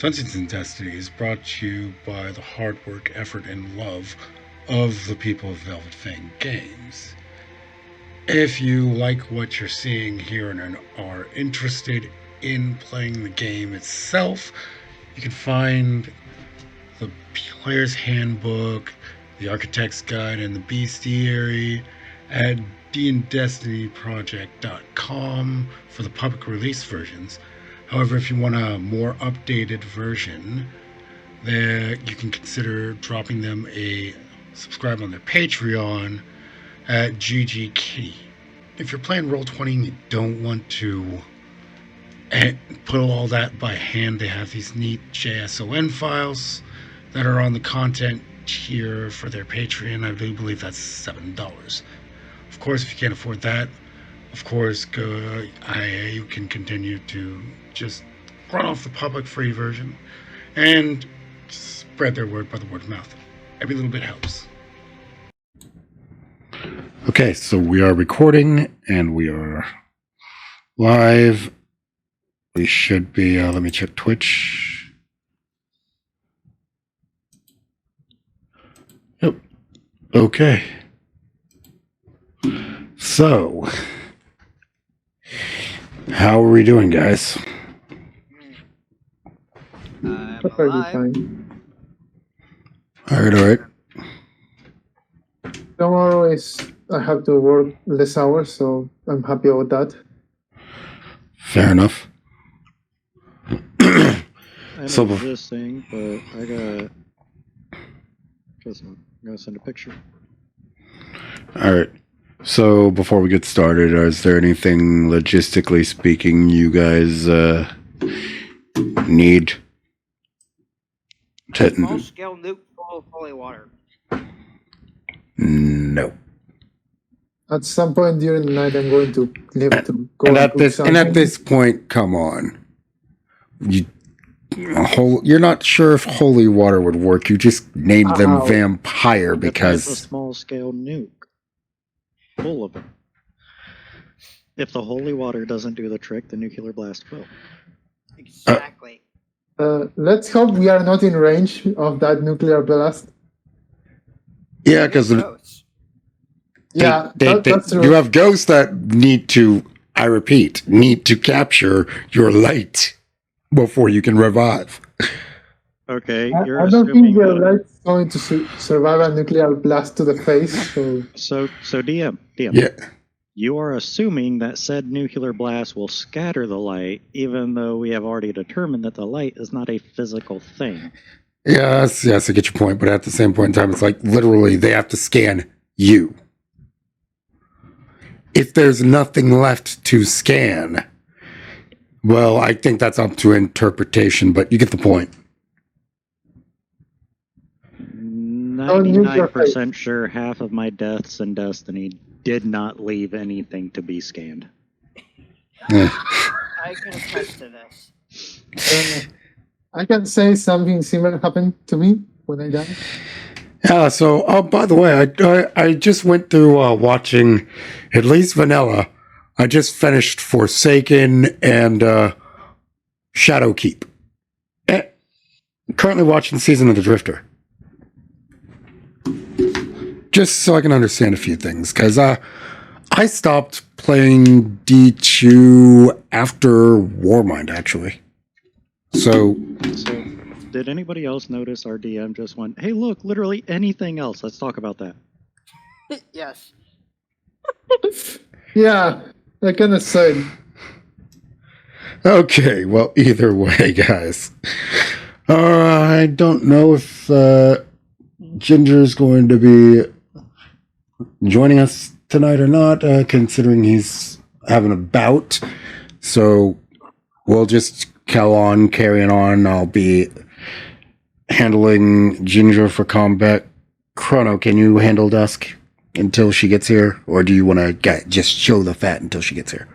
Dungeons and Destiny is brought to you by the hard work, effort, and love of the people of Velvet Fang Games. If you like what you're seeing here and are interested in playing the game itself, you can find the Player's Handbook, the Architect's Guide, and the Bestiary at danddestinyproject.com for the public release versions. However, if you want a more updated version, then you can consider dropping them a subscribe on their Patreon at GG Kitty. If you're playing Roll20 and you don't want to put all that by hand, they have these neat JSON files that are on the content tier for their Patreon. I do believe that's $7. Of course, if you can't afford that, of course, you can continue to just run off the public free version and spread their word by the word of mouth. Every little bit helps. Okay, so we are recording and we are live. We should be, let me check Twitch. Yep. Okay. So, how are we doing, guys? Perfectly fine. All right. Tomorrow I have to work less hours, so I'm happy about that. Fair enough. I know this thing, but I I'm gonna send a picture. All right. So before we get started, is there anything logistically speaking you guys need? Small scale nuke full of holy water. No. At some point during the night, I'm going to leave to go. And at this point, come on. You're not sure if holy water would work. You just named them vampire because it's a small scale nuke full of them. If the holy water doesn't do the trick, the nuclear blast will. Exactly. Let's hope we are not in range of that nuclear blast. Yeah, because that's true. you have ghosts that need to capture your light before you can revive. Okay, I you're don't think assuming your light's going to survive a nuclear blast to the face. So DM. Yeah. You are assuming that said nuclear blast will scatter the light, even though we have already determined that the light is not a physical thing. Yes, I get your point, but at the same point in time, it's like literally they have to scan you. If there's nothing left to scan, well, I think that's up to interpretation, but you get the point. 99% sure half of my deaths in Destiny did not leave anything to be scanned. I can attest to this. I can say something similar happened to me when I died. Yeah, so, by the way, I just went through watching at least Vanilla. I just finished Forsaken and Shadowkeep. Currently watching Season of the Drifter. Just so I can understand a few things, because I stopped playing D2 after Warmind, actually. So, did anybody else notice our DM just went, hey, look, literally anything else? Let's talk about that. Yes. Yeah, I kind of said. Okay, well, either way, guys. I don't know if Ginger's going to be joining us tonight or not, considering he's having a bout. So we'll just carrying on. I'll be handling Ginger for combat. Chrono, can you handle Dusk until she gets here? Or do you want to just show the fat until she gets here?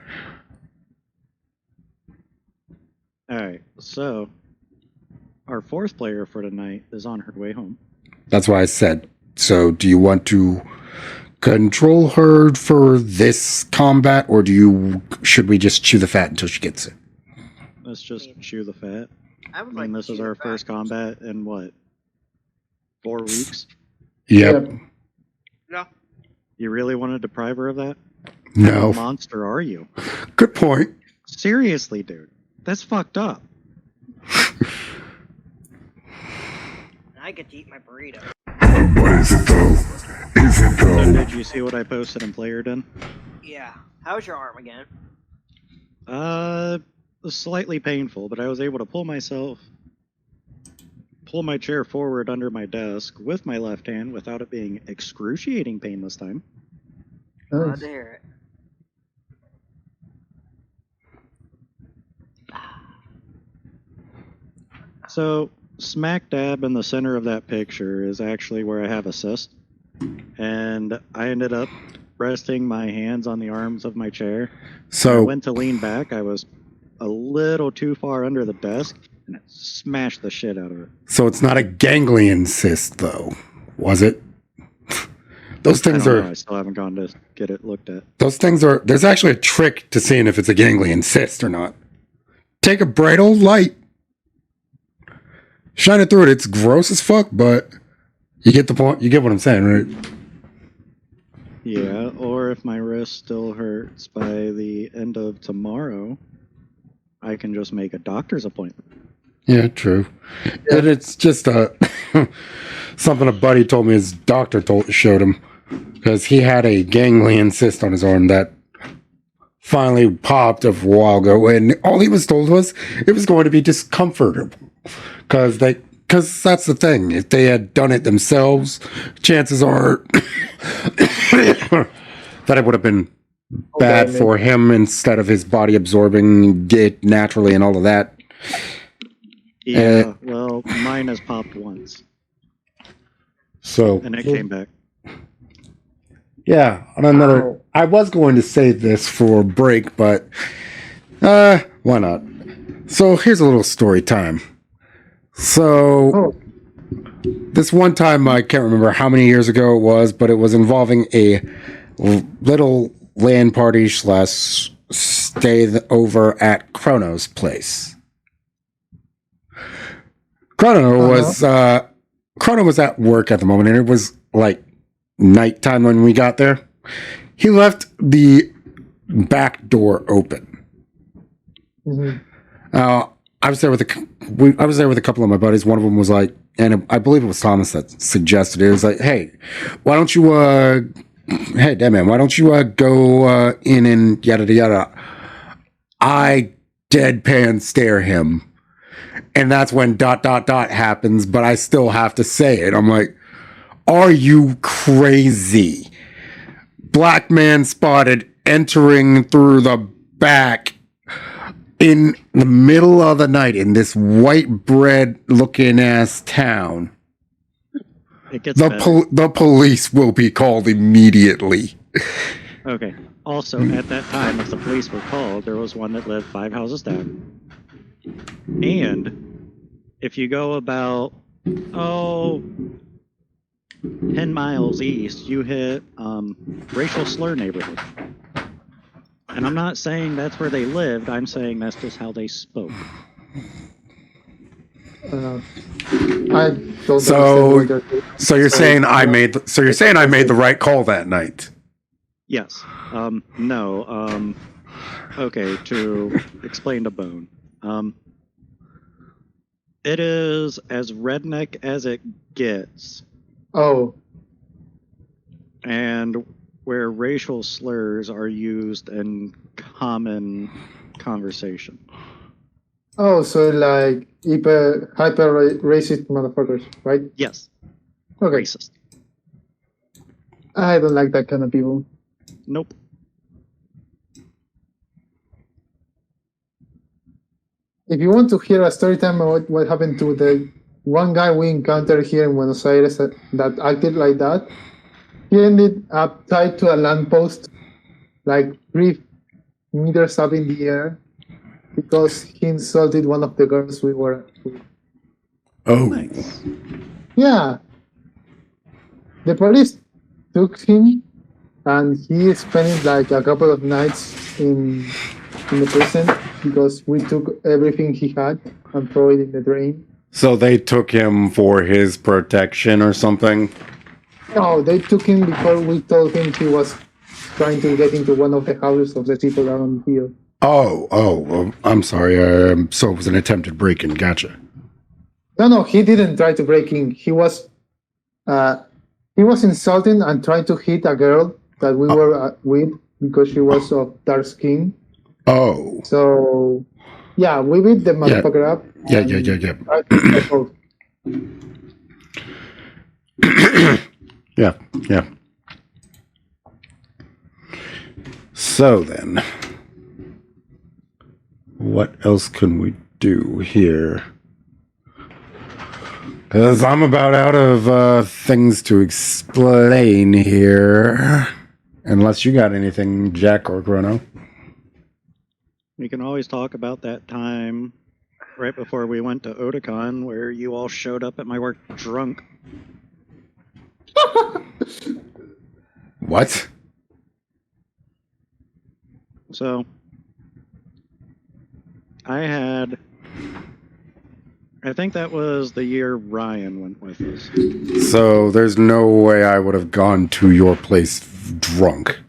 Alright, so our fourth player for tonight is on her way home. That's why I said. So do you want to control her for this combat, or should we just chew the fat until she gets it? Let's just chew the fat. I would I mean, like this to is see our the first facts. combat in what? 4 weeks? Yep. No. You really want to deprive her of that? What kind of No. monster are you? Good point. Seriously, dude. That's fucked up. I get to eat my burrito. What is it though? Is it So though? did you see what I posted in Player Den? Yeah. How's your arm again? Slightly painful, but I was able to pull my chair forward under my desk with my left hand without it being excruciating pain this time. Glad Nice. to hear it. So, smack dab in the center of that picture is actually where I have a cyst. And I ended up resting my hands on the arms of my chair. When I So, went to lean back, I was a little too far under the desk, and it smashed the shit out of it. so it's not a ganglion cyst, though, was it? Those I things don't are. know. I still haven't gone to get it looked at. Those things are. There's actually a trick to seeing if it's a ganglion cyst or not. Take a bright old light, shine it through it. It's gross as fuck, but you get the point. You get what I'm saying, right? Yeah, or if my wrist still hurts by the end of tomorrow, I can just make a doctor's appointment. Yeah, true. And it's just something a buddy told me his doctor showed him, because he had a ganglion cyst on his arm that finally popped a while ago, and all he was told was it was going to be discomfortable, because that's the thing. If they had done it themselves, chances are that it would have been bad Okay, for him instead of his body absorbing it naturally and all of that. Yeah, well, mine has popped once, So and it came back. yeah, on another. Ow. I was going to save this for a break, but why not? So here's a little story time. So Oh, this one time, I can't remember how many years ago it was, but it was involving a little LAN party / stay over at Chrono's place. Chrono was at work at the moment, and it was like nighttime when we got there. He left the back door open. mhm. I was there with a couple of my buddies. One of them was like, and I believe it was Thomas that suggested it. It was like, hey, why don't you hey, dead man, why don't you go in and yada yada. I deadpan stare him. And that's when ... happens, but I still have to say it. I'm like, are you crazy? Black man spotted entering through the back in the middle of the night in this white bread looking ass town. It gets better. The police will be called immediately. Okay. Also, at that time, if the police were called, there was one that lived 5 houses down. And if you go about, 10 miles east, you hit racial slur neighborhood. And I'm not saying that's where they lived. I'm saying that's just how they spoke. I don't understand what So you're saying. you're saying I made the right call that night. Yes. No. Okay, to explain to Bone. It is as redneck as it gets, Oh, and where racial slurs are used in common conversation. oh, so like hyper racist motherfuckers, right? Yes. Okay. Racist. I don't like that kind of people. Nope. If you want to hear a story time about what happened to the one guy we encountered here in Buenos Aires that acted like that, he ended up tied to a lamppost like 3 meters up in the air because he insulted one of the girls we were with. Oh, Nice. Yeah. The police took him and he spent like a couple of nights in in the prison because we took everything he had and threw it in the drain. So they took him for his protection or something? No, they took him because we told him he was trying to get into one of the houses of the people around here. Oh, I'm sorry. So it was an attempted break-in. Gotcha. No, he didn't try to break in. He was insulting and trying to hit a girl that we were with because she was of dark skin. Oh. So, yeah, we beat the motherfucker up. Yeah. So then, what else can we do here? Because I'm about out of things to explain here. Unless you got anything, Jack or Chrono. We can always talk about that time right before we went to Otakon where you all showed up at my work drunk. What? So, I think that was the year Ryan went with us. So there's no way I would have gone to your place drunk.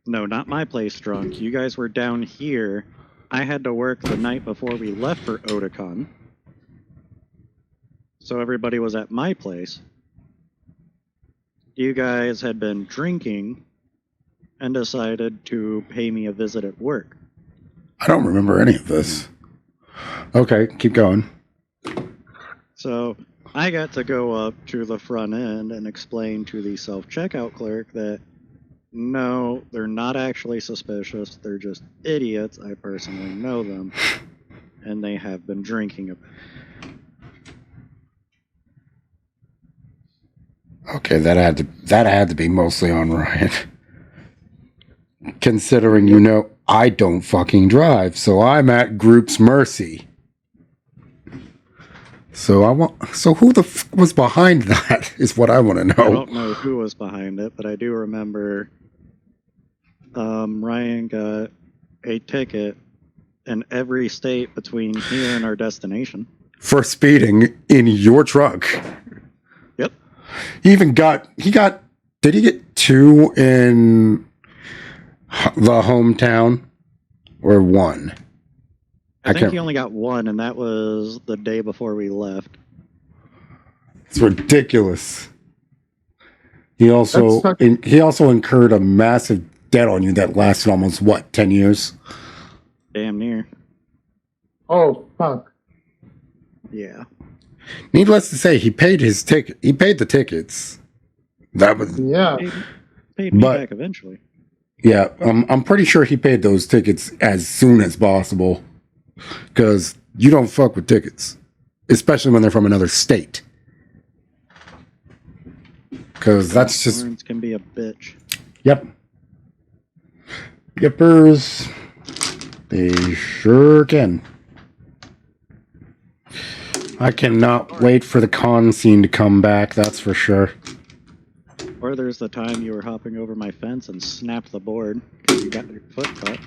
No, not my place drunk. You guys were down here. I had to work the night before we left for Otakon. So everybody was at my place. You guys had been drinking and decided to pay me a visit at work. I don't remember any of this. Okay, keep going. So I got to go up to the front end and explain to the self-checkout clerk that no, they're not actually suspicious. They're just idiots. I personally know them. And they have been drinking a bit. Okay, that had to be mostly on Ryan. Considering I don't fucking drive, so I'm at group's mercy. So who the f was behind that is what I want to know. I don't know who was behind it, but I do remember Ryan got a ticket in every state between here and our destination. For speeding in your truck. Yep. Did he get 2 in the hometown or 1? I think he only got 1, and that was the day before we left. It's ridiculous. He also incurred a massive debt on you that lasted almost 10 years? Damn near. Oh, fuck. Yeah. Needless to say, he paid his ticket. He paid the tickets. That was Paid me back eventually. Yeah, I'm pretty sure he paid those tickets as soon as possible. Because you don't fuck with tickets, especially when they're from another state. Because that's just Insurance can be a bitch. Yep. Yippers. They sure can. I cannot wait for the con scene to come back, that's for sure. Or there's the time you were hopping over my fence and snapped the board because you got your foot cut.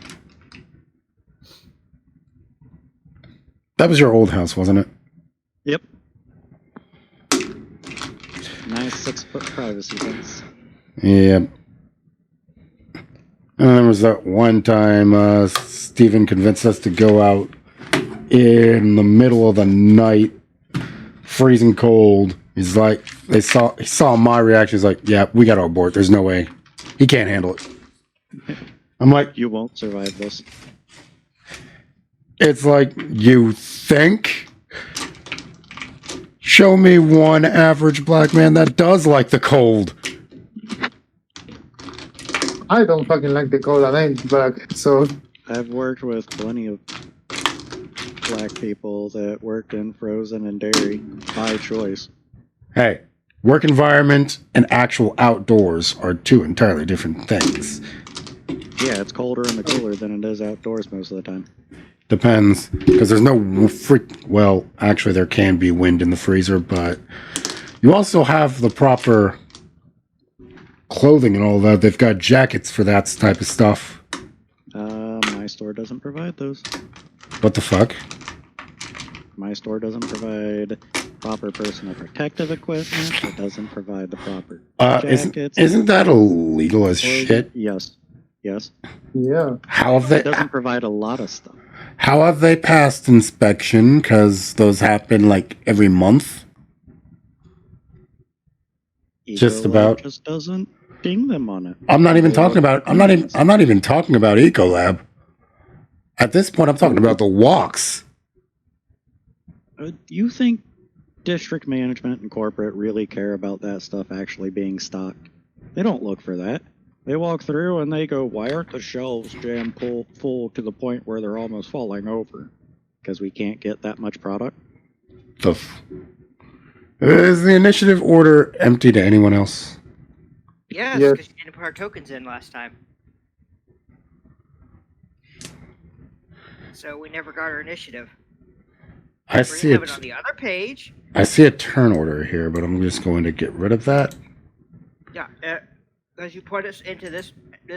That was your old house, wasn't it? Yep. Nice 6-foot privacy fence. Yep. And there was that one time Steven convinced us to go out in the middle of the night, freezing cold. He's like, he saw my reaction. He's like, yeah, we got to abort. There's no way. He can't handle it. I'm like, you won't survive this. It's like, you think? Show me one average black man that does like the cold. I don't fucking like the cold and I'm black, so... I've worked with plenty of black people that worked in frozen and dairy by choice. Hey, work environment and actual outdoors are 2 entirely different things. Yeah, it's colder in the cooler than it is outdoors most of the time. Depends, because there's no well, actually there can be wind in the freezer, but you also have the proper clothing and all that. They've got jackets for that type of stuff. My store doesn't provide those. What the fuck? My store doesn't provide proper personal protective equipment. It doesn't provide the proper jackets. Isn't that illegal as shit? Yes. Yes. Yeah. How have It they? doesn't provide a lot of stuff. How have they passed inspection? Because those happen like every month. Just Ecolab about. just doesn't ding them on it. I'm not even talking about. I'm not even talking about Ecolab. At this point, I'm talking about the walks. You think district management and corporate really care about that stuff actually being stocked? They don't look for that. They walk through and they go, why aren't the shelves jammed full to the point where they're almost falling over? Because we can't get that much product? Is the initiative order empty to anyone else? Yes, Yes. because you didn't put our tokens in last time. So we never got our initiative. I We're see gonna have it. it on the other page. I see a turn order here, but I'm just going to get rid of that. Yeah, as you put us into this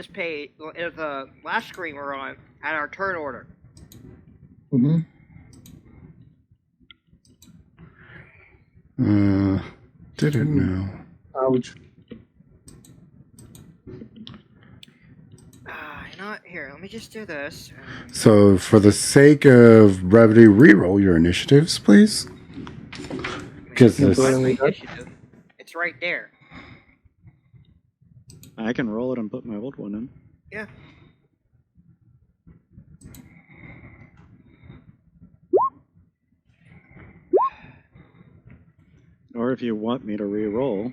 page, the last screen we're on, at our turn order. Mm-hmm. Did it now? Ouch. You know what? Here, let me just do this. So, for the sake of brevity, reroll your initiatives, please. Because Yes. Where's this. my initiative? It's right there. I can roll it and put my old one in. Yeah. Or if you want me to re-roll,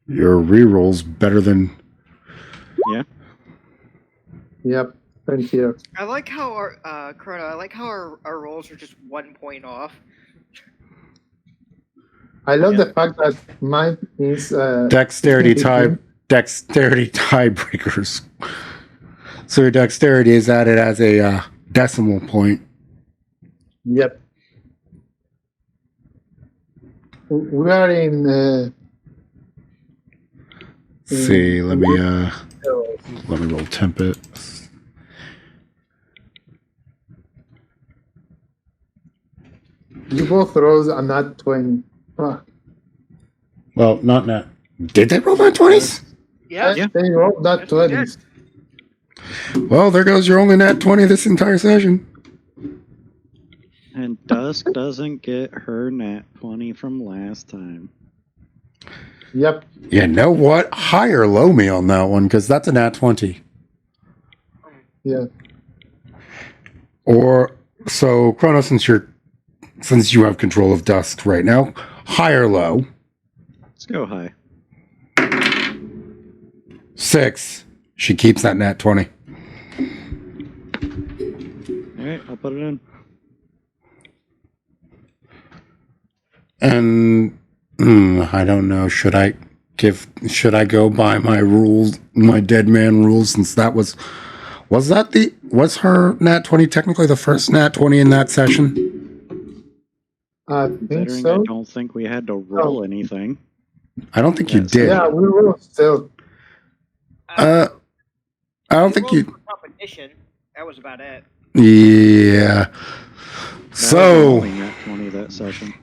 Your reroll's better than. yeah. Yep. Thank you. I like how our Chrono. I like how our rolls are just 1 point off. I love Yeah. the fact that mine is Dexterity 15. tiebreakers. So your dexterity is added as a decimal point. Yep. We are in. See, let me roll Tempest. You both rose a nat 20. Huh. Well, not net. Did they roll my 20s? Yeah. Yeah. They rolled that That's what we 20s. Well, there goes your only nat 20 this entire session. And Dusk doesn't get her nat 20 from last time. Yep. You know what? High or low me on that one, because that's a nat 20. Yeah. Or, so, Chrono, since you have control of Dusk right now, high or low? Let's go high. 6. She keeps that nat 20. Alright, I'll put it in. And I don't know. Should I go by my rules, my dead man rules? Since that was her nat 20 technically the first nat 20 in that session? I think Considering so. I don't think we had to roll anything. I don't think you Yes. did. Yeah, we rolled still. I don't think rolled you. for competition. That was about it. Yeah. That was So only nat 20 that session.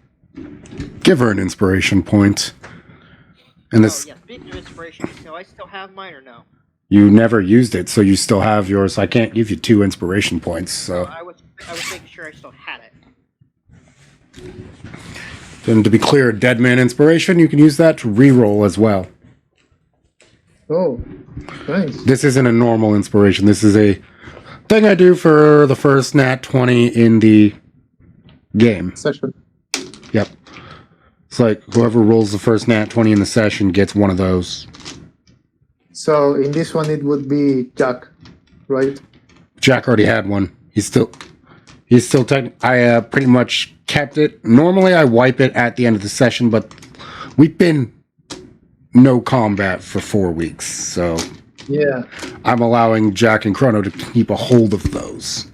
give her an inspiration point. And this, Oh yeah. Speaking of inspiration, so I still have mine or no? you never used it, so you still have yours. I can't give you 2 inspiration points. So, I was making sure I still had it. and to be clear, dead man inspiration, you can use that to re-roll as well. Oh, nice. This isn't a normal inspiration. This is a thing I do for the first nat 20 in the game. Session. Yep. It's like whoever rolls the first nat 20 in the session gets one of those. So in this one, it would be Jack, right? Jack already had one. He's still I pretty much kept it. Normally I wipe it at the end of the session, but we've been no combat for 4 weeks, so Yeah. I'm allowing Jack and Chrono to keep a hold of those.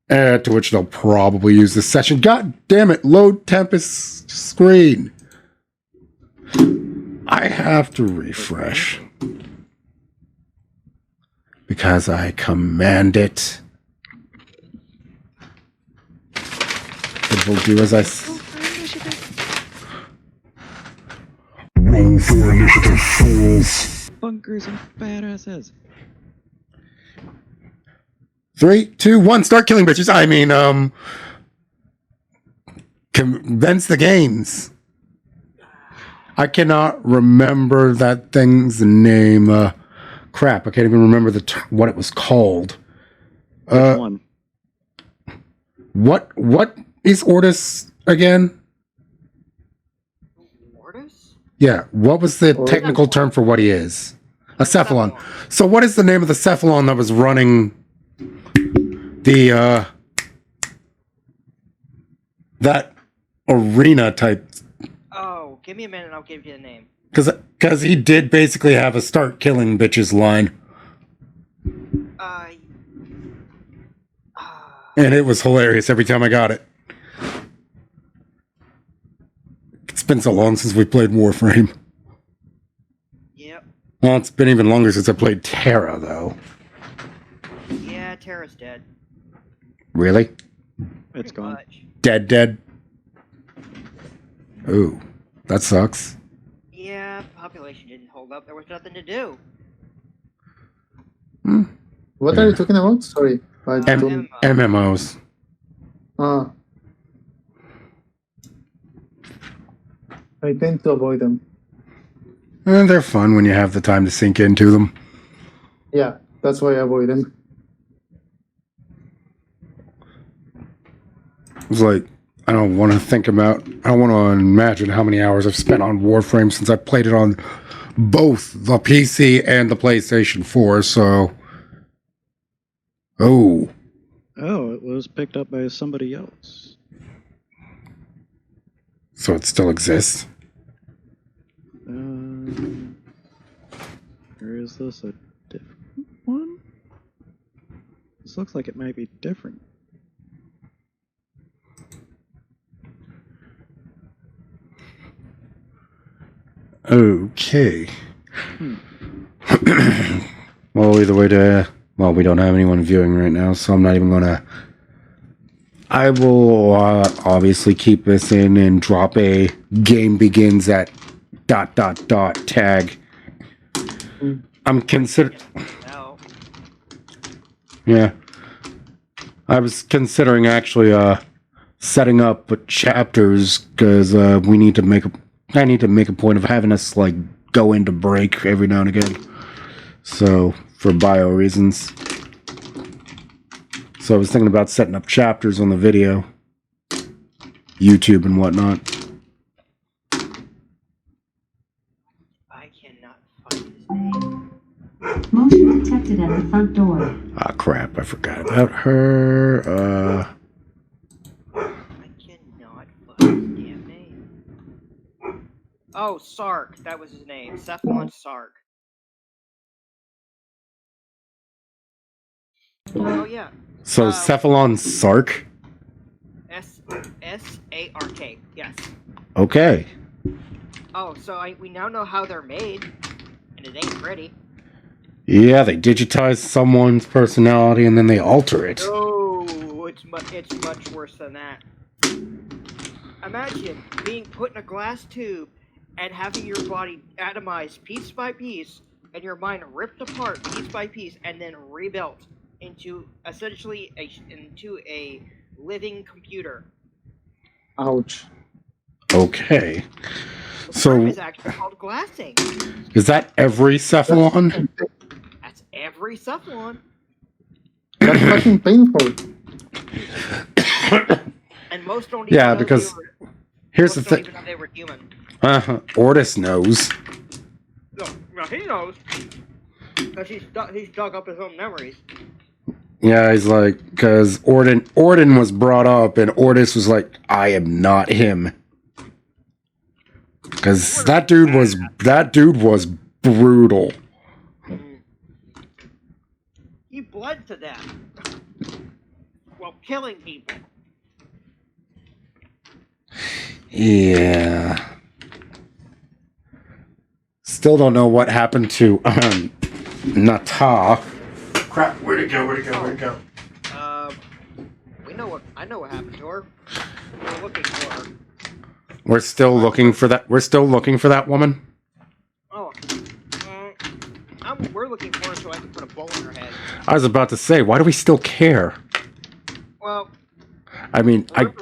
To which they'll probably use this session. God damn it, load Tempest screen. I have to refresh. Because I command it. It will do as I... Roll for initiative, fools. Bunkers and badasses. 3, 2, 1, start killing bitches. I mean, convince the games. I cannot remember that thing's name. Crap, I can't even remember what it was called. Which one? What is Ortis again? Mortis? Yeah, what was the technical term for what he is? A cephalon. So what is the name of the cephalon that was running the that arena type? Oh, give me a minute and I'll give you the name. Because he did basically have a start killing bitches line. And it was hilarious every time I got it. It's been so long since we played Warframe. Yep. Well, it's been even longer since I played Terra, though. Yeah, Terra's dead. Really? It's Pretty gone. much. Dead? Ooh, that sucks. Yeah, population didn't hold up. There was nothing to do. What are you talking about? Sorry. I don't... MMOs. Ah. I tend to avoid them. They're fun when you have the time to sink into them. Yeah, that's why I avoid them. It's like, I don't want to imagine how many hours I've spent on Warframe since I played it on both the PC and the PlayStation 4, so... Oh, Oh, it was picked up by somebody else. so it still exists? Or is this a different one? This looks like it might be different. Okay. Well, either way, well, we don't have anyone viewing right now, so I'm not even gonna... I will obviously keep this in and drop a game begins at ... tag. I'm considering... No. Yeah. I was considering actually setting up chapters because I need to make a point of having us like go into break every now and again. So for bio reasons. So I was thinking about setting up chapters on the video, YouTube and whatnot. I cannot find his name. Motion detected at the front door. Ah, crap! I forgot about her. I cannot find his damn name. Oh, Sark. That was his name. Cephalon Sark. Oh, yeah. So Cephalon Sark. S-A-R-K. Yes. Okay. Oh, so we now know how they're made, and it ain't pretty. Yeah, they digitize someone's personality and then they alter it. Oh, it's much worse than that. Imagine being put in a glass tube and having your body atomized piece by piece, and your mind ripped apart piece by piece, and then rebuilt into essentially a living computer. Ouch. Okay. The So term is actually called glassing. is that every Cephalon? That's every Cephalon. That's fucking painful. And most don't even Yeah, know because they were, here's the most don't thing. even know they were human. Ortis knows. No, he knows. Because he's dug up his own memories. Yeah, he's like, because Orden was brought up, and Ortis was like, I am not him. Because that dude was brutal. He bled to death. While killing people. Yeah. still don't know what happened to Nata. Crap, where'd it go? Where'd it go? Where'd it go? I know what happened to her. We're looking for her. We're still looking for that. We're still looking for that woman. Oh, we're looking for her so I can put a bullet in her head. I was about to say, why do we still care? Well, I mean, the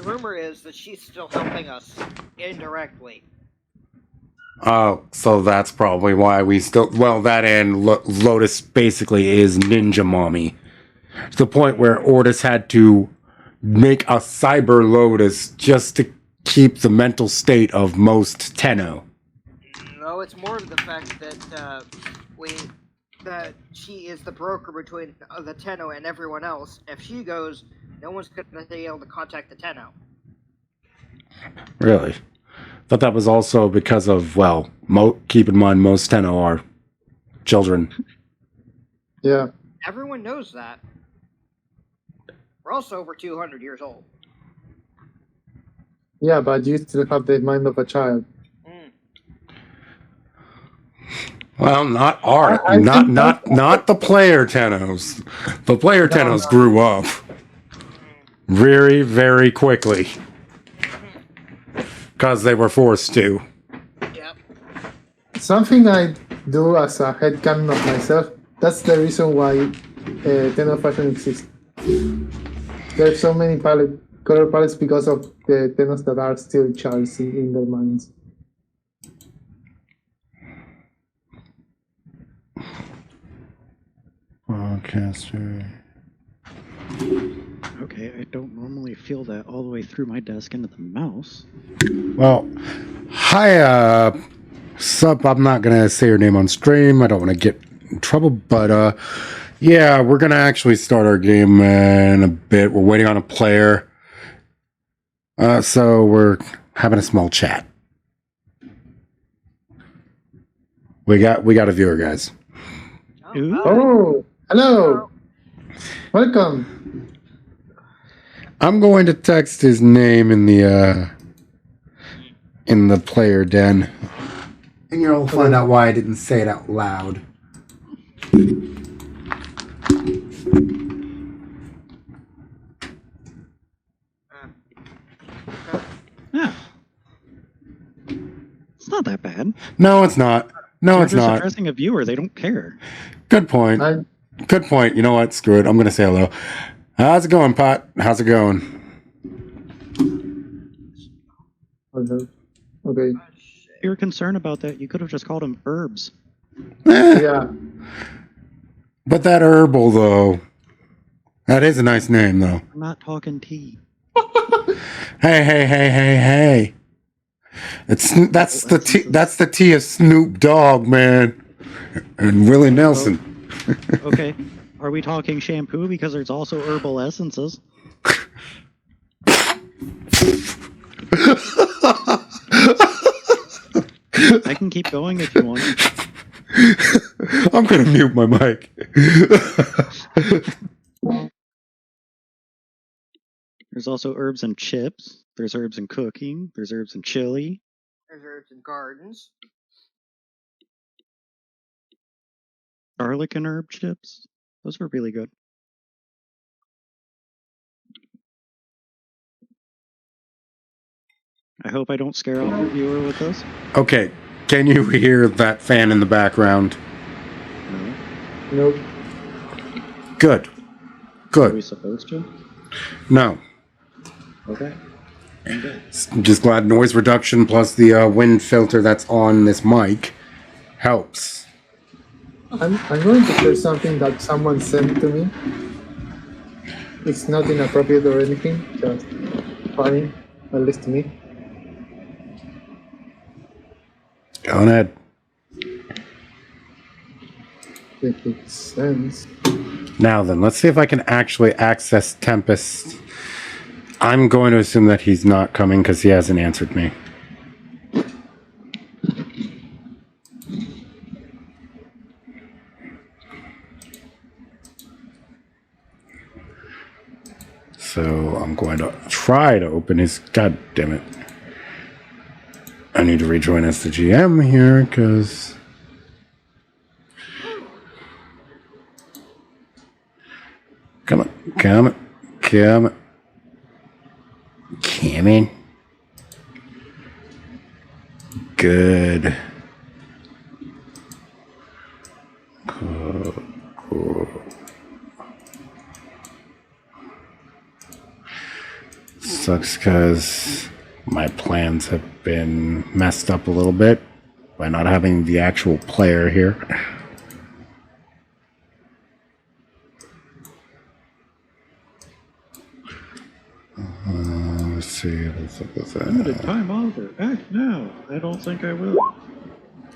rumor is that she's still helping us indirectly. Oh, so that's probably why we still. Well, that and Lotus basically is Ninja Mommy. To the point where Ortis had to make a cyber Lotus just to keep the mental state of most Tenno. No, it's more of the fact that that she is the broker between the Tenno and everyone else. If she goes, no one's going to be able to contact the Tenno. Really? Thought that was also because of, well, keep in mind most Tenno are children. Yeah. Everyone knows that. We're also over 200 years old. Yeah, but you still have the mind of a child. Well, not the player Tennos. The player Tennos grew up very, very quickly because they were forced to. Yep. Something I do as a headcanon of myself, that's the reason why Tenno fashion exists. There's so many color palettes because of the Tennos that are still childs in their minds. Broadcaster. Okay, I don't normally feel that all the way through my desk into the mouse. Well, hi, sup, I'm not going to say your name on stream. I don't want to get in trouble, but, yeah, we're going to actually start our game in a bit. We're waiting on a player. So we're having a small chat. We got a viewer, guys. Ooh. Oh, hello. Welcome. I'm going to text his name in the player den. And you'll find out why I didn't say it out loud. Yeah. It's not that bad. No, it's not. No, You're it's just not. addressing a viewer. They don't care. Good point. Good point. You know what? Screw it. I'm going to say hello. How's it going, Pot? How's it going? Okay. If you're concerned about that, you could have just called them herbs. Yeah. But that herbal, though. That is a nice name, though. I'm not talking tea. Hey. That's the tea of Snoop Dogg, man. And Willie Nelson. Okay. Are we talking shampoo? Because there's also herbal essences. I can keep going if you want. I'm gonna mute my mic. There's also herbs and chips. There's herbs in cooking. There's herbs in chili. There's herbs and gardens. Garlic and herb chips. Those are really good. I hope I don't scare off your viewer with this. Okay, can you hear that fan in the background? No. Nope. Good. Are we supposed to? No. Okay. I'm good. I'm just glad noise reduction plus the wind filter that's on this mic helps. I'm going to share something that someone sent to me. It's not inappropriate or anything, just funny, at least to me. Go ahead. If it makes sense. Now then, let's see if I can actually access Tempest. I'm going to assume that he's not coming because he hasn't answered me. So I'm going to try to open his... God damn it. need to rejoin as the GM here because come on. Good. Cool. Sucks because my plans have been messed up a little bit by not having the actual player here. Let's see. Let's look at that. Limited time offer. Act now. I don't think I will.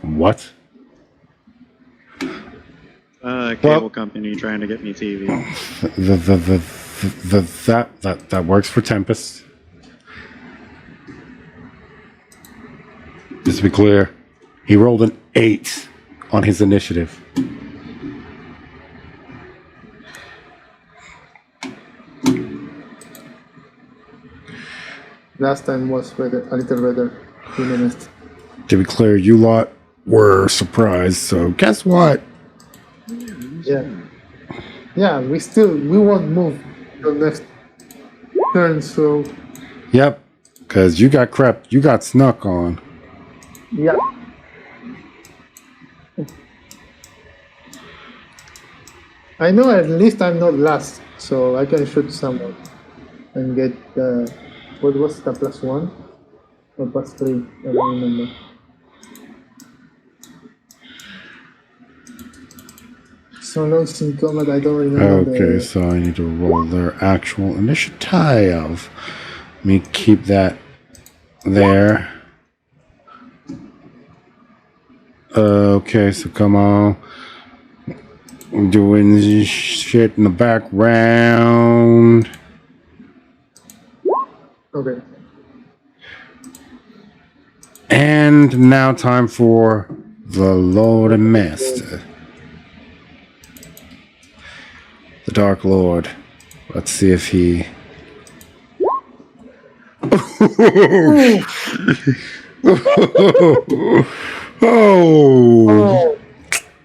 What? Cable company trying to get me TV. That works for Tempest. Just to be clear, he rolled an 8 on his initiative. Last time was better, a little better, to be honest. To be clear, you lot were surprised, so guess what? Yeah, we won't move till next turn, so Yep, because you got snuck on. yeah. I know at least I'm not last, so I can shoot someone and get what was the +1 or +3? I don't remember. So lost in combat, I don't remember. Okay, so I need to roll their actual initiative. Let me keep that there. Okay, so come on. I'm doing this shit in the background. Okay. And now time for the Lord and Master. The Dark Lord. Let's see if he... Oh,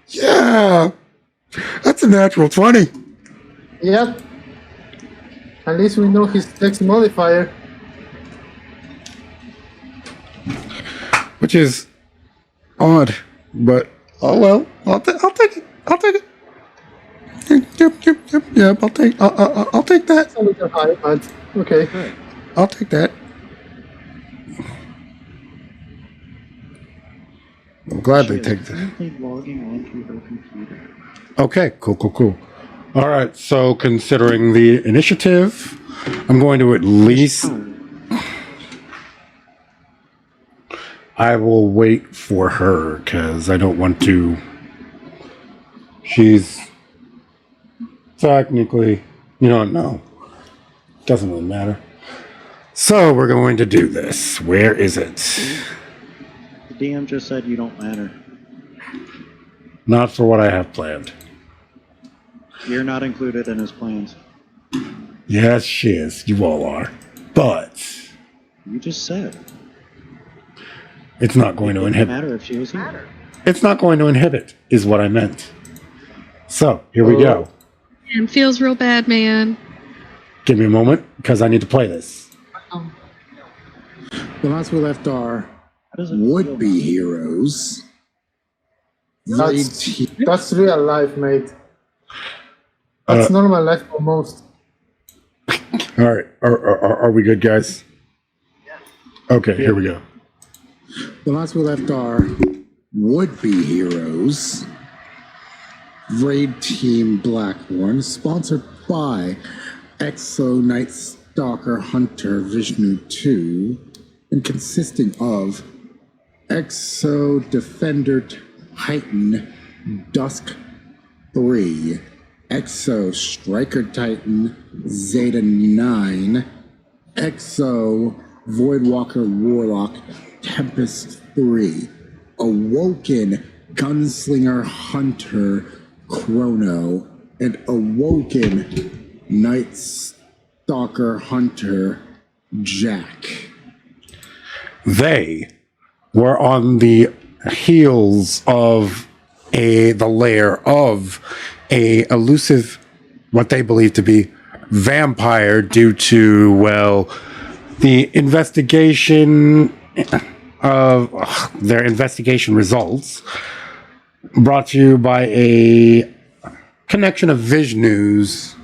yeah, that's a natural 20. Yep. At least we know his text modifier. Which is odd, but oh well. I'll take it. I'll take it. Yep. I'll take that. It's a little high, but okay. I'll take that. I'm glad they take that. Logging onto her computer. Okay, cool. All right, so considering the initiative, I'm going to at least... I will wait for her, because I don't want to... She's... Technically... No. Doesn't really matter. So, we're going to do this. Where is it? The DM just said you don't matter. Not for what I have planned. You're not included in his plans. Yes, she is. You all are. But... You just said. It's not going to It inhibit. wouldn't matter if she was here. It's not going to inhibit, is what I meant. So, here we go. It feels real bad, man. Give me a moment, because I need to play this. Oh. The last we left our How does it would-be feel? heroes. That's real life, mate. That's normal life for most. All right. Are we good, guys? Okay, here we go. The last we left our would-be heroes. Fireteam Blackhorn, sponsored by Exo Night Stalker Hunter Vishnu 2, and consisting of Exo Defender Titan Dusk 3, Exo Striker Titan Zeta 9, Exo Voidwalker Warlock Tempest 3, Awoken Gunslinger Hunter Chrono, and Awoken Night Stalker Hunter Jack. They were on the heels of the lair of a elusive, what they believe to be vampire, due to, well, the investigation of their investigation results, brought to you by a connection of Vishnus,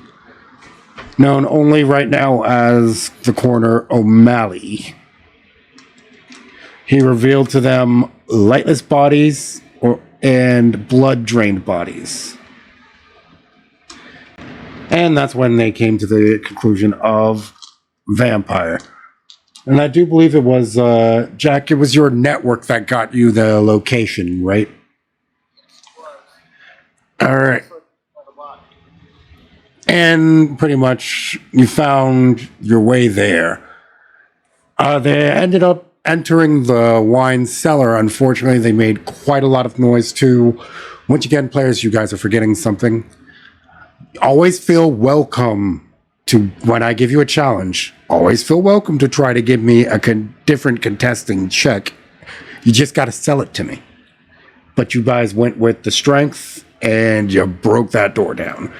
known only right now as the Coroner O'Malley. He revealed to them lightless bodies and blood-drained bodies. And that's when they came to the conclusion of vampire. And I do believe it was, Jack, it was your network that got you the location, right? All right. And pretty much you found your way there. They ended up entering the wine cellar. Unfortunately, they made quite a lot of noise too. Once again, players, you guys are forgetting something. Always feel welcome to, when I give you a challenge, always feel welcome to try to give me a different contesting check. You just got to sell it to me. But you guys went with the strength and you broke that door down.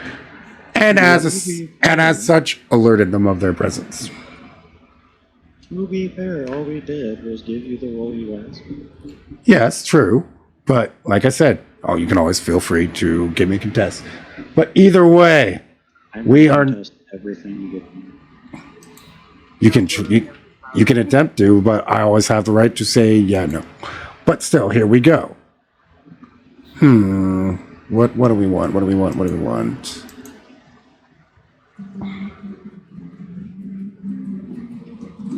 And as such, alerted them of their presence. To be fair, all we did was give you the role you asked. Yes, true. But like I said, you can always feel free to give me a contest. But either way, we are. Everything you get me. You can attempt to, but I always have the right to say yeah, no. But still, here we go. What do we want? What do we want? What do we want?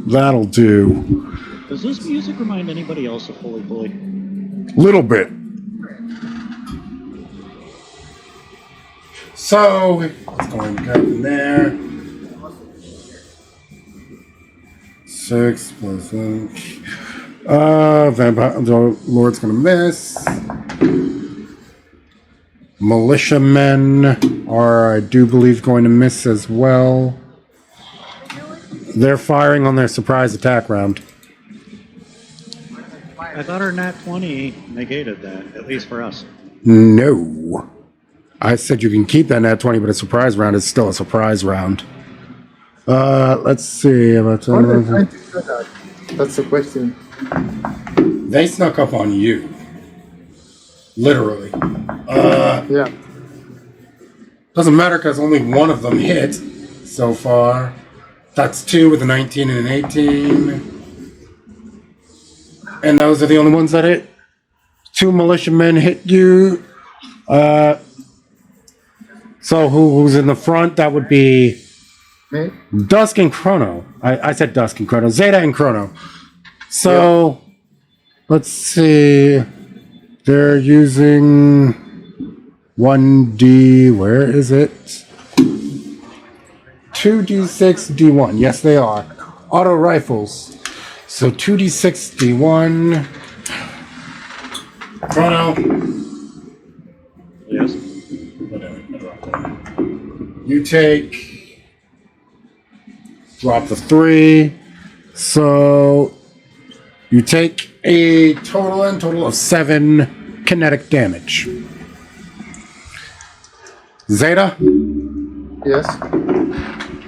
That'll do. Does this music remind anybody else of Holy Bully? Little bit. So, let's go and go in there. 6 plus 1. Vampire, the Lord's gonna miss. Militiamen are, I do believe, going to miss as well. They're firing on their surprise attack round. I thought our nat 20 negated that, at least for us. No. I said you can keep that nat 20, but a surprise round is still a surprise round. Let's see. What are they trying to do that? That's the question. They snuck up on you. Literally. Yeah. Doesn't matter because only one of them hit so far. That's 2 with a 19 and an 18. And those are the only ones that hit. 2 militiamen hit you. So who's in the front? That would be Me? Dusk and Chrono. I said Dusk and Chrono. Zeta and Chrono. So, let's see. They're using 1D. Where is it? 2D6 D1. Yes, they are. Auto rifles. So 2D6 D1. Chrono. Yes. You take. Drop the 3. So you take a total of 7 kinetic damage. Zeta. Yes.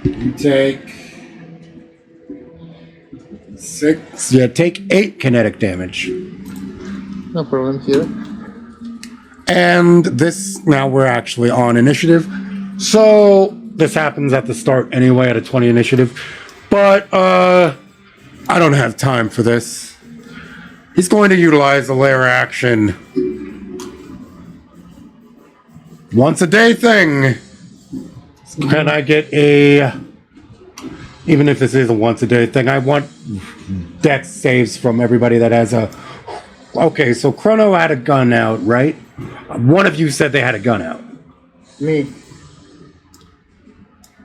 You take 6. Yeah, take 8 kinetic damage. No problem here. And this, now we're actually on initiative. So this happens at the start anyway at a 20 initiative. But I don't have time for this. He's going to utilize the lair action. Once a day thing. Can I get a... Even if this is a once a day thing, I want dex saves from everybody that has a... Okay, so Chrono had a gun out, right? One of you said they had a gun out. Me.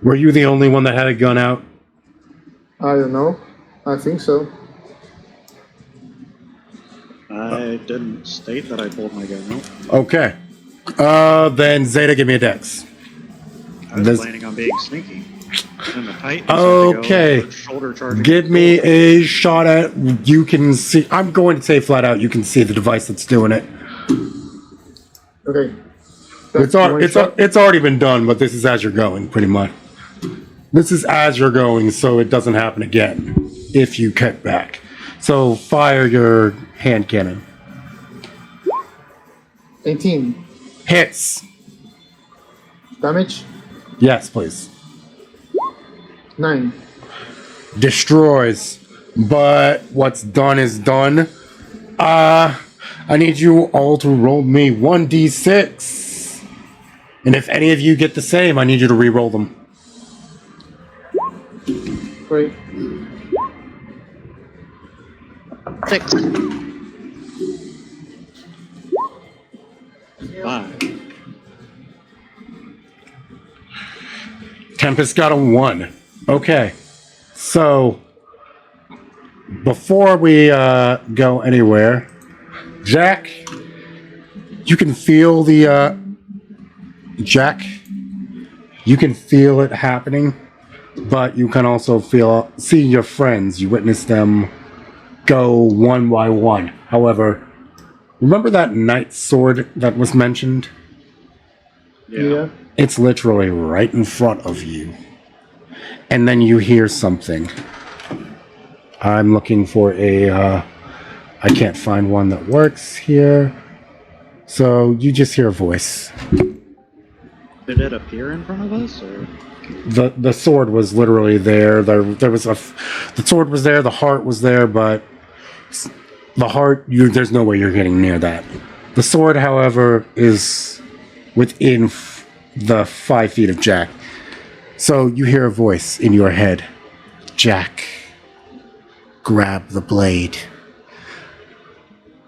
Were you the only one that had a gun out? I don't know. I think so. I didn't state that I pulled my gun out. Okay. Then Zeta, give me a dex. I was planning on being sneaky. And the Titans have to go Okay. shoulder charging. Give me a shot at. You can see. I'm going to say flat out. You can see the device that's doing it. Okay. It's already been done, but this is as you're going, pretty much. This is as you're going, so it doesn't happen again if you cut back. So fire your hand cannon. 18. Hits. Damage? Yes, please. 9. Destroys. But what's done is done. I need you all to roll me 1d6. And if any of you get the same, I need you to re-roll them. Great. 6. 5. Tempest got a 1. Okay. So, before we go anywhere, Jack, you can feel the... Jack, you can feel it happening, but you can also see your friends. You witness them go one by one. However, remember that knight sword that was mentioned? Yeah. It's literally right in front of you. And then you hear something. I'm looking for a... I can't find one that works here. So you just hear a voice. Did it appear in front of us, or? The sword was literally there. There was the sword was there. The heart was there, but the heart, there's no way you're getting near that. The sword, however, is within the 5 feet of Jack. So you hear a voice in your head. Jack, grab the blade.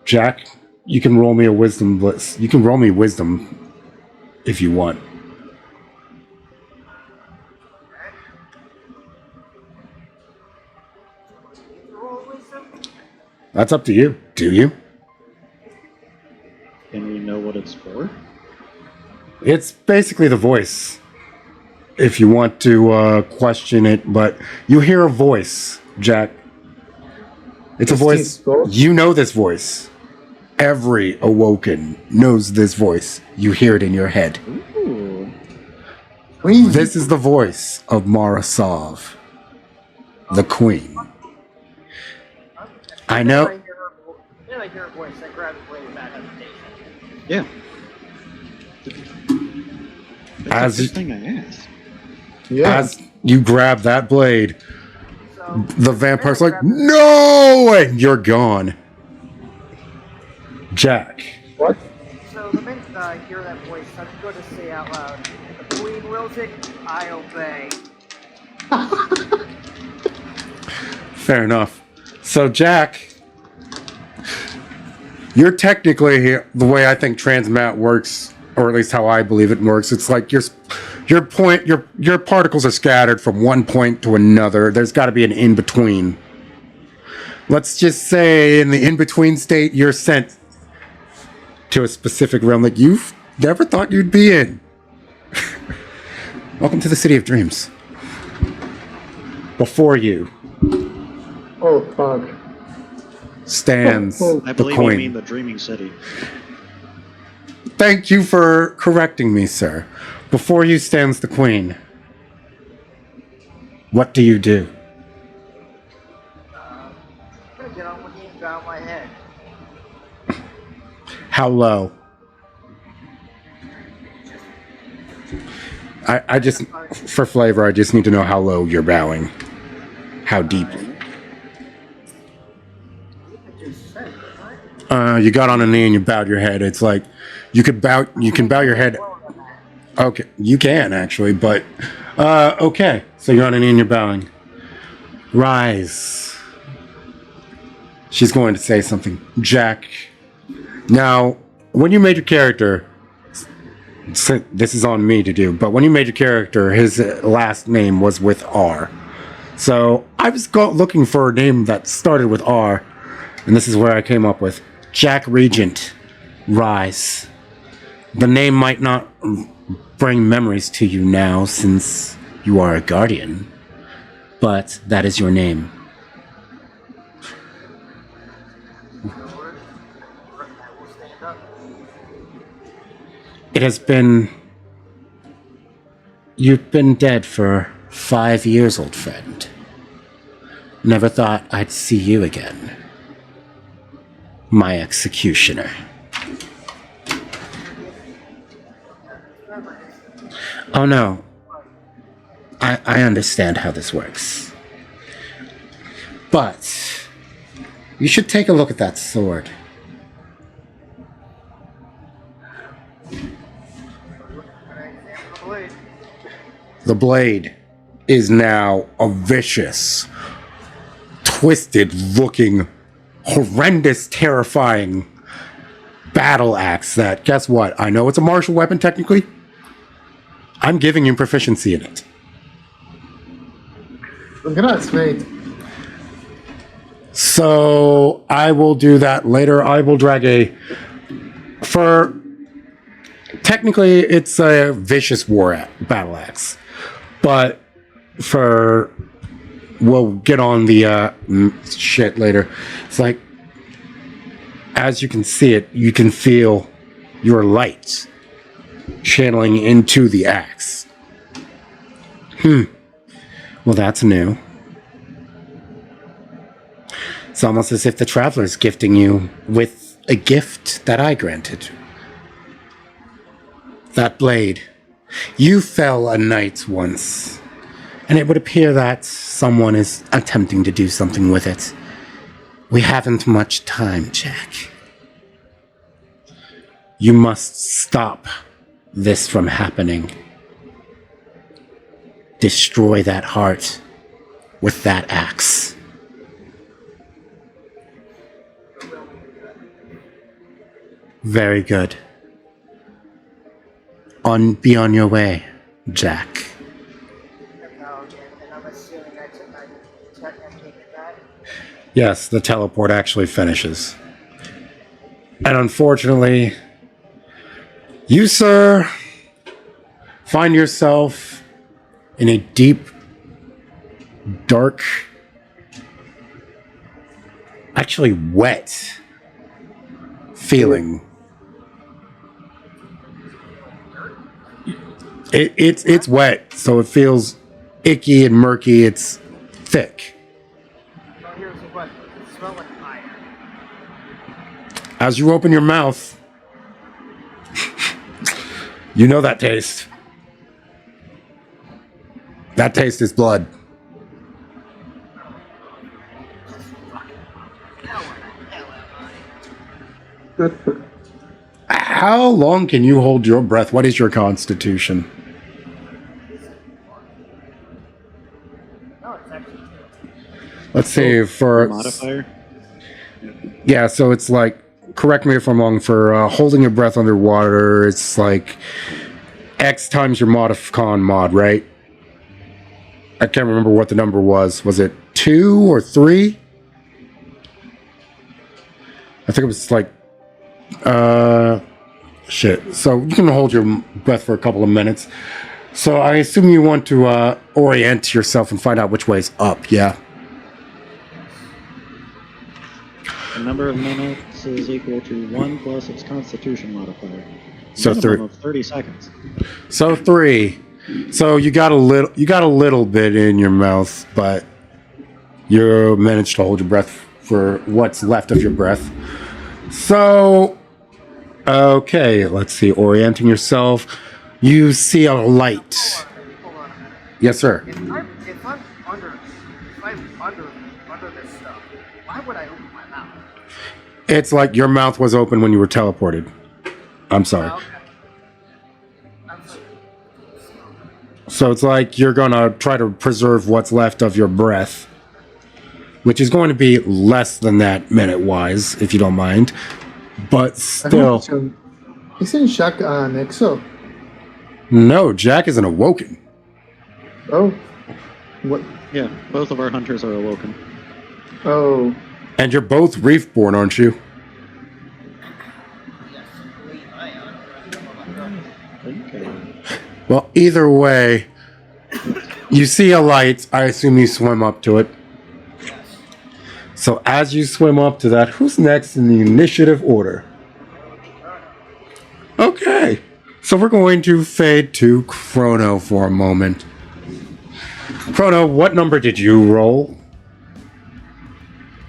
Jack, you can roll me a wisdom blitz. You can roll me wisdom if you want. That's up to you. Do you? Can we know what it's for? It's basically the voice. If you want to question it, but you hear a voice, Jack. It's a voice. You know this voice. Every awoken knows this voice. You hear it in your head. Ooh. This is the voice of Marasov, the queen. I know. Then I hear a voice. I grab the blade without hesitation. Yeah. As That's the thing I asked. Yeah. As you grab that blade, So the vampire's like, "No!" And you're gone. Jack. What? So the minute I hear that voice, I'm going to say out loud, "The queen wills it, I obey." Fair enough. So, Jack, you're technically here. The way I think transmat works, or at least how I believe it works, it's like your particles are scattered from one point to another. There's got to be an in between. Let's just say in the in between state, you're sent to a specific realm that you've never thought you'd be in. Welcome to the City of Dreams. Before you Oh, fuck. stands Oh, I the believe you queen. mean the Dreaming City. Thank you for correcting me, sir. Before you stands the queen. What do you do? I'm going to get on with me and bow my head. How low? I just, for flavor, I just need to know how low you're bowing. How deep. I just said, right? You got on a knee and you bowed your head. It's like you can bow your head. Okay, you can actually, but okay. So you're on a knee and you're bowing. Rise. She's going to say something. Jack. Now, when you made your character, this is on me to do, but when you made your character, his last name was with R. So I was looking for a name that started with R, and this is where I came up with Jack Regent. Rise. The name might not bring memories to you now, since you are a guardian, but that is your name. It has been... You've been dead for 5 years, old friend. Never thought I'd see you again. My executioner. Oh no. I understand how this works. But you should take a look at that sword. The blade is now a vicious, twisted-looking, horrendous, terrifying battle axe that, guess what? I know it's a martial weapon technically. I'm giving you proficiency in it. Congrats, mate. So I will do that later. I will drag technically it's a vicious battle axe, but we'll get on the shit later. It's like, as you can see it, you can feel your light channeling into the axe. Well, that's new. It's almost as if the Traveler's gifting you with a gift that I granted. That blade. You fell a knight once, and it would appear that someone is attempting to do something with it. We haven't much time, Jack. You must stop this from happening. Destroy that heart with that axe. Very good. Be on your way, Jack. Yes, the teleport actually finishes. And unfortunately, you, sir, find yourself in a deep, dark, actually wet feeling. It's wet, so it feels icky and murky. It's thick. Well, here's the question. It smells like fire. As you open your mouth, you know that taste. That taste is blood. How long can you hold your breath? What is your constitution? Let's see, for... Modifier? Yeah, so it's like, correct me if I'm wrong, for holding your breath underwater, it's like X times your modifcon mod, right? I can't remember what the number was. Was it 2 or 3? I think it was like... shit. So you can hold your breath for a couple of minutes. So I assume you want to orient yourself and find out which way's up, yeah? The number of minutes is equal to 1 plus its constitution modifier. So Minimum of 30 seconds. So 3. So you got a little bit in your mouth, but you managed to hold your breath for what's left of your breath. So, okay, let's see. Orienting yourself. You see a light. Hold on a minute. Yes, sir. If I'm under this stuff, why would I open my mouth? It's like your mouth was open when you were teleported. I'm sorry. Oh, okay. I'm sorry. So it's like you're gonna try to preserve what's left of your breath, which is going to be less than that minute-wise, if you don't mind. But still... Isn't Jack an exo? No, Jack isn't awoken. Oh. What? Yeah, both of our hunters are awoken. Oh. And you're both Reefborn, aren't you? Okay. Well, either way, You see a light. I assume you swim up to it. Yes. So as you swim up to that, who's next in the initiative order? Okay. So we're going to fade to Chrono for a moment. Chrono, what number did you roll?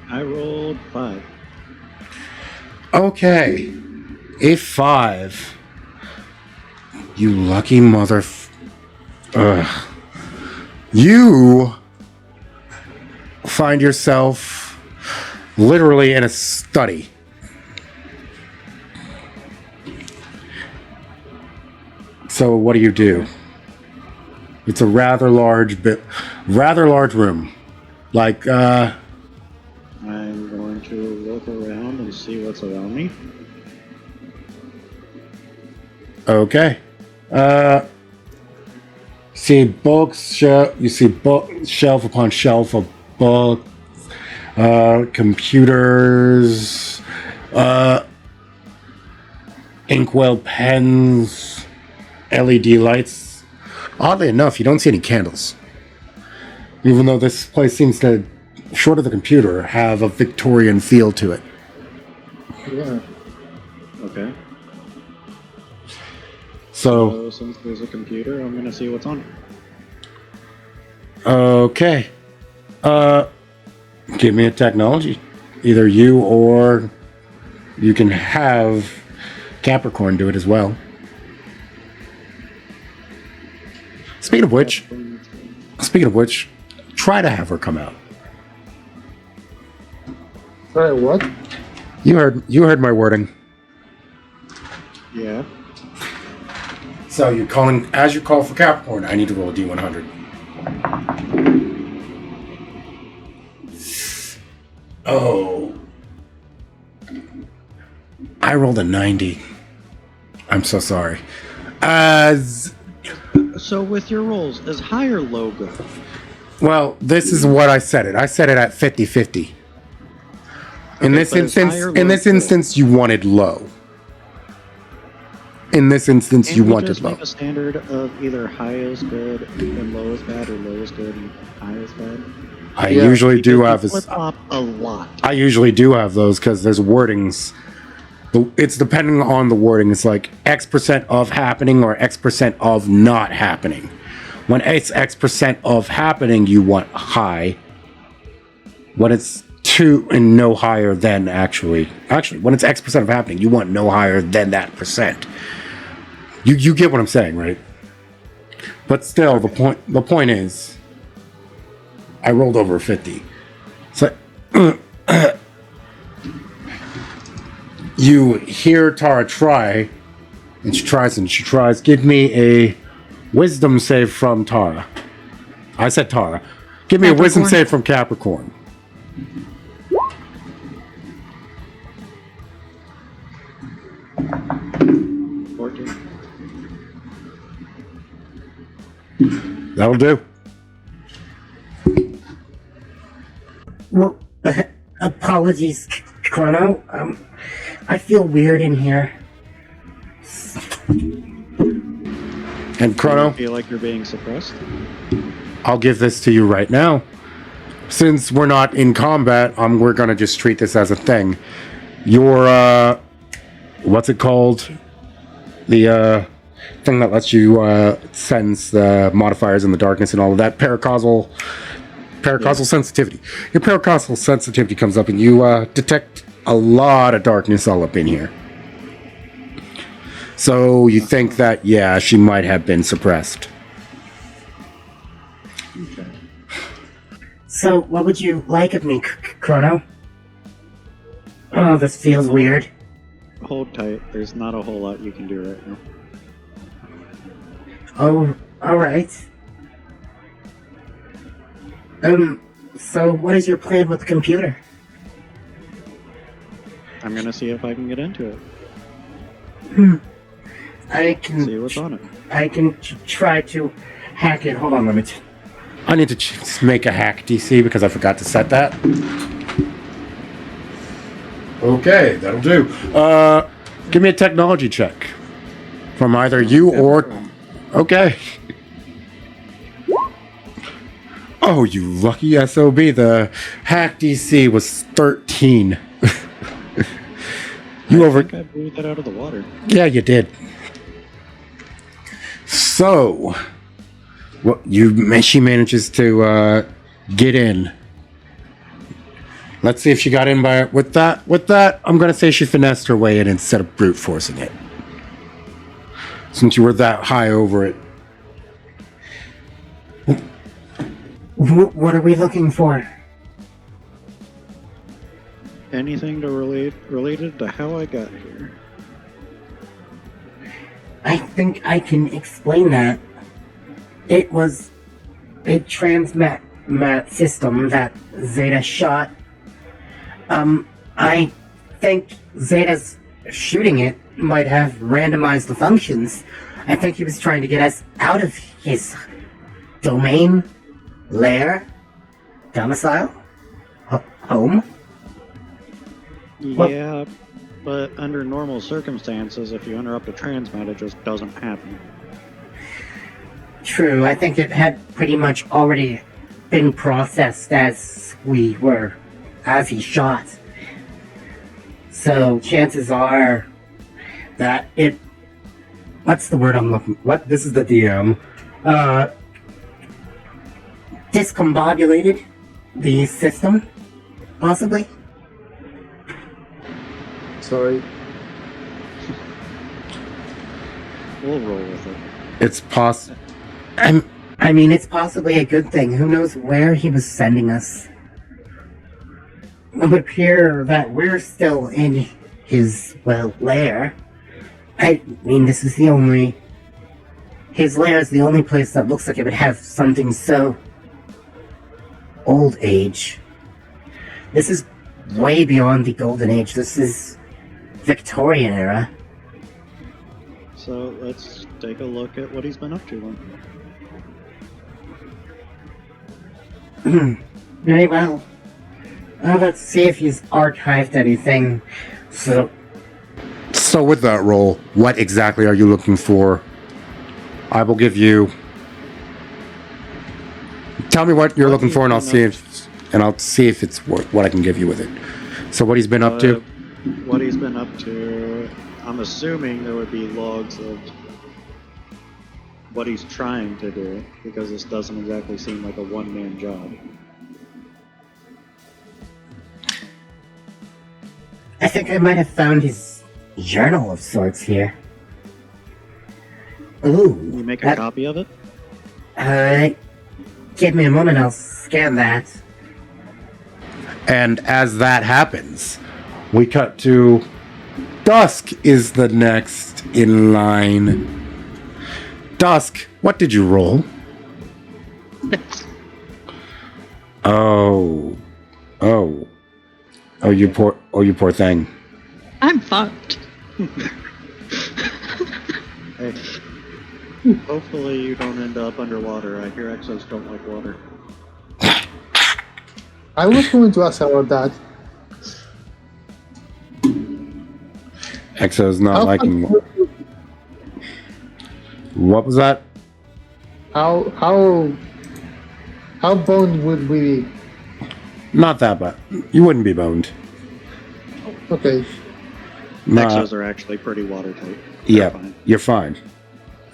I rolled 5. Okay. A 5. You lucky mother... Ugh. You find yourself literally in a study. So what do? It's a rather large room. Like, I'm going to look around and see what's around me. okay. See books, you see shelf upon shelf of books, computers, inkwell pens, LED lights. Oddly enough, you don't see any candles. Even though this place seems to, short of the computer, have a Victorian feel to it. Yeah. Okay. So, So since there's a computer, I'm gonna see what's on it. okay. Give me a technology. Either you or you can have Capricorn do it as well. Speaking of which, try to have her come out. Sorry, what? You heard my wording. Yeah. So you call for Capricorn, I need to roll a D100. Oh. I rolled a 90. I'm so sorry. So with your rolls, is high or low good? Well, this is what I set it. I set it at 50-50. In this instance, you wanted low. In this instance, Can you we wanted just low. make a standard of either high is good and low is bad, or low is good and high is bad? I Yeah, usually do have Flip this. flop a lot. I usually do have those because there's wordings. It's depending on the wording. It's like X% of happening or X% of not happening. When it's X% of happening, you want high. When it's 2 and no higher than actually, when it's X% of happening, you want no higher than that percent. You get what I'm saying, right? But still, the point is, I rolled over 50. So you hear Tara try, and she tries. Give me a wisdom save from Tara. I said Tara. Give me a wisdom save from Capricorn. That'll do. Well, apologies, Chrono. I feel weird in here. And Chrono, Do you feel like you're being suppressed? I'll give this to you right now. Since we're not in combat, we're gonna just treat this as a thing. Your what's it called? The thing that lets you sense the modifiers in the darkness and all of that. Paracausal sensitivity. Your paracausal sensitivity comes up and you detect a lot of darkness all up in here. So you think that, yeah, she might have been suppressed. Okay. So, what would you like of me, Chrono? Oh, this feels weird. Hold tight. There's not a whole lot you can do right now. Oh, alright. So what is your plan with the computer? I'm gonna see if I can get into it. I can See what's on it. I can try to hack it. Hold on, let me. I need to make a hack DC because I forgot to set that. Okay, that'll do. Give me a technology check from either you or... Okay. Oh, you lucky SOB. The hack DC was 13. I think I blew that out of the water. Yeah, you did. So, she manages to get in. Let's see if she got in with that. I'm gonna say she finessed her way in instead of brute forcing it. Since you were that high over it. What are we looking for? Anything to related to how I got here? I think I can explain that. It was a transmat system that Zeta shot. I think Zeta's shooting it might have randomized the functions. I think he was trying to get us out of his domain, lair, domicile, home. Yeah, but under normal circumstances, if you interrupt a transmat, it just doesn't happen. True, I think it had pretty much already been processed as he shot. So chances are that it... What's the word I'm looking... This is the DM. Discombobulated the system, possibly? Sorry. We'll roll with it. It's possible. I mean, it's possibly a good thing. Who knows where he was sending us? It would appear that we're still in his, lair. I mean, this is the only... His lair is the only place that looks like it would have something so... old age. This is way beyond the Golden Age. This is Victorian era. So let's take a look at what he's been up to then. Very well. Let's see if he's archived anything. So with that roll, what exactly are you looking for? I will give you... Tell me what you're looking for, and I'll see if it's what I can give you with it. So what he's been up to? What he's been up to, I'm assuming there would be logs of what he's trying to do, because this doesn't exactly seem like a one-man job. I think I might have found his journal of sorts here. Ooh. You make a copy of it? Give me a moment, I'll scan that. And as that happens, we cut to... Dusk is the next in line. Dusk, what did you roll? Oh, you poor thing. I'm fucked. Hey, hopefully you don't end up underwater. I hear exos don't like water. I was going to ask about that. Exo's not liking... What was that? How boned would we be? Not that bad. You wouldn't be boned. Okay. Exos are actually pretty watertight. Yeah, you're fine.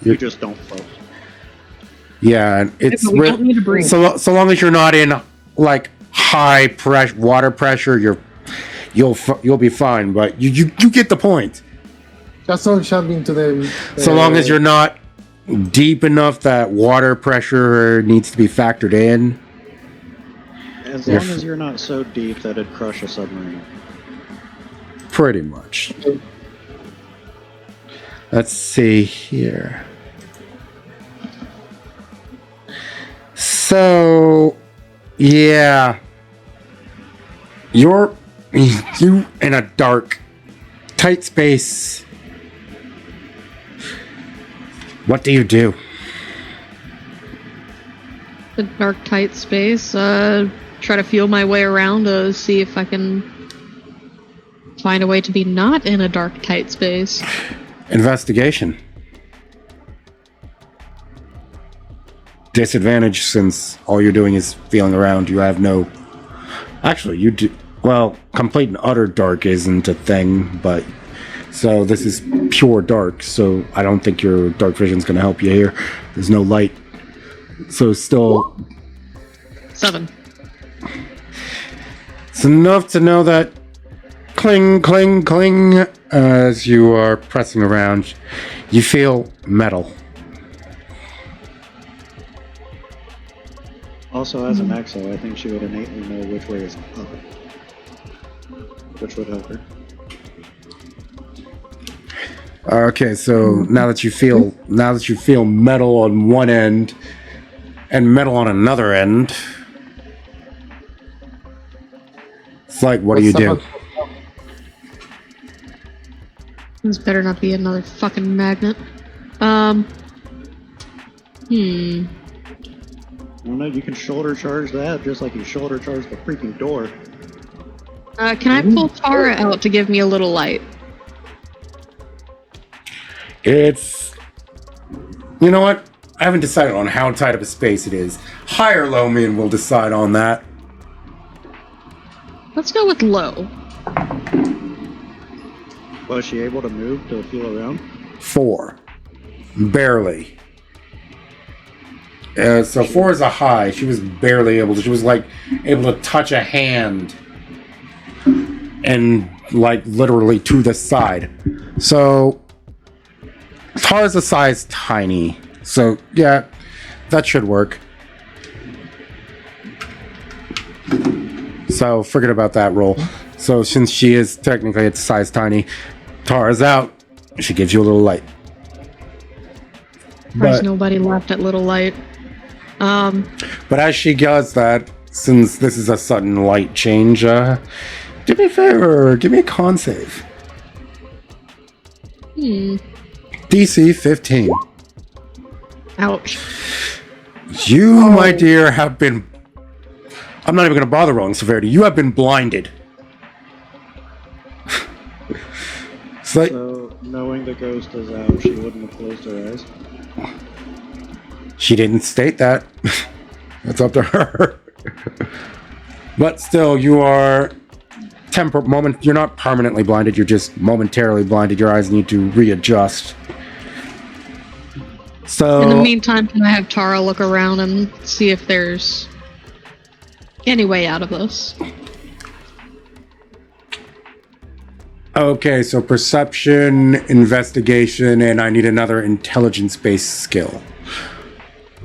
You just don't float. Yeah, it's we don't need to breathe. so long as you're not in like high pressure water pressure, you'll be fine. But you get the point. Just don't jump into them. So long as you're not deep enough that water pressure needs to be factored in. As long as you're not so deep that it'd crush a submarine. Pretty much. Let's see here. So, yeah. You in a dark, tight space. What do you do? The dark, tight space. Try to feel my way around to see if I can find a way to be not in a dark, tight space. Investigation. disadvantage since all you're doing is feeling around. You have no... Actually, you do... Well, complete and utter dark isn't a thing, but... So this is pure dark, so I don't think your dark vision's going to help you here. There's no light. So still... 7. It's enough to know that cling, cling, cling as you are pressing around. You feel metal. Also, as an Exo, I think she would innately know which way is up, which would help her. Okay, so now that you feel metal on one end and metal on another end, it's like, what do you do? This better not be another fucking magnet. I don't know, you can shoulder charge that just like you shoulder charge the freaking door. Can I pull Tara out to give me a little light? It's... You know what? I haven't decided on how tight of a space it is. High or low, me and we'll decide on that. Let's go with low. Was she able to move to feel around? 4. Barely. So 4 is a high. She was barely able to. She was like able to touch a hand, and like literally to the side. So Tara's a size tiny. So yeah, that should work. So forget about that roll. So since she is technically at size tiny, Tara's out. She gives you a little light. There's nobody left at little light. But as she does that, since this is a sudden light change, do me a favor, give me a con save. DC 15. Ouch. You, my dear, have been... I'm not even going to bother rolling severity. You have been blinded. So, knowing the ghost is out, she wouldn't have closed her eyes? She didn't state that. That's up to her. But still, you are you're not permanently blinded, you're just momentarily blinded. Your eyes need to readjust. So in the meantime, can I have Tara look around and see if there's any way out of this? Okay, so perception, investigation, and I need another intelligence-based skill.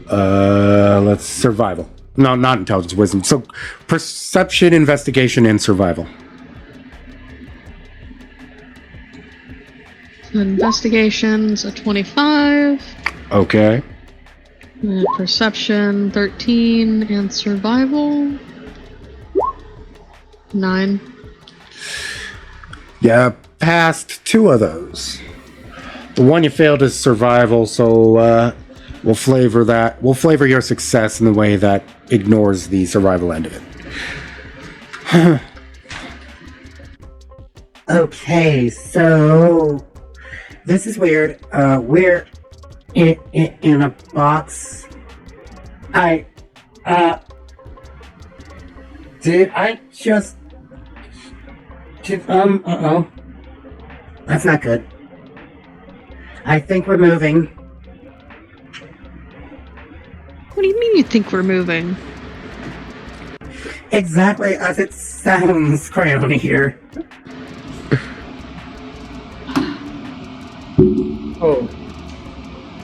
Let's survival. No, not intelligence, wisdom. So perception, investigation, and survival. Investigation's a 25. Okay. Perception 13 and survival 9. Yeah, passed 2 of those. The one you failed is survival, so we'll flavor that. We'll flavor your success in the way that ignores the survival end of it. Okay, so this is weird. We're in a box. Did I just... uh-oh. That's not good. I think we're moving. What do you mean you think we're moving? Exactly as it sounds, Crown here. Oh.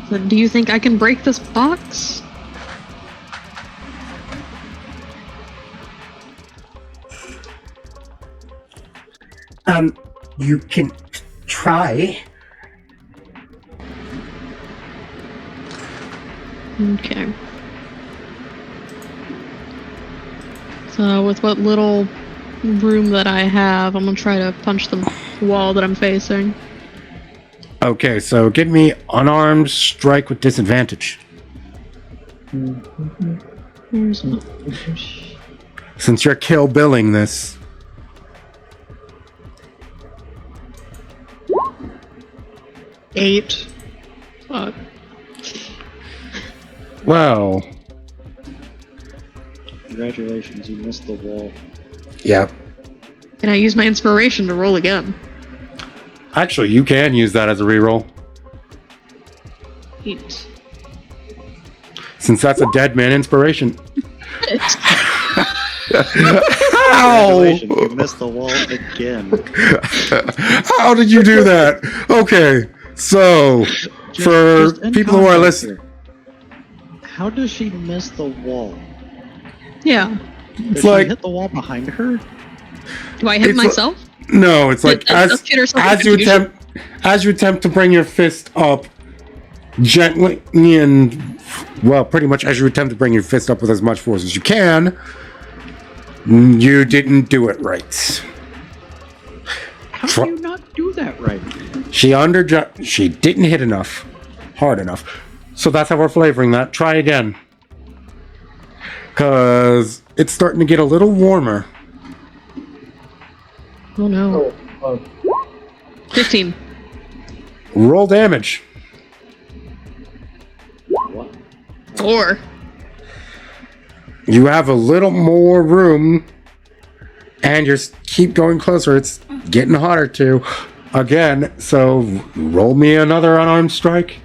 So do you think I can break this box? You can try. Okay. So with what little room that I have, I'm gonna try to punch the wall that I'm facing. Okay, so give me unarmed strike with disadvantage. Where's my... Since you're kill billing this. Eight. Fuck. Well, Congratulations, you missed the wall. Yep. Can I use my inspiration to roll again? Actually, you can use that as a reroll. 8. Since that's a dead man inspiration. Congratulations, you missed the wall again. How did you do that? Okay, so for Just in people who are context listening, here, how does she miss the wall? Yeah. Does it's she like hit the wall behind her? Do I hit It's myself? no, it's like Does Peter still get as you confusion? attempt to bring your fist up gently and well, pretty much as you attempt to bring your fist up with as much force as you can, you didn't do it right. How do you not do that right? She didn't hit enough, hard enough. So that's how we're flavoring that. Try again. Cause it's starting to get a little warmer. Oh no. 15. Roll damage. 4. You have a little more room, and you keep going closer. It's getting hotter too. Again, so roll me another unarmed strike.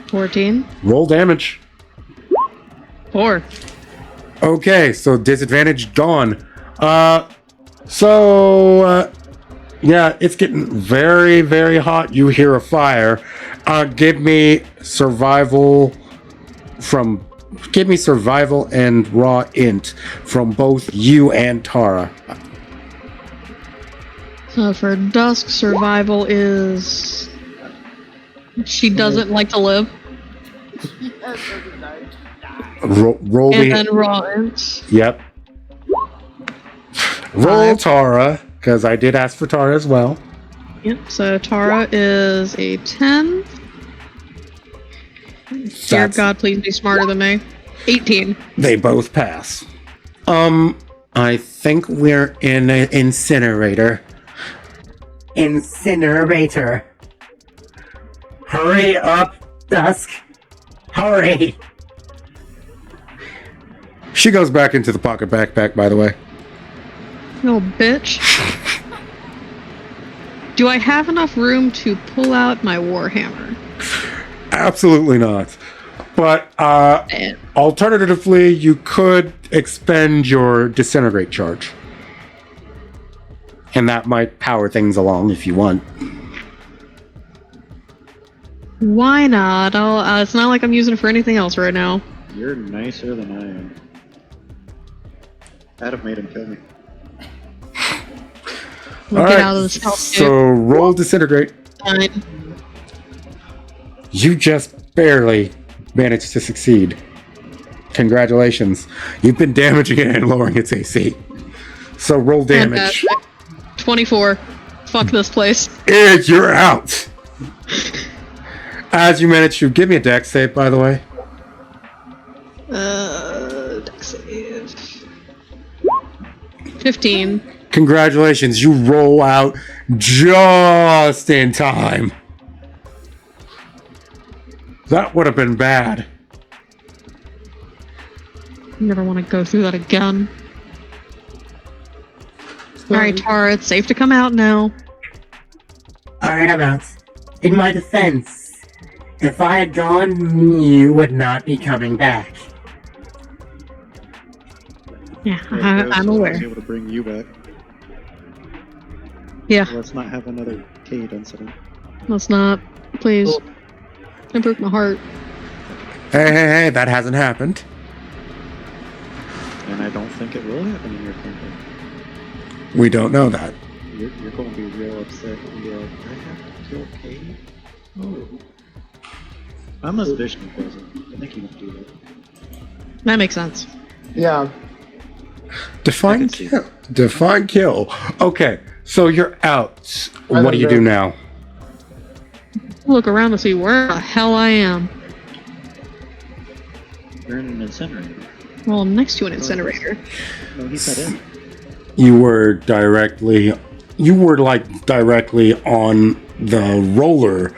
14. Roll damage. 4. Okay, so disadvantage gone. Yeah, it's getting very, very hot. You hear a fire. Give me survival and raw int from both you and Tara. So for Dusk, survival is... She doesn't like to live. Roll And me. then raw int. Yep. Roll 5. Tara, because I did ask for Tara as well. Yep, so Tara is a 10. Dear That's- God, please be smarter than me. 18. They both pass. I think we're in an incinerator. Incinerator. Hurry up, Dusk. Hurry. She goes back into the pocket backpack, by the way. You little bitch. Do I have enough room to pull out my Warhammer? Absolutely not. But And alternatively, you could expend your disintegrate charge. And that might power things along if you want. why not? It's not like I'm using it for anything else right now. You're nicer than I am. I'd have made him kill me. We'll get out of this hellscape. So roll disintegrate. 9. You just barely managed to succeed. Congratulations. You've been damaging it and lowering its AC. So roll damage. Fantastic. 24. Fuck this place. And you're out. As you manage to give me a dex save, by the way. Dex save. 15. Congratulations, you roll out just in time. That would have been bad. Never want to go through that again. Alright, Tara, it's safe to come out now. Alright, I'm out. In my defense, if I had gone, you would not be coming back. Yeah, Right, I'm I was aware. able to bring you back. Yeah, Let's not have another Cade incident. let's not. Please. It broke my heart. Hey, that hasn't happened. And I don't think it will happen in your campaign. We don't know that. You're going to be real upset and be like, I have to kill Cade? Oh. Unless Vishnu does it. I think he would do that. That makes sense. Yeah. Define I can see kill. Define kill. Okay, so you're out. I What do you don't do know. now? Look around to see where the hell I am. You're in an incinerator. Well, I'm next to an incinerator. No, he said in. You were directly on the roller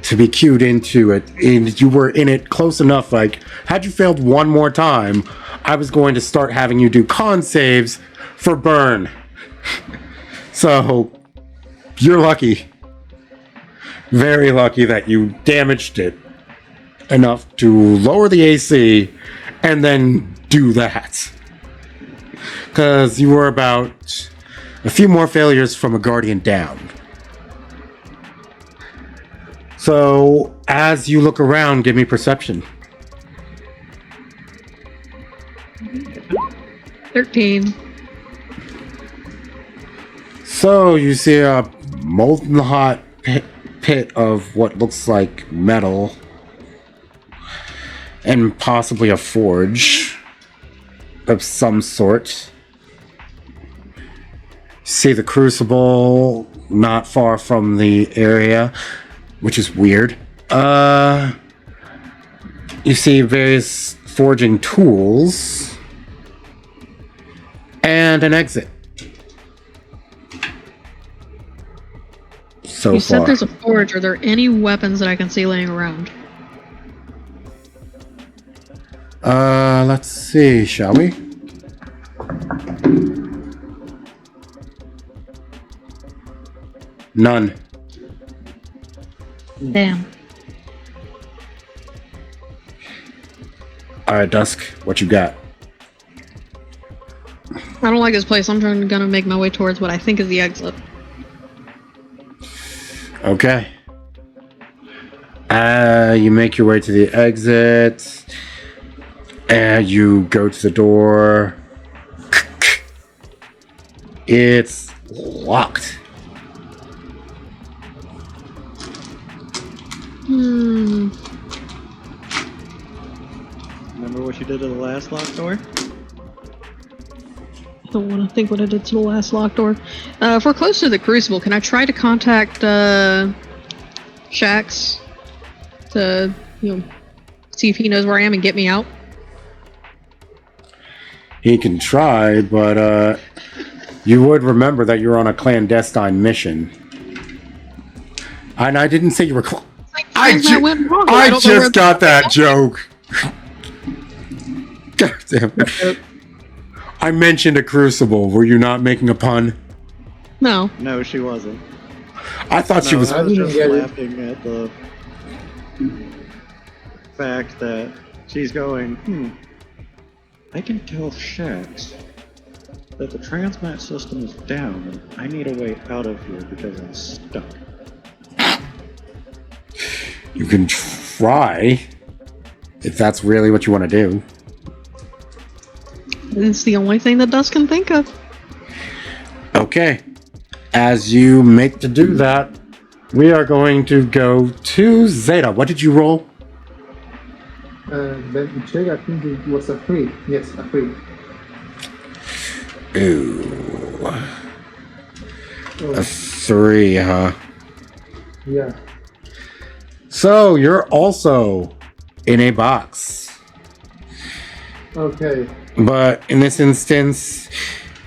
to be cued into it, and you were in it close enough. Like, had you failed one more time, I was going to start having you do con saves for burn. So, you're lucky. Very lucky that you damaged it enough to lower the AC and then do that. Because you were about a few more failures from a guardian down. So, as you look around, give me perception. 13. So, you see a molten hot pit of what looks like metal. And possibly a forge of some sort. See the crucible not far from the area, which is weird. You see various forging tools and an exit. So You far. said there's a forge. Are there any weapons that I can see laying around? Let's see, shall we? None. Damn. Alright, Dusk, what you got? I don't like this place. I'm gonna make my way towards what I think is the exit. Okay. You make your way to the exit. And you go to the door. It's locked. Remember what you did to the last locked door? I don't want to think what I did to the last locked door. If we're close to the crucible, can I try to contact Shax to, see if he knows where I am and get me out? He can try, but you would remember that you're on a clandestine mission. And I didn't say you were. I just got that joke. God damn it. I mentioned a crucible. Were you not making a pun? No. No, she wasn't. I thought she was. I was just laughing at the fact that she's going, I can tell Shax that the transmat system is down and I need a way out of here because I'm stuck. You can try if that's really what you want to do. It's the only thing that Dusk can think of. Okay. As you make to do that, we are going to go to Zeta. What did you roll? Let me check. I think it was a 3. Yes, a 3. Ooh. Oh, A 3, huh? yeah. So, you're also in a box. Okay. But in this instance,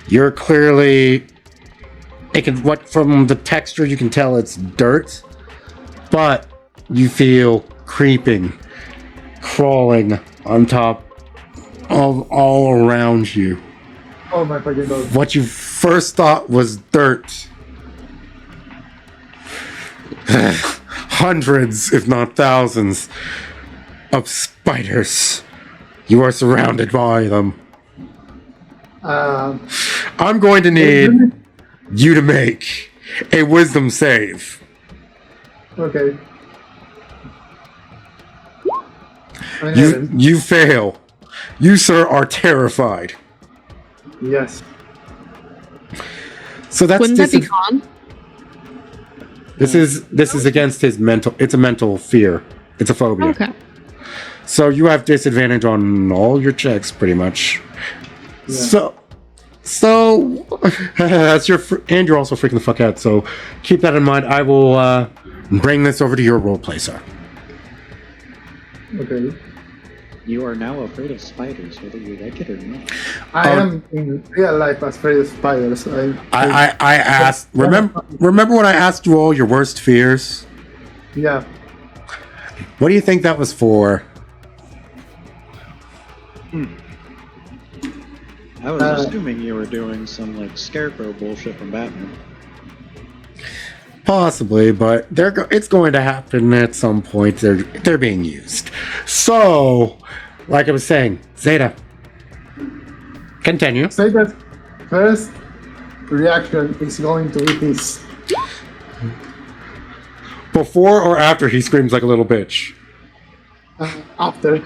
you're clearly... from the texture, you can tell it's dirt. But you feel creeping, crawling on top of all around you. Oh my fucking god. What you first thought was dirt. Hundreds, if not thousands, of spiders. You are surrounded by them. I'm going to need you to make a wisdom save. Okay. You fail. You, sir, are terrified. Yes. So that's Wouldn't that be con? This is against his mental. It's a mental fear. It's a phobia. Okay. So you have disadvantage on all your checks, pretty much. Yeah. So that's and you're also freaking the fuck out. So keep that in mind. I will bring this over to your roleplay, sir. Okay. You are now afraid of spiders, whether you like it or not. I am in real life afraid of spiders. I asked. Remember when I asked you all your worst fears? Yeah. What do you think that was for? I was assuming you were doing some like scarecrow bullshit from Batman. Possibly, but it's going to happen at some point. They're being used. So, like I was saying, Zeta, continue. Zeta's first reaction is going to be this. Before or after he screams like a little bitch? After.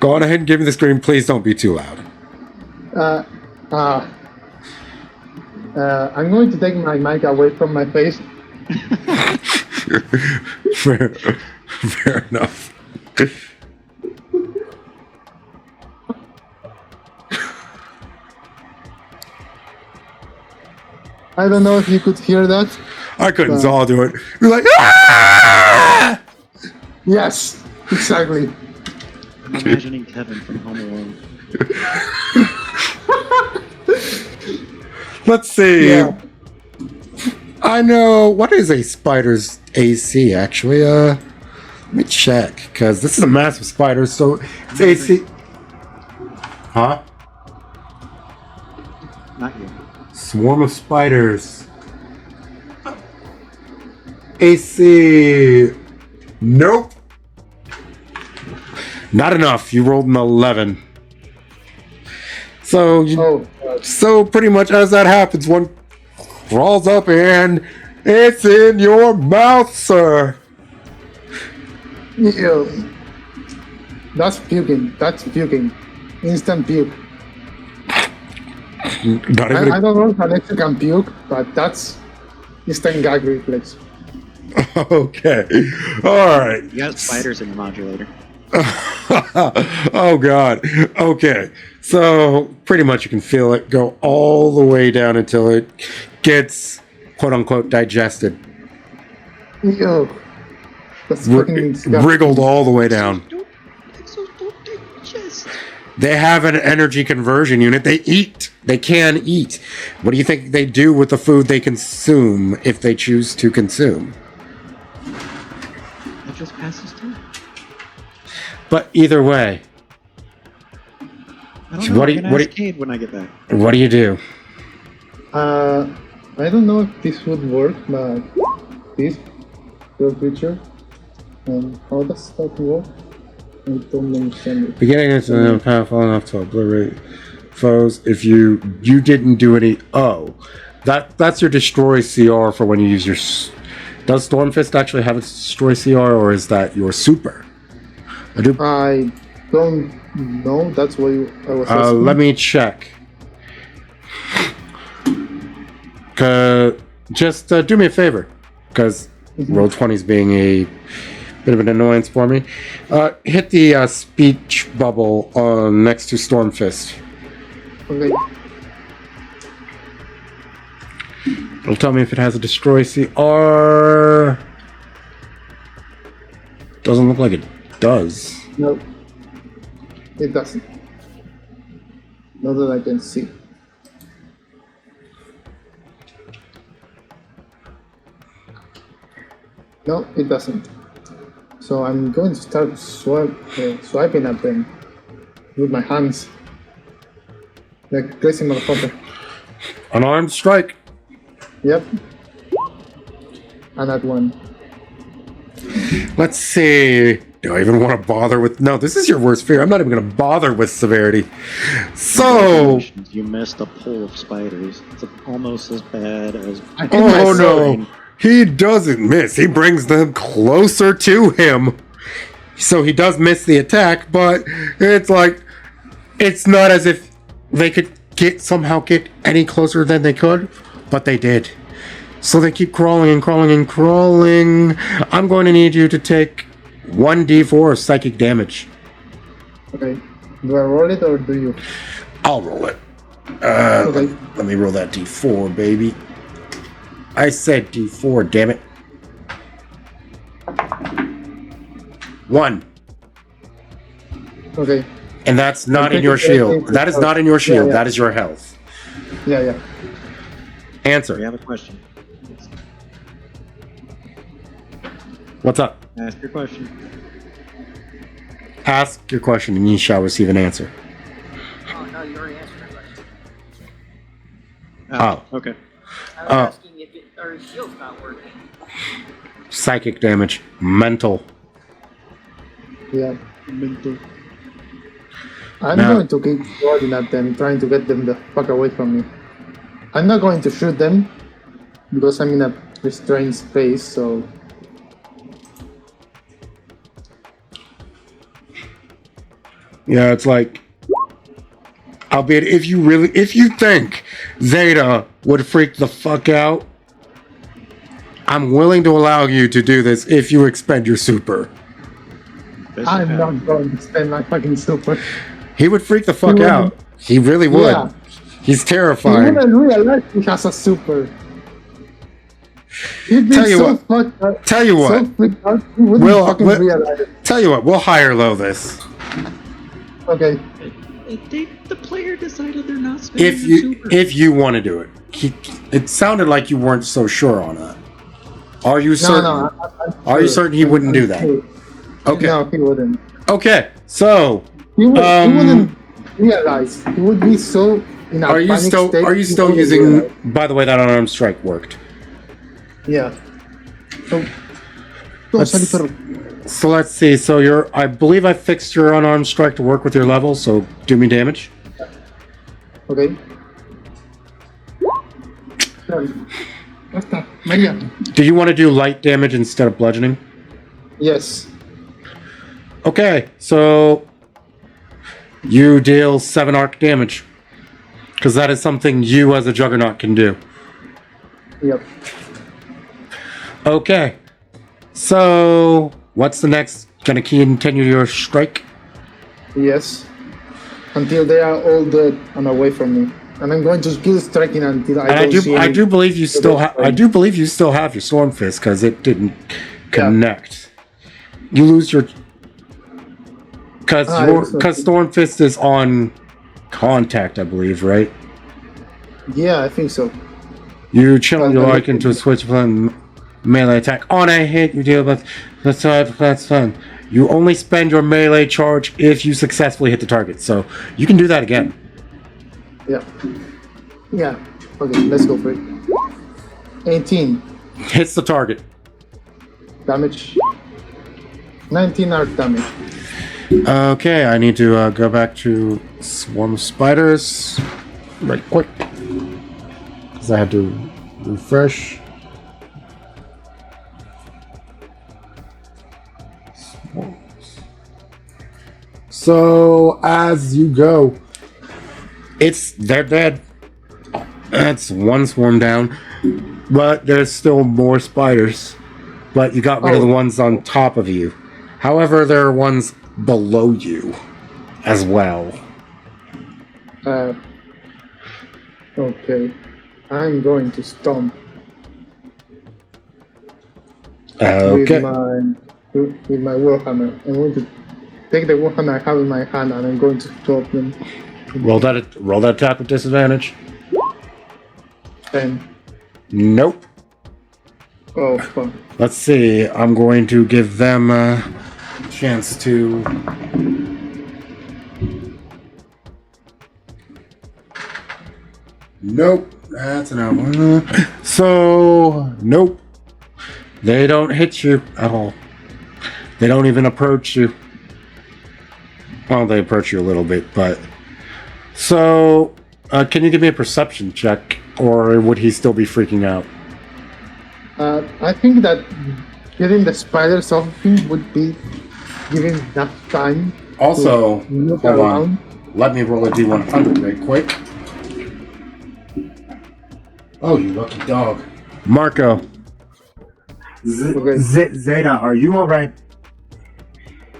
Go on ahead and give me the scream. Please don't be too loud. I'm going to take my mic away from my face. Fair enough. I don't know if you could hear that. I couldn't, so I'll do it. You're like, ah! Yes, exactly. I'm imagining Kevin from Home Alone. Let's see. Yeah. I know. What is a spider's AC, actually? Let me check, because this is a massive spider, so it's AC. Huh? Not you. Swarm of spiders. AC. Nope. Not enough. You rolled an 11. So, so pretty much as that happens, one crawls up and it's in your mouth, sir. Ew. That's puking. That's puking. Instant puke. Not even I don't know if Alexa can puke, but that's instant gag reflex. Okay. All right. You got spiders in your modulator. Oh God. Okay. So pretty much you can feel it go all the way down until it gets quote unquote digested. Ew. That's fucking disgusting. Wriggled all the way down. They have an energy conversion unit. They eat. They can eat. What do you think they do with the food they consume if they choose to consume? It just passes time. But either way, I don't know. I'm gonna ask Cade when I get back. What do you do? I don't know if this would work, but this your creature. How does that work? I don't understand it. Beginning is powerful enough to obliterate foes. If you didn't do any, that's your destroy CR for when you use your. Does Stormfist actually have a destroy CR, or is that your super? I don't know. That's what I was asking. Let me check. Just do me a favor, because roll 20 is being a bit of an annoyance for me. Hit the speech bubble next to Stormfist. Okay. It'll tell me if it has a destroy CR. Doesn't look like it does. No, it doesn't. Not that I can see. No, it doesn't. So I'm going to start swiping at them with my hands. Like crazy motherfucker. Unarmed strike. Yep. And that one. Let's see. Do I even want to bother with... No, this is your worst fear. I'm not even going to bother with severity. So... You missed a pull of spiders. It's almost as bad as... Oh, no. He doesn't miss. He brings them closer to him. So he does miss the attack, but it's like... It's not as if they could somehow get any closer than they could, but they did. So they keep crawling and crawling and crawling. I'm going to need you to take 1d4 of psychic damage. Okay. Do I roll it or do you? I'll roll it. Okay. Let me roll that d4, baby. I said d4, damn it. 1. Okay. And that's not in your shield. That is not in your shield. Yeah. That is your health. Yeah. We Answer. have a question. What's up? Ask your question. Ask your question and you shall receive an answer. Oh no, you already answered my question. Oh. Okay. I was asking if our shield's not working. Psychic damage. Mental. Yeah. Mental. I'm Now- going to keep rolling at them, trying to get them the fuck away from me. I'm not going to shoot them because I'm in a restrained space, so Yeah, it's like, albeit if you think Zeta would freak the fuck out, I'm willing to allow you to do this if you expend your super. I'm not going to spend my fucking super. He would freak the fuck He out. wouldn't. He really would. Yeah. He's He terrifying. wouldn't realize he has a super. He'd be Tell you so what. fucked out, Tell you so what. freaked out, he wouldn't fucking realize it. Tell you what. We'll higher low this. Okay. The player decided they're not spending If the you super. if you want to do it. It sounded like you weren't so sure on that. Are you certain? No, Are you certain he wouldn't do that? Okay. No, he wouldn't. Okay. So, He wouldn't realize. He would be so in a are you panic still state, are you he still wouldn't using? realize. By the way, that unarmed strike worked. Yeah. So, So let's see. So I believe I fixed your unarmed strike to work with your level. So do me damage. okay. Basta, Maria. Do you want to do light damage instead of bludgeoning? Yes. Okay. So you deal 7 arc damage because that is something you as a juggernaut can do. Yep. Okay. So what's the next? Gonna continue your strike? Yes. Until they are all dead and away from me. And I'm going to keep striking until And I don't see I any- do believe you still have. I do believe you still have your storm fist because it didn't connect. You lose your because storm fist is on contact, I believe, right? Yeah, I think so. You channel your like into a switch from melee attack. On a hit, you deal with that's fun. You only spend your melee charge if you successfully hit the target, so you can do that again. Yeah. Yeah. Okay, let's go for it. 18 Hits the target. damage. 19 arc damage. Okay, I need to go back to Swarm of Spiders right quick because I had to refresh. So as you go, they're dead. That's one swarm down, but there's still more spiders. But you got rid of the ones on top of you. However, there are ones below you as well. Okay. I'm going to stomp Okay. with my warhammer. I'm going to take the warhammer I have in my hand and I'm going to stomp them. Roll that attack with disadvantage. 10. Nope. Oh fuck. Let's see. I'm going to give them a chance to. Nope. That's an hour. So, nope. They don't hit you at all. They don't even approach you. Well, they approach you a little bit, but. So, can you give me a perception check? Or would he still be freaking out? I think that getting the spiders off him would be giving enough time. Also, to look hold around. on. Let me roll a d100 right quick. Oh, you lucky dog. Marco. Zeta, are you alright?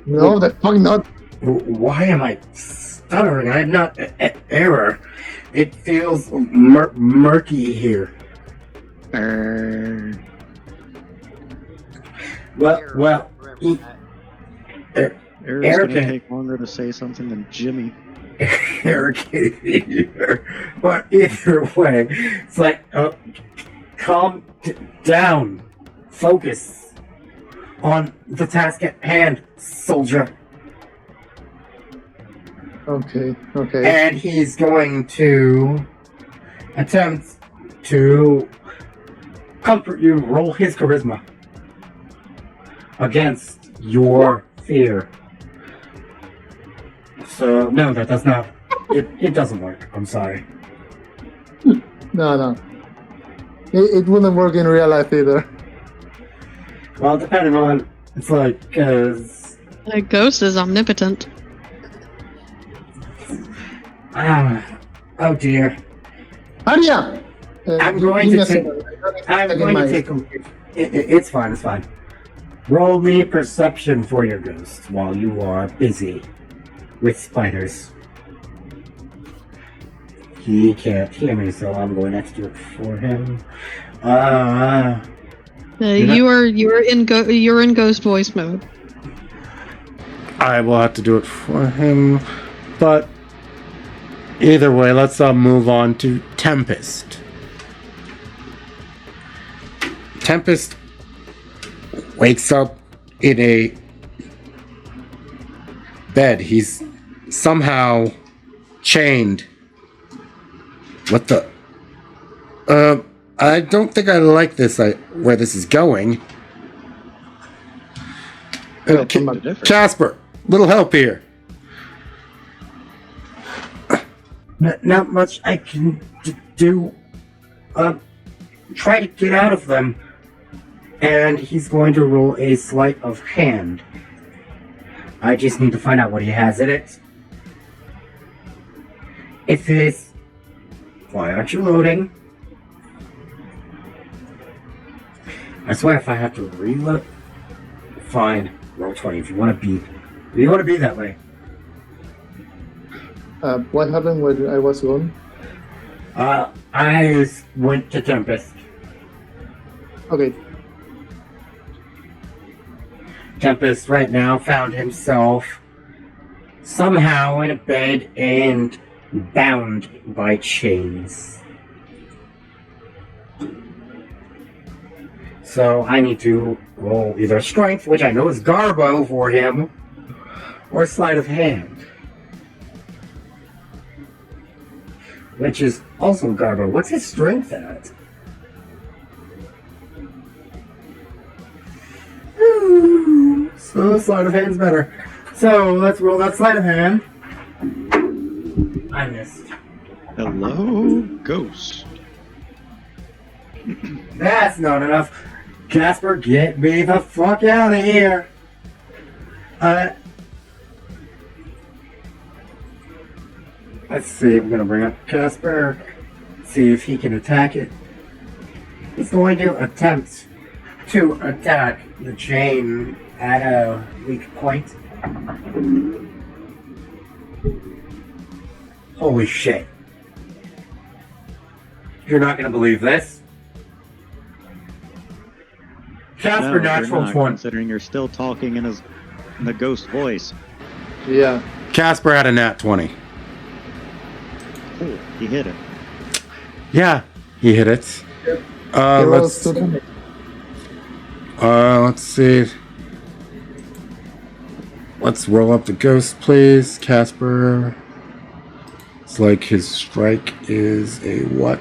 No, the fuck not. Why am I stuttering? I'm not error. It feels murky here. Well. Eric's Eric- gonna take longer to say something than Jimmy. Eric here. But either way, it's like, calm down. Focus. on the task at hand, soldier. Okay. And he's going to attempt to comfort you. Roll his charisma against your fear. So, no, that does not. It doesn't work. I'm sorry. No. It wouldn't work in real life either. Well, depending on. It's like, The ghost is omnipotent. oh dear. Arya! I'm going to take. It's fine. It's fine. Roll me perception for your ghost while you are busy with spiders. He can't hear me, so I'm going to have to do it for him. You're in ghost voice mode. I will have to do it for him, but either way, let's move on to Tempest. Tempest wakes up in a bed. He's somehow chained. What the? I don't think I like this. Where this is going. Casper, little help here. Not much I can do. Try to get out of them. And he's going to roll a sleight of hand. I just need to find out what he has in it. If it's... Why aren't you loading? I swear if I have to reload... Fine. Roll 20 if you want to be that way. What happened when I was gone? I went to Tempest. Okay. Tempest right now found himself somehow in a bed and bound by chains. So I need to roll either strength, which I know is Garbo for him, or sleight of hand, which is also Garbo. What's his strength at? So sleight of hand's better. So let's roll that sleight of hand. I missed. Hello, ghost. That's not enough. Casper, get me the fuck out of here. Let's see, I'm gonna bring up Casper. See if he can attack it. He's going to attempt to attack the chain at a weak point. Holy shit. You're not gonna believe this. Casper, No, natural you're not, 20. considering you're still talking in the ghost voice. Yeah. Casper had a nat 20. Cool, he hit it. Yeah, he hit it. Let's see. Let's roll up the ghost, please. Casper. It's like his strike is a what?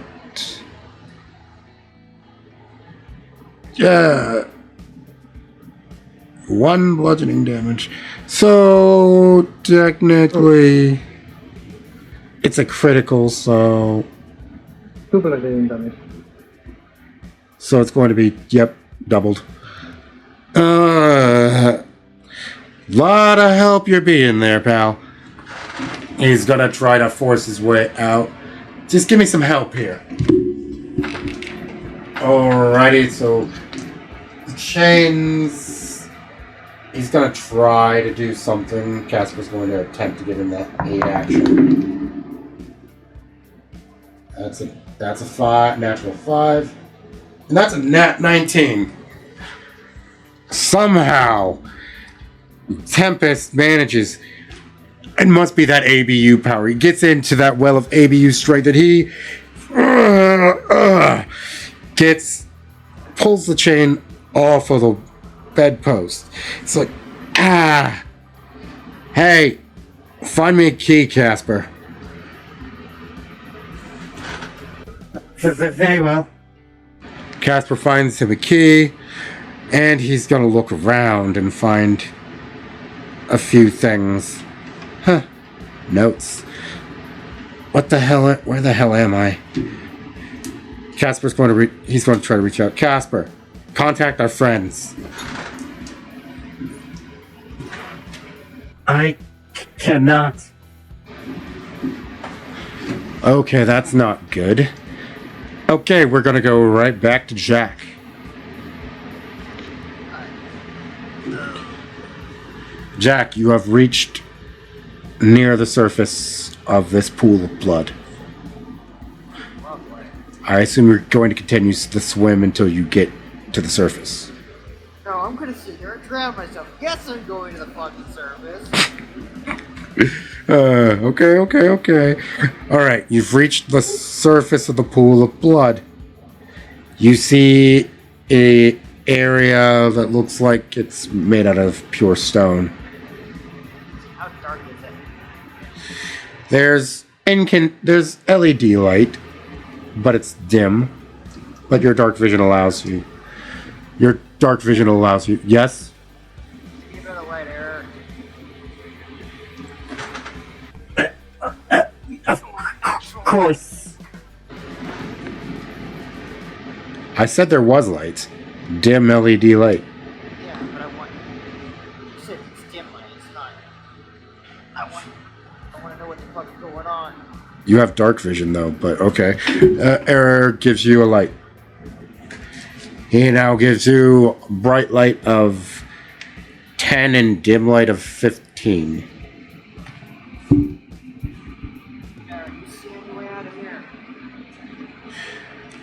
Yeah. 1 bludgeoning damage. So, technically, it's a critical, so... 2 bludgeoning damage. So it's going to be, yep, doubled. Lot of help you're being there, pal. He's gonna try to force his way out. Just give me some help here. Alrighty, so the chains. He's gonna try to do something. Casper's going to attempt to give him that 8 action. That's a 5, natural 5. And that's a nat 19. Somehow, Tempest manages. It must be that ABU power. He gets into that well of ABU strength that he pulls the chain off of the bedpost. It's like, ah. Hey, find me a key, Casper. Very well. Casper finds him a key, and he's gonna look around and find a few things. Huh. Notes. What the hell? Where the hell am I? Casper's going to he's going to try to reach out. Casper, contact our friends. I cannot. Okay, that's not good. Okay, we're gonna go right back to Jack. Jack, you have reached near the surface of this pool of blood. I assume you're going to continue the swim until you get to the surface. No, I'm gonna sit here and drown myself. Yes, I'm going to the fucking surface. Okay. Alright, you've reached the surface of the pool of blood. You see a area that looks like it's made out of pure stone. How dark is it? There's LED light, but it's dim. But your dark vision allows you. Yes? Give it a light, Eric. Of course. I said there was light. Dim LED light. Yeah, but I want. You said it's dim light. It's not. I want to know what the fuck is going on. You have dark vision though, but okay. Error gives you a light. He now gives you bright light of 10 and dim light of 15. Eric, you see any way out of here?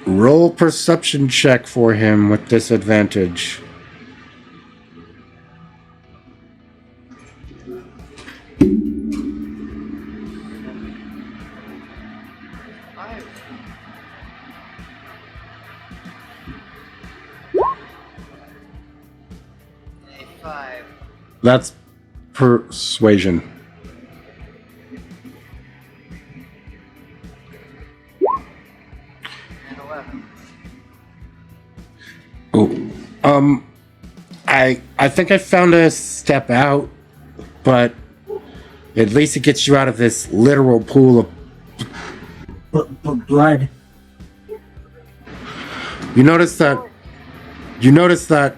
Roll perception check for him with disadvantage. Five. That's persuasion. And 11. Oh, I think I found a step out, but at least it gets you out of this literal pool of Blood. You notice that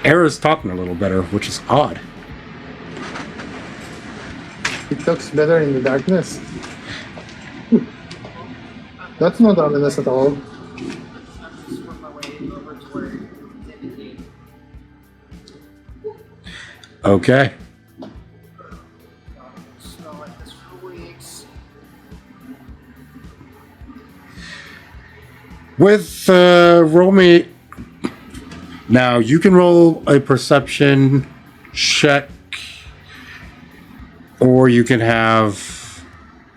Era's talking a little better, which is odd. It looks better in the darkness. That's not ominous at all. I'm just swim my way over to where it's indicated. Okay. Smell like this for weeks. With roll me. Now you can roll a perception check, or you can have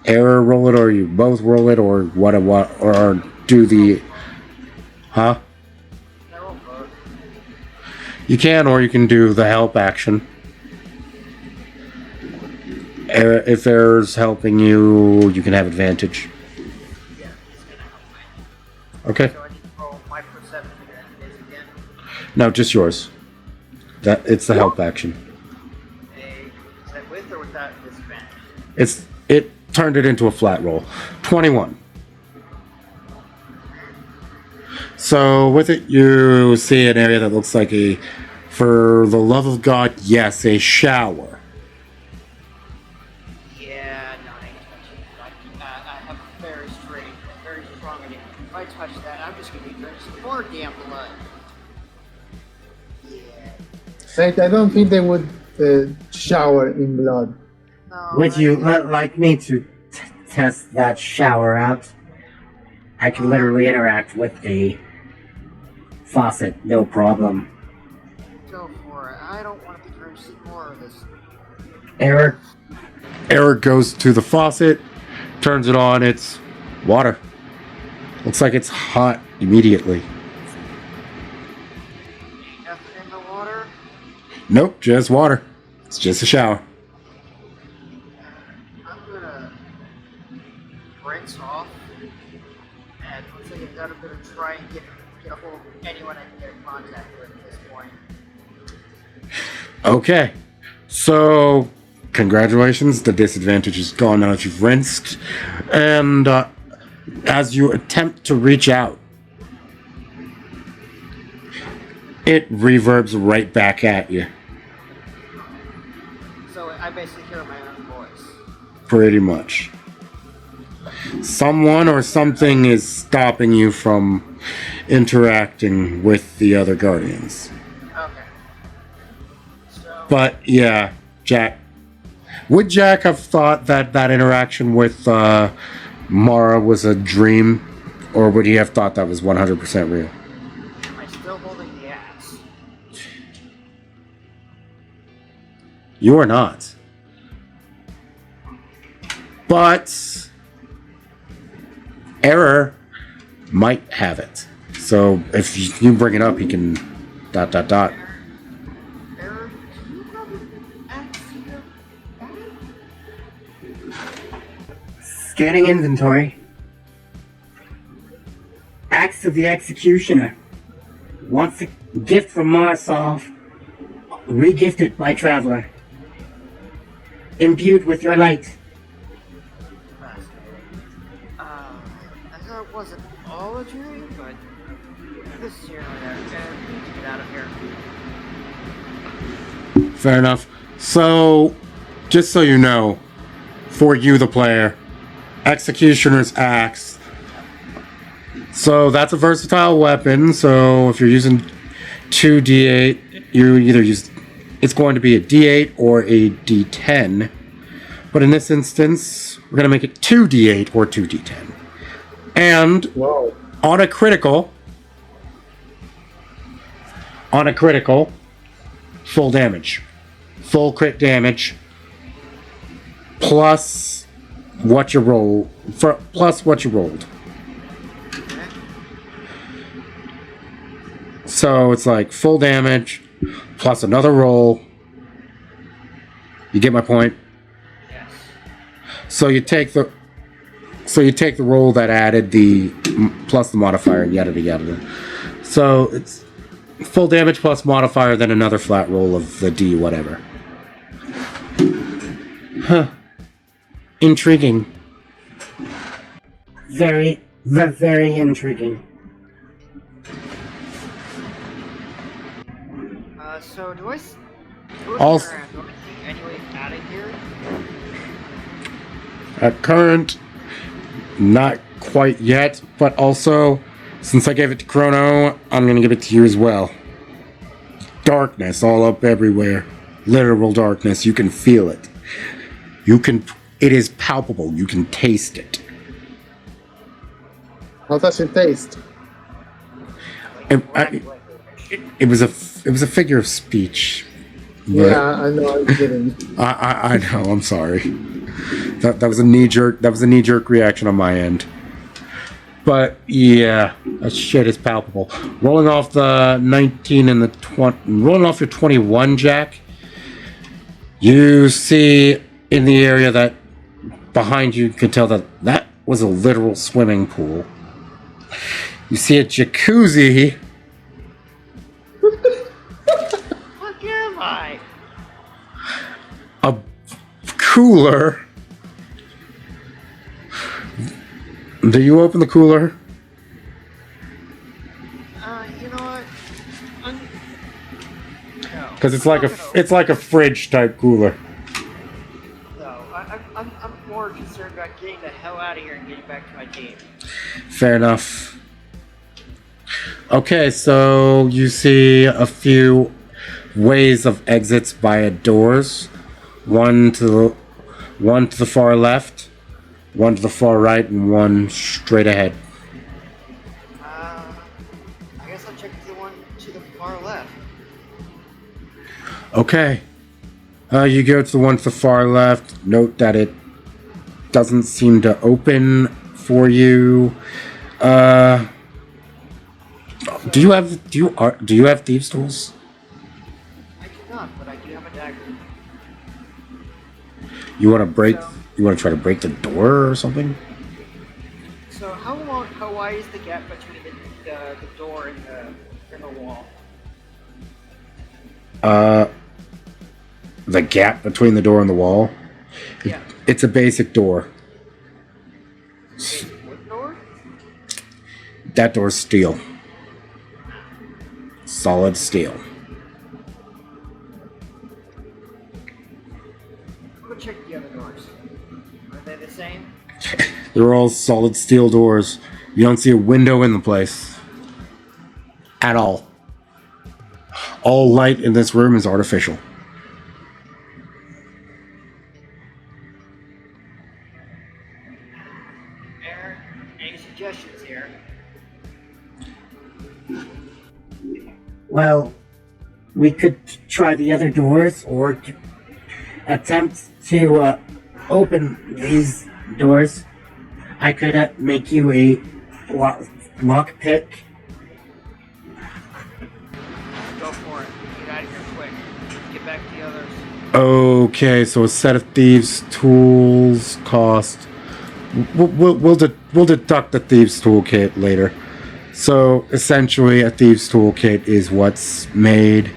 Error roll it, or you both roll it, or or do the. Huh? I roll both. You can, or you can do the help action. If Error's helping you, you can have advantage. Yeah, it's gonna help me. Okay. So I need to roll my perception again. No, just yours. It's the help action. Is that with or without disadvantage? It turned it into a flat roll. 21. So with it, you see an area that looks like for the love of God, yes, a shower. Yeah, no, I ain't touching it. I have a very strong idea. If I touch that, I'm just gonna be drinking some more damn blood. Yeah. Right, I don't think they would shower in blood. No, Would you like me to test that shower out? I can literally interact with the faucet, no problem. Go for it. I don't want to be drinking more of this. Eric goes to the faucet, turns it on, it's water. Looks like it's hot immediately. Nope, just water. It's just a shower. I'm gonna rinse off, and looks like I've got a bit of try and get a hold of anyone I can get in contact with at this point. Okay. So, congratulations. The disadvantage is gone now that you've rinsed. And as you attempt to reach out, it reverbs right back at you. So I basically hear my own voice. Pretty much. Someone or something is stopping you from interacting with the other Guardians. Okay. So, But yeah, Jack. Would Jack have thought that that interaction with Mara was a dream? Or would he have thought that was 100% real? am I still holding the axe? You are not. But Error might have it. So if you bring it up, he can ... Error, do you have an axe here? Scanning inventory. Axe of the Executioner. Wants a gift from Marsov. Regifted by Traveler. Imbued with your light. I thought it wasn't all a dream, but this is here and there, and we need to get out of here. Fair enough. So, just so you know, for you, the player, Executioner's Axe. So that's a versatile weapon. So if you're using 2d8, you either use... It's going to be a d8 or a d10. But in this instance, we're going to make it 2d8 or 2d10. And Whoa. on a critical, full damage. Full crit damage. Plus what you roll. Plus what you rolled. So it's like full damage plus another roll. You get my point? Yes. So you take the roll that added the plus the modifier, yada yada. So it's full damage plus modifier, then another flat roll of the D whatever. Huh. Intriguing. Very intriguing. So do I see any way out of here? At current, not quite yet, but also, since I gave it to Chrono, I'm gonna give it to you as well. Darkness all up everywhere. Literal darkness. You can feel it. It is palpable. You can taste it. How does it taste? It was a figure of speech. Yeah, I know. I'm kidding. I know. I'm sorry. That was a knee jerk reaction on my end. But yeah, that shit is palpable. Rolling off the 19 and the 20, rolling off your 21, Jack. You see in the area that behind you can tell that was a literal swimming pool. You see a jacuzzi. Fuck am I? A cooler. Do you open the cooler? You know what? No. Because it's like a fridge type cooler. No, I'm more concerned about getting the hell out of here and getting back to my team. Fair enough. Okay, so you see a few ways of exits via doors. One to the far left, one to the far right, and one straight ahead. I guess I'll check the one to the far left. Okay. You go to the one to the far left. Note that it doesn't seem to open for you. Do you have thieves' tools? I do not, but You want to break? So- You want to try to break the door or something? So how wide is the gap between the door and the wall? The gap between the door and the wall. Yeah. It's a basic door. Basic wood door? That door's steel. Solid steel. I'm gonna check the other doors. Are they the same? They're all solid steel doors. You don't see a window in the place. At all. All light in this room is artificial. Aaron, any suggestions here? Well, we could try the other doors or attempt to open these doors. I could make you a lock pick. Go for it. Get out of here quick. Get back to the others. Okay, so a set of thieves' tools cost. We'll deduct the thieves' toolkit later. So essentially, a thieves' toolkit is what's made.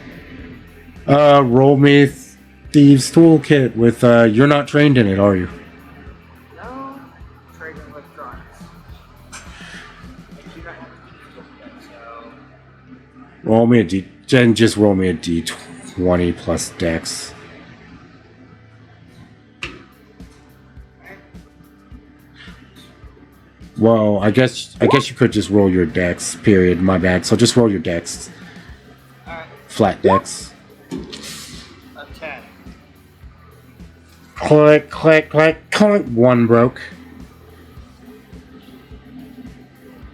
Roll me thieves' toolkit with. You're not trained in it, are you? No, trade in electronics. I do not have a toolkit, so Roll me a d. Then just roll me a d20 plus dex. Well, I guess you could just roll your dex. Period. My bad. So just roll your dex. alright, Flat dex. a 10. Click, click, click, click. One broke.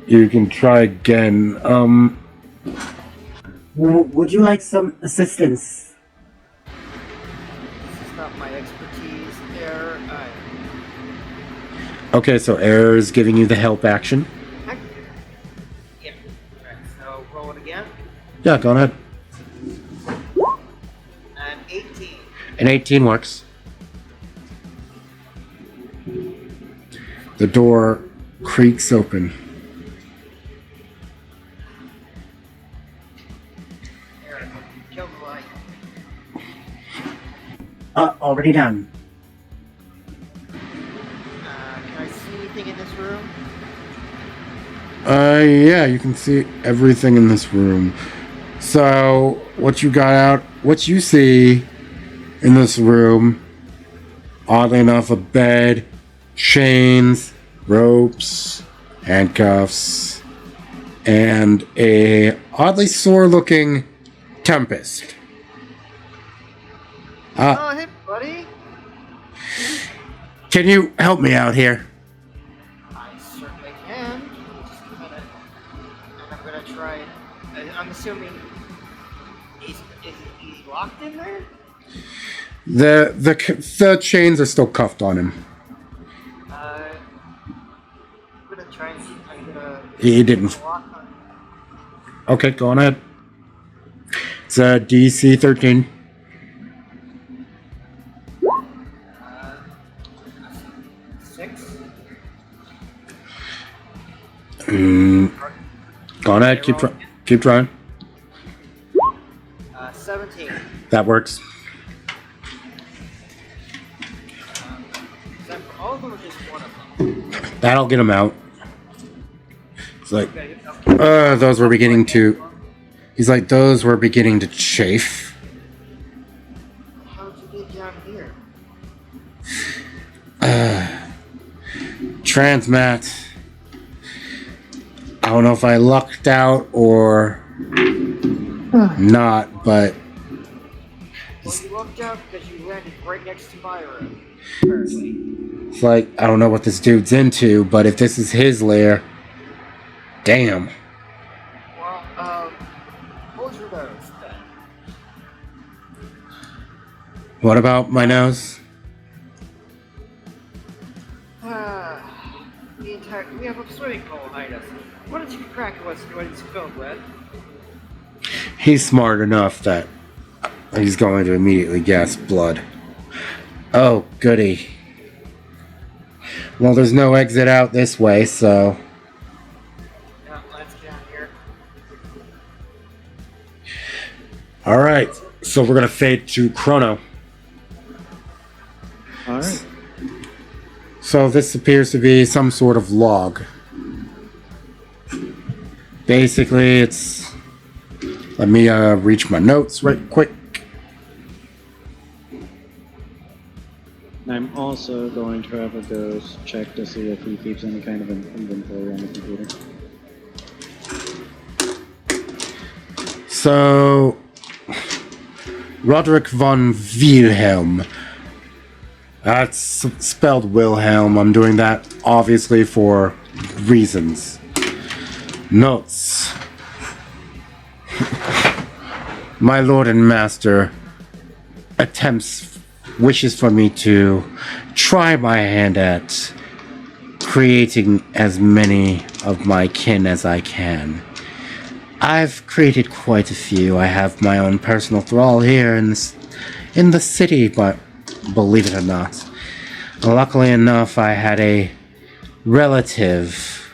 You can try again. Would you like some assistance? This is not my expertise there. Okay, so air is giving you the help action. Yeah. Alright, so roll it again. Yeah, go ahead. And 18. An 18 works. The door creaks open. There, kill the light. Already done. Can I see anything in this room? Yeah, you can see everything in this room. So, what you see in this room, oddly enough, a bed, chains, ropes, handcuffs, and a oddly sore-looking Tempest. Oh, hey, buddy. Can you help me out here? I certainly can. Just a minute. And I'm gonna try it. I'm assuming is he locked in there? The chains are still cuffed on him. I'm gonna try and see if I can get a He didn't. lock on. Okay, go on ahead. It's a DC 13. Uh, 6. Go on ahead, keep trying. 17. That works. Is that for all of them or just one of them? That'll get him out. It's like, Okay. those were beginning to. He's like, those were beginning to chafe. How'd you get down here? Transmat. I don't know if I lucked out or not, but Well, you lucked out because you landed right next to my room. Apparently. it's like, I don't know what this dude's into, but if this is his lair, damn. Well, hold your nose then. What about my nose? We have a swimming pool behind us. Why don't you crack it when it's filled with? He's smart enough that he's going to immediately gasp blood. Oh, goody. Well, there's no exit out this way, so... Yeah, let's get out of here. Alright, so we're gonna fade to Chrono. Alright. So this appears to be some sort of log. Basically, it's... Let me reach my notes right quick. I'm also going to have a ghost check to see if he keeps any kind of an inventory on the computer. So... Roderick von Wilhelm. That's spelled Wilhelm. I'm doing that obviously for reasons. Notes. My lord and master wishes for me to try my hand at creating as many of my kin as I can. I've created quite a few. I have my own personal thrall here in the city, but believe it or not, luckily enough, I had a relative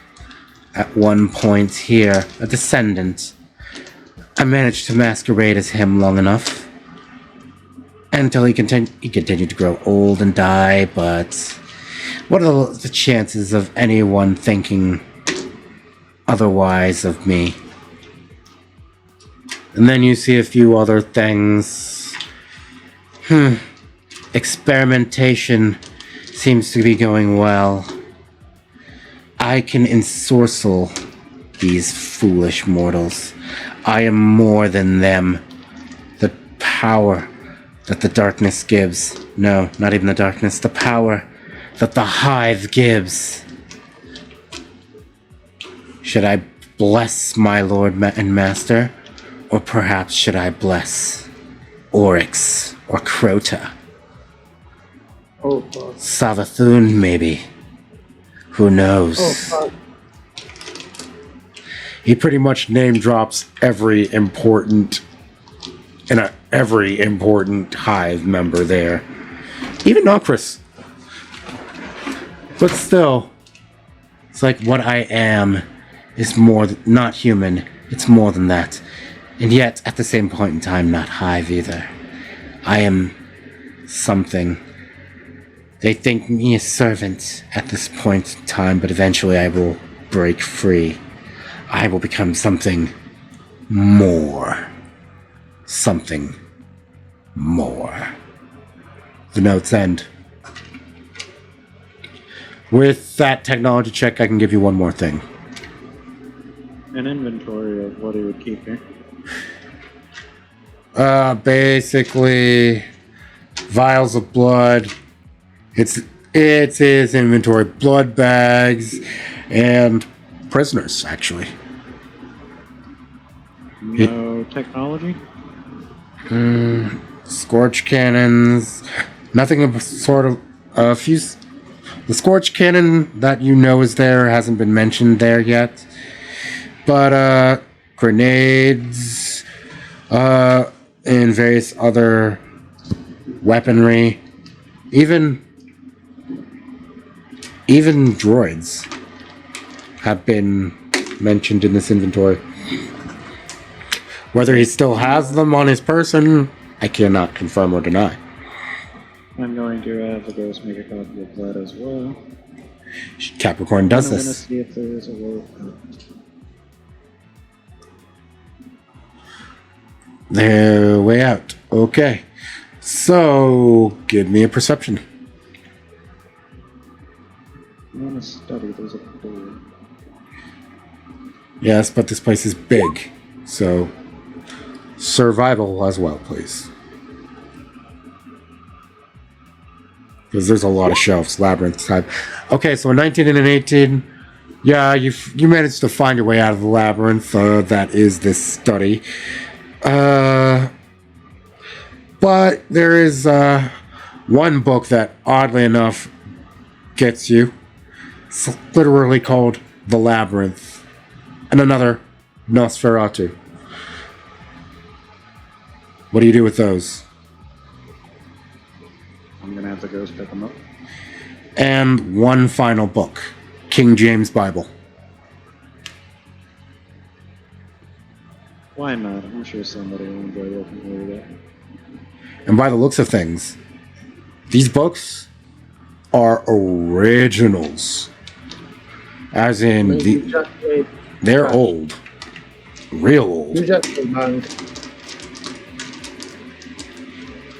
at one point here, a descendant. I managed to masquerade as him long enough until he continued to grow old and die, but what are the chances of anyone thinking otherwise of me? And then you see a few other things. Experimentation seems to be going well. I can ensorcel these foolish mortals. I am more than them. The power that the darkness gives. No, not even the darkness. The power that the hive gives. Should I bless my lord and master? Or perhaps should I bless Oryx or Crota? Oh, fuck. Savathun, maybe. Who knows? Oh, fuck. He pretty much name drops every important hive member there. Even Nokris. But still, it's like what I am is more not human. It's more than that. And yet, at the same point in time, not hive either. I am something. They think me a servant at this point in time, but eventually I will break free. I will become something more. Something more. The notes end. With that technology check, I can give you one more thing. An inventory of what he would keep here. Basically, vials of blood. It's his inventory. Blood bags and prisoners, actually. No technology? Scorch cannons. Nothing of sort of a few. The scorch cannon that you know is there hasn't been mentioned there yet. But grenades, and various other weaponry, even droids have been mentioned in this inventory. Whether he still has them on his person, I cannot confirm or deny. I'm going to have the ghost make a copy of that as well. Capricorn does I'm going to this. see if there is a way. They're way out. Okay. So, give me a perception. I want to study. There's a door. Yes, but this place is big. So, survival as well, please. Because there's a lot of shelves, labyrinth type. Okay, so a 19 and an 18. Yeah, you managed to find your way out of the labyrinth. That is this study. But there is one book that, oddly enough, gets you. It's literally called The Labyrinth. And another, Nosferatu. What do you do with those? I'm gonna have to go pick them up. And one final book, King James Bible. Why not? I'm sure somebody will enjoy looking through that. And by the looks of things, these books are originals. As in, they're old. Real old. You just a monk.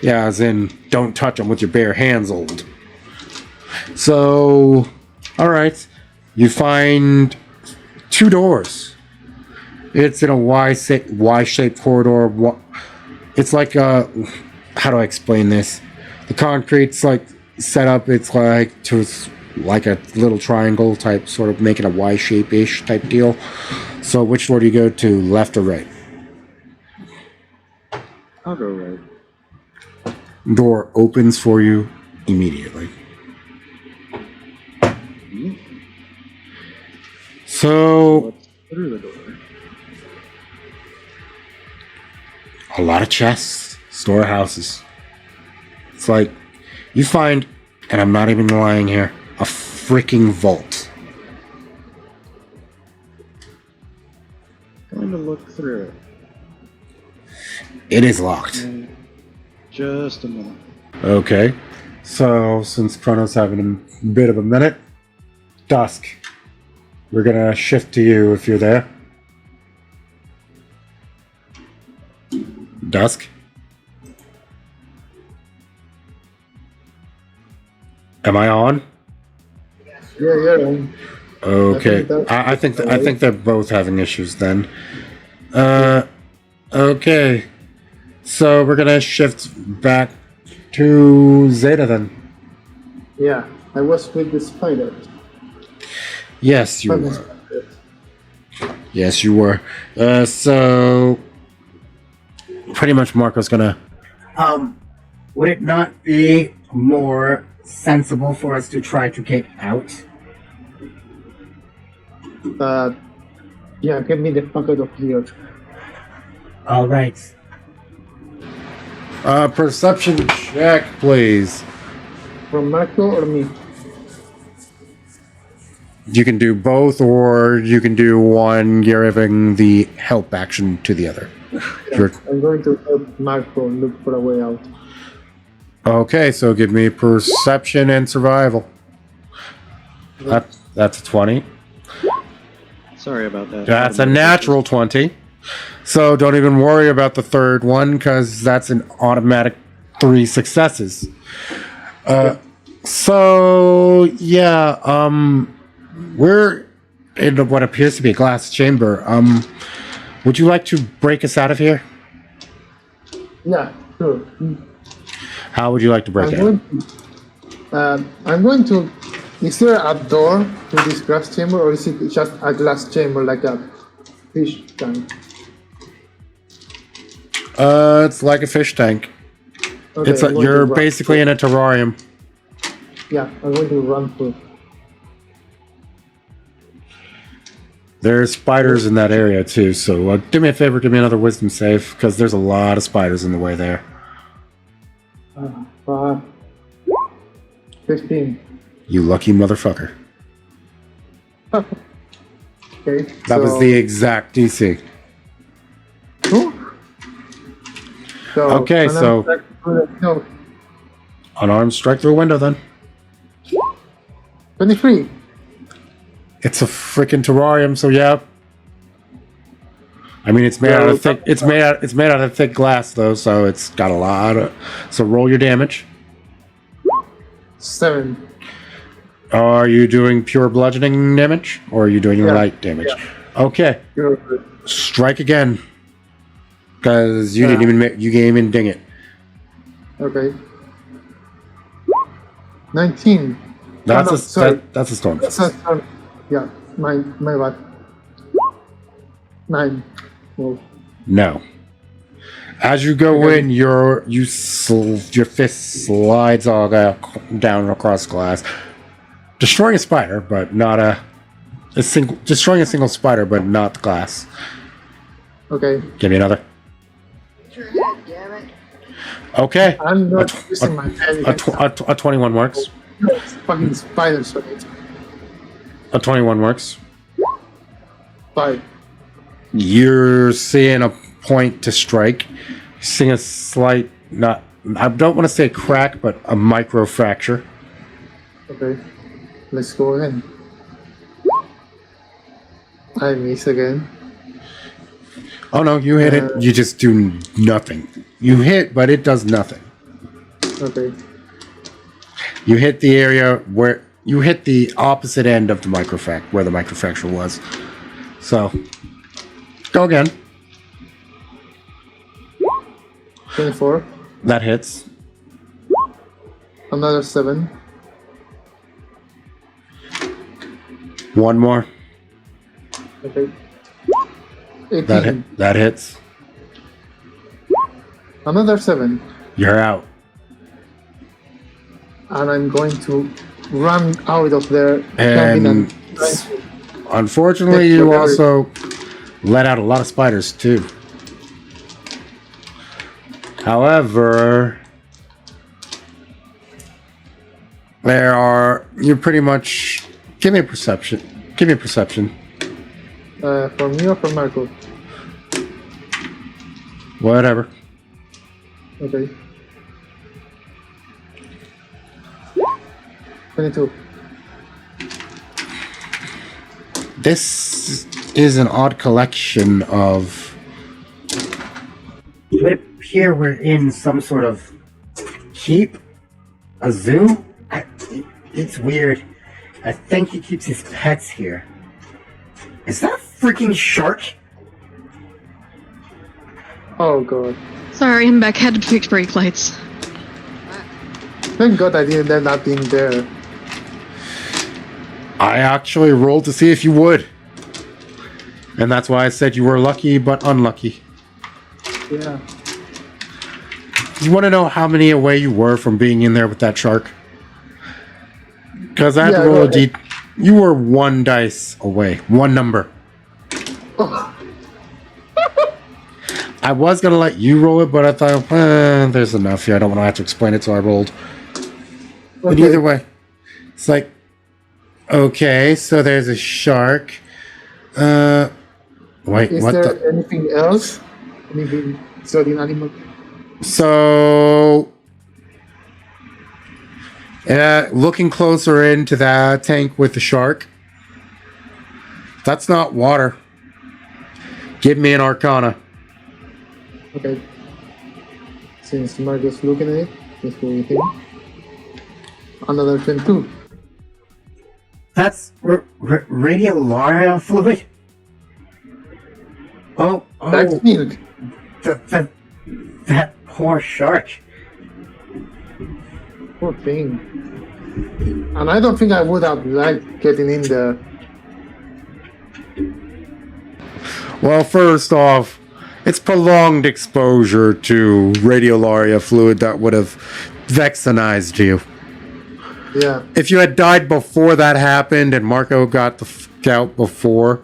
Yeah, as in, don't touch them with your bare hands old. So, alright. You find 2 doors. It's in a Y-shaped corridor. It's like how do I explain this? The concrete's like set up. It's like like a little triangle type, sort of making a Y shape-ish type deal. So, which door do you go to, left or right? I'll go right. Door opens for you immediately. So, What's through the door? a lot of chests, storehouses. It's like you find, and I'm not even lying here, a freaking vault. Going to look through it. It is locked. Just a minute. Okay. So, since Chrono's having a bit of a minute, Dusk, we're gonna shift to you if you're there. Dusk? Am I on? Yeah, you're on. Okay. I think they're both having issues then. Okay. So we're gonna shift back to Zeta then. Yeah, I was with the spider. Yes, you were. Yes, you were. So pretty much Marco's gonna. Would it not be more sensible for us to try to get out? Yeah, get me the fuck out of here. All right. Perception check, please. From Marco or me? You can do both, or you can do one giving the help action to the other. Yeah, I'm going to help Marco look for a way out. Okay, so give me perception and survival. That's a 20. Sorry about that. That's a natural 20. So don't even worry about the third one, because that's an automatic 3 successes. So yeah, we're in what appears to be a glass chamber. Would you like to break us out of here? Yeah, sure. How would you like to break out? I'm going to. Is there a door to this glass chamber, or is it just a glass chamber like a fish tank? It's like a fish tank. Okay, It's I'm going you're to run. basically in a terrarium. Yeah, I'm going to run through. There's spiders in that area too, so do me a favor, give me another wisdom save, because there's a lot of spiders in the way there. 15. You lucky motherfucker. Okay. That was the exact DC. Whew. So, Okay, so- no, Unarmed strike through a window then. 23. It's a freaking terrarium, so yeah. I mean, it's made out of thick. It's made out of thick glass though, so it's got a lot of. So roll your damage. 7. Are you doing pure bludgeoning damage, or are you doing light damage? Yeah. Okay, You're good. strike again, because you didn't even ding it. Okay. 19. That's no, a sorry. that's a storm. Yeah, my bad. 9. Well, No. As you go in, your fist slides all down across glass, destroying a spider, but not destroying a single spider, but not the glass. okay. Give me another. It's your head, damn it. Okay. I'm not using my head against A 21 works. it's fucking spiders on it. A 21 works. 5. You're seeing a point to strike. You're seeing a slight, I don't want to say crack, but a micro fracture. Okay. Let's go again. I miss again. Oh no, you hit it. You just do nothing. You hit, but it does nothing. Okay. You hit the area where you hit the opposite end of the microfracture, where the microfracture was. So, go again. 24. That hits. Another 7. One more. Okay. 18. That hits. Another 7. You're out. And I'm going to run out of there. And unfortunately, you also let out a lot of spiders too. However, you're pretty much. Give me a perception. Give me a perception. For me or for Marco? Whatever. Okay. 22. This is an odd collection of. It would appear we're in some sort of keep? A zoo? It's weird. I think he keeps his pets here. Is that a freaking shark? Oh god. Sorry, I'm back. Had to fix brake lights. Thank god I didn't end up in there. I actually rolled to see if you would. And that's why I said you were lucky but unlucky. Yeah. You want to know how many away you were from being in there with that shark? Because I had to roll a D. You were 1 dice away. 1 number. Oh. I was going to let you roll it, but I thought, there's enough here. I don't want to have to explain it, so I rolled. But either way, it's like, okay, so there's a shark. Wait, Is what there anything else? Anything exotic animal? So, looking closer into that tank with the shark, that's not water. Give me an Arcana. Okay. Since Marco's looking at it, let's go with him. Another 22. That's radiolaria fluid? Oh, That's milk. That poor shark. Poor thing. And I don't think I would have liked getting in there. Well, first off, it's prolonged exposure to radiolaria fluid that would have vexinized you. Yeah. If you had died before that happened and Marco got the fuck out before,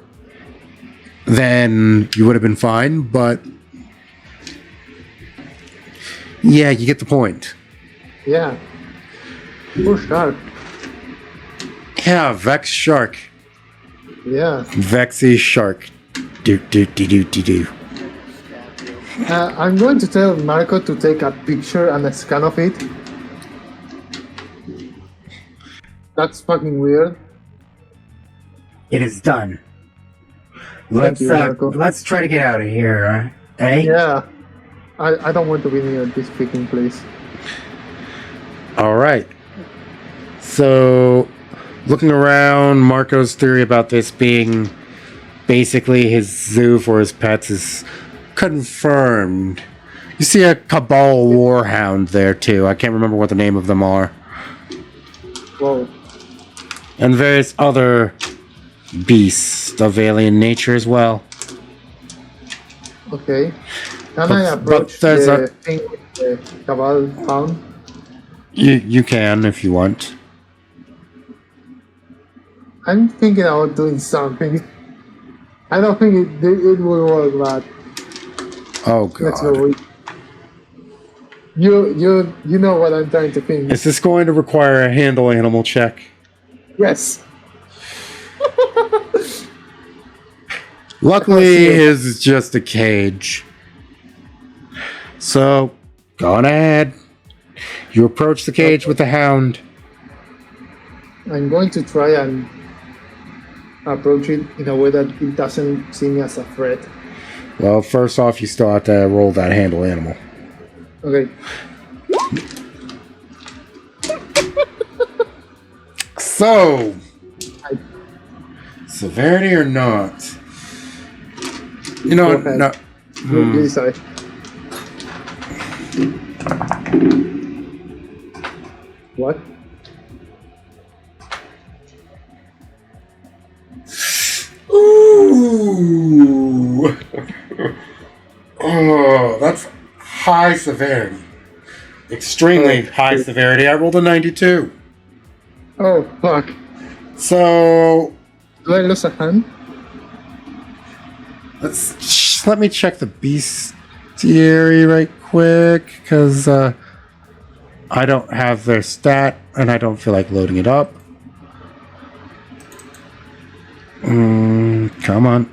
then you would have been fine, but yeah, you get the point. Yeah. Poor shark. Yeah, Vex Shark. Yeah. Vexy Shark. Do. I'm going to tell Marco to take a picture and a scan of it. That's fucking weird. It is done. Thank you, Marco. Let's try to get out of here, eh? Yeah. I don't want to be near this freaking place. All right. So, looking around, Marco's theory about this being basically his zoo for his pets is confirmed. You see a Cabal Warhound there, too. I can't remember what the name of them are. Whoa. And various other beasts of alien nature as well. Okay. Can I approach the thing with the Cabal found? You can if you want. I'm thinking about doing something. I don't think it will work, but Oh god. let's go. You know what I'm trying to think. Is this going to require a handle animal check? Yes. Luckily, his is just a cage. So, go on ahead. You approach the cage with the hound. I'm going to try and approach it in a way that it doesn't see me as a threat. Well, first off, you still have to roll that handle animal. Okay. So, severity or not? You know, Go ahead. no. You decide. What? Ooh. Oh, that's high severity. Extremely high severity. I rolled a 92. Oh, fuck. So, Do I lose a hand? let me check the bestiary right quick, because I don't have their stat, and I don't feel like loading it up. Come on.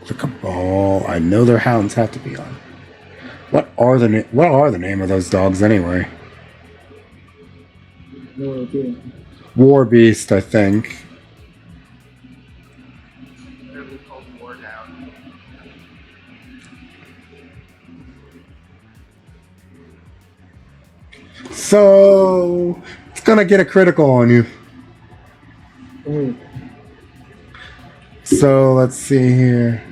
The Cabal. I know their hounds have to be on. What are the name of those dogs anyway? No idea. War Beast, I think. So it's gonna get a critical on you. So let's see here.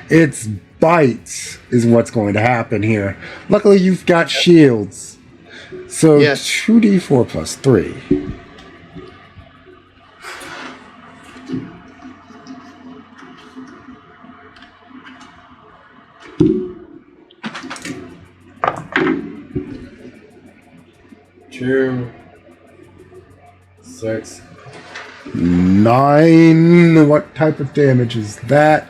Its bite is what's going to happen here. Luckily, you've got shields. So Yes. 2d4 plus 3. Two, 6, 9. What type of damage is that?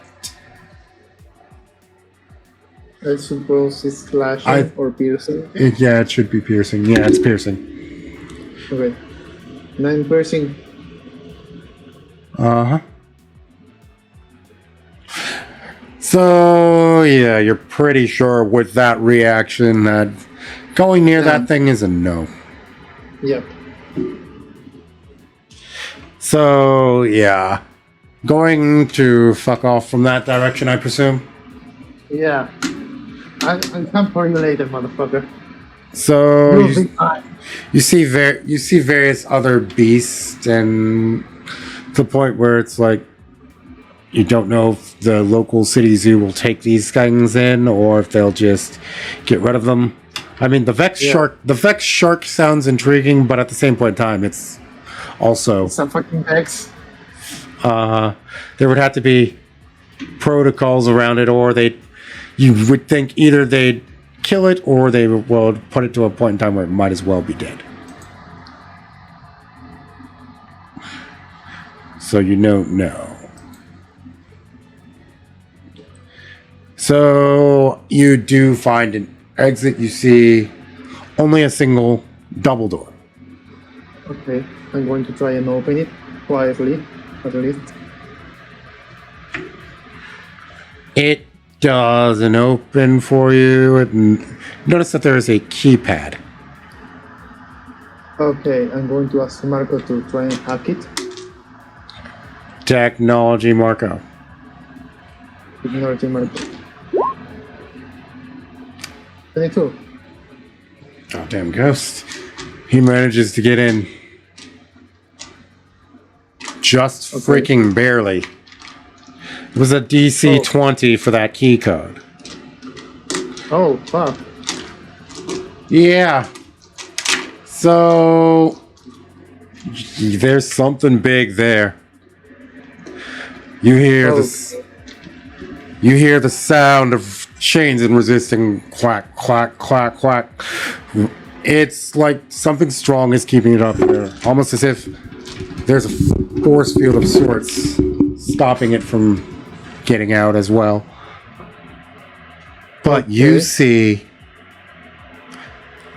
I suppose it's slashing or piercing. Yeah, it should be piercing. Yeah, it's piercing. Okay. 9 piercing. Uh-huh. So, yeah, you're pretty sure with that reaction that going near that thing is a no. Yep. So, yeah. Going to fuck off from that direction, I presume? Yeah. I'll come for you later, motherfucker. So, You'll be fine. you see various other beasts, and to the point where it's like you don't know if the local city zoo will take these things in or if they'll just get rid of them. I mean, the Vex shark sounds intriguing, but at the same point in time, it's also Some fucking Vex. there would have to be protocols around it, or you would think either they'd kill it or they would put it to a point in time where it might as well be dead. So you don't know. So you do find an exit. You see only a single double door. Okay. I'm going to try and open it quietly, at least. It doesn't open for you. Notice that there is a keypad. Okay, I'm going to ask Marco to try and hack it. Technology, Marco. Technology Marco. 22. Goddamn ghost. He manages to get in. Just freaking barely. It was a DC 20 for that key code. Oh, fuck. Yeah. So there's something big there. You hear this. You hear the sound of chains and resisting quack, quack, quack, quack. It's like something strong is keeping it up there. Almost as if there's a force field of sorts stopping it from getting out as well. But you Okay. see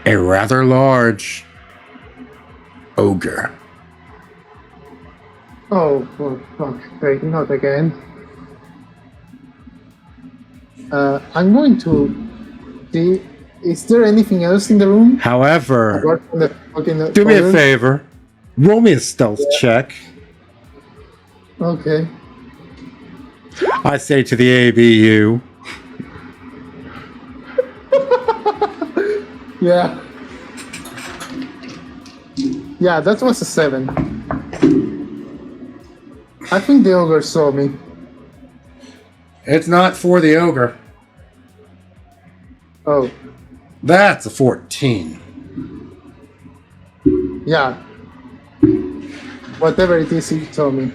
a rather large ogre. Oh, for fuck's sake, not again. I'm going to see. Is there anything else in the room? However, Apart from the fucking do me a ogre? favor. Roll me a stealth check. Okay. I say to the ABU. Yeah. Yeah, that was a 7. I think the ogre saw me. It's not for the ogre. Oh, That's a 14. yeah. Whatever it is, he saw me.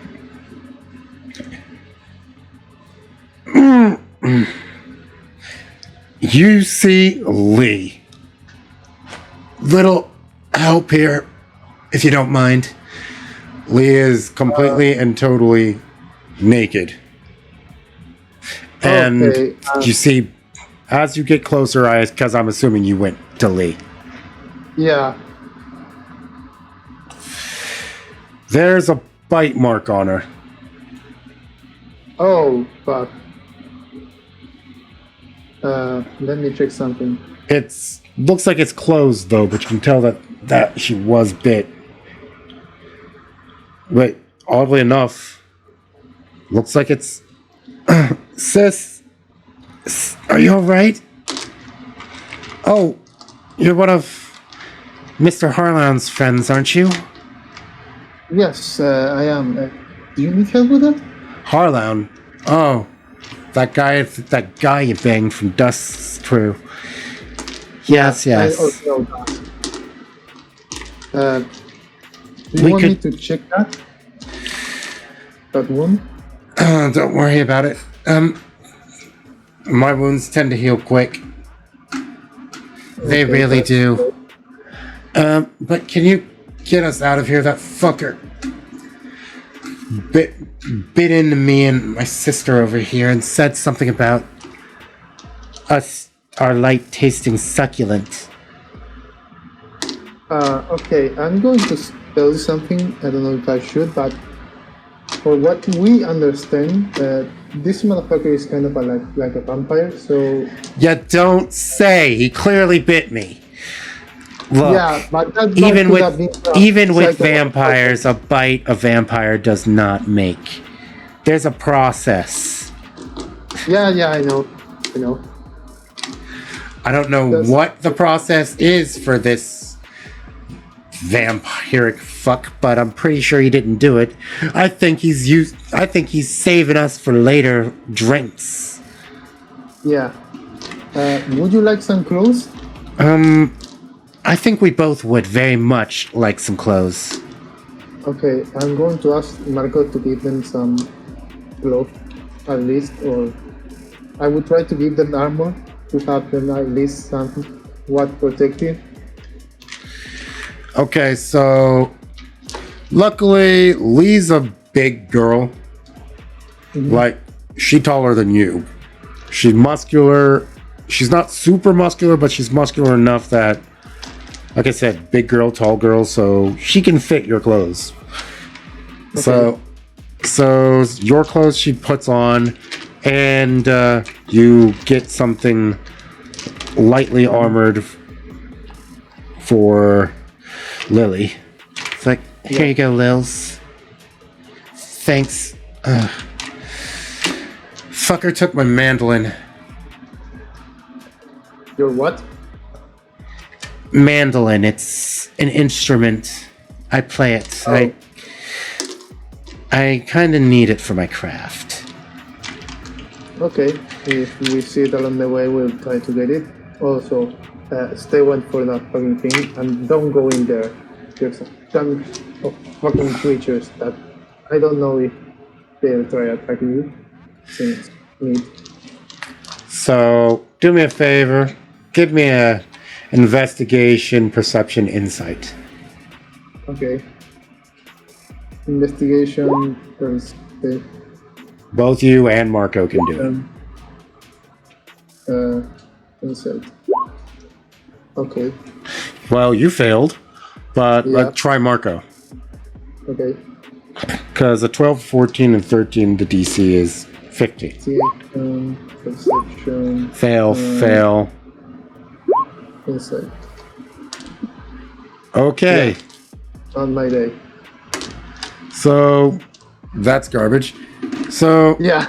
You see Lee. Little help here, if you don't mind. Lee is completely and totally naked. And Okay, you see, as you get closer, because I'm assuming you went to Lee. Yeah. There's a bite mark on her. Oh, fuck. Let me check something. It's looks like it's closed though, but you can tell that she was bit. But oddly enough, looks like it's sis. Are you all right? Oh, you're one of Mr. Harlan's friends, aren't you? Yes, I am. Do you need help with that? Harlan. Oh, that guy you banged from Dust's crew. Yes, yes. I also know that. Do you We want could- me to check that? That wound? Don't worry about it. My wounds tend to heal quick. They Okay, really that's do. But can you get us out of here? That fucker bit into me and my sister over here and said something about our light tasting succulent. Okay, I'm going to tell you something. I don't know if I should, but for what we understand, this motherfucker is kind of like a vampire. So You don't say. He clearly bit me. Look, yeah, but that even could have with been, even with psycho- vampires, a bite a vampire does not make. There's a process. Yeah, I know. I don't know That's- what the process is for this vampiric fuck, but I'm pretty sure he didn't do it. I think he's saving us for later drinks. Yeah. Would you like some clothes? I think we both would very much like some clothes. Okay, I'm going to ask Marco to give them some clothes, at least, or I would try to give them armor to have them at least somewhat protective. Okay, so luckily Lee's a big girl. Like, she's taller than you. She's muscular. She's not super muscular, but she's muscular enough that, like I said, big girl, tall girl, so she can fit your clothes. So your clothes she puts on, and you get something lightly armored for Lily. It's like, here you go, Lils. Thanks. Fucker took my mandolin. Your what? Mandolin, it's an instrument. I play it. Oh. I kind of need it for my craft. Okay, if we see it along the way, we'll try to get it. Also, stay away for that fucking thing and don't go in there. There's a ton of fucking creatures that I don't know if they'll try attacking you. Since me. So, do me a favor. Give me a investigation, perception, insight. Okay. Investigation. Let's see. Both you and Marco can do it. Insight. Okay. Well, you failed, but Yeah. try Marco. Okay. Because a 12, 14, and 13, the DC is 50. Perception. Fail. Insight. Okay. On my day. So, that's garbage. So, Yeah.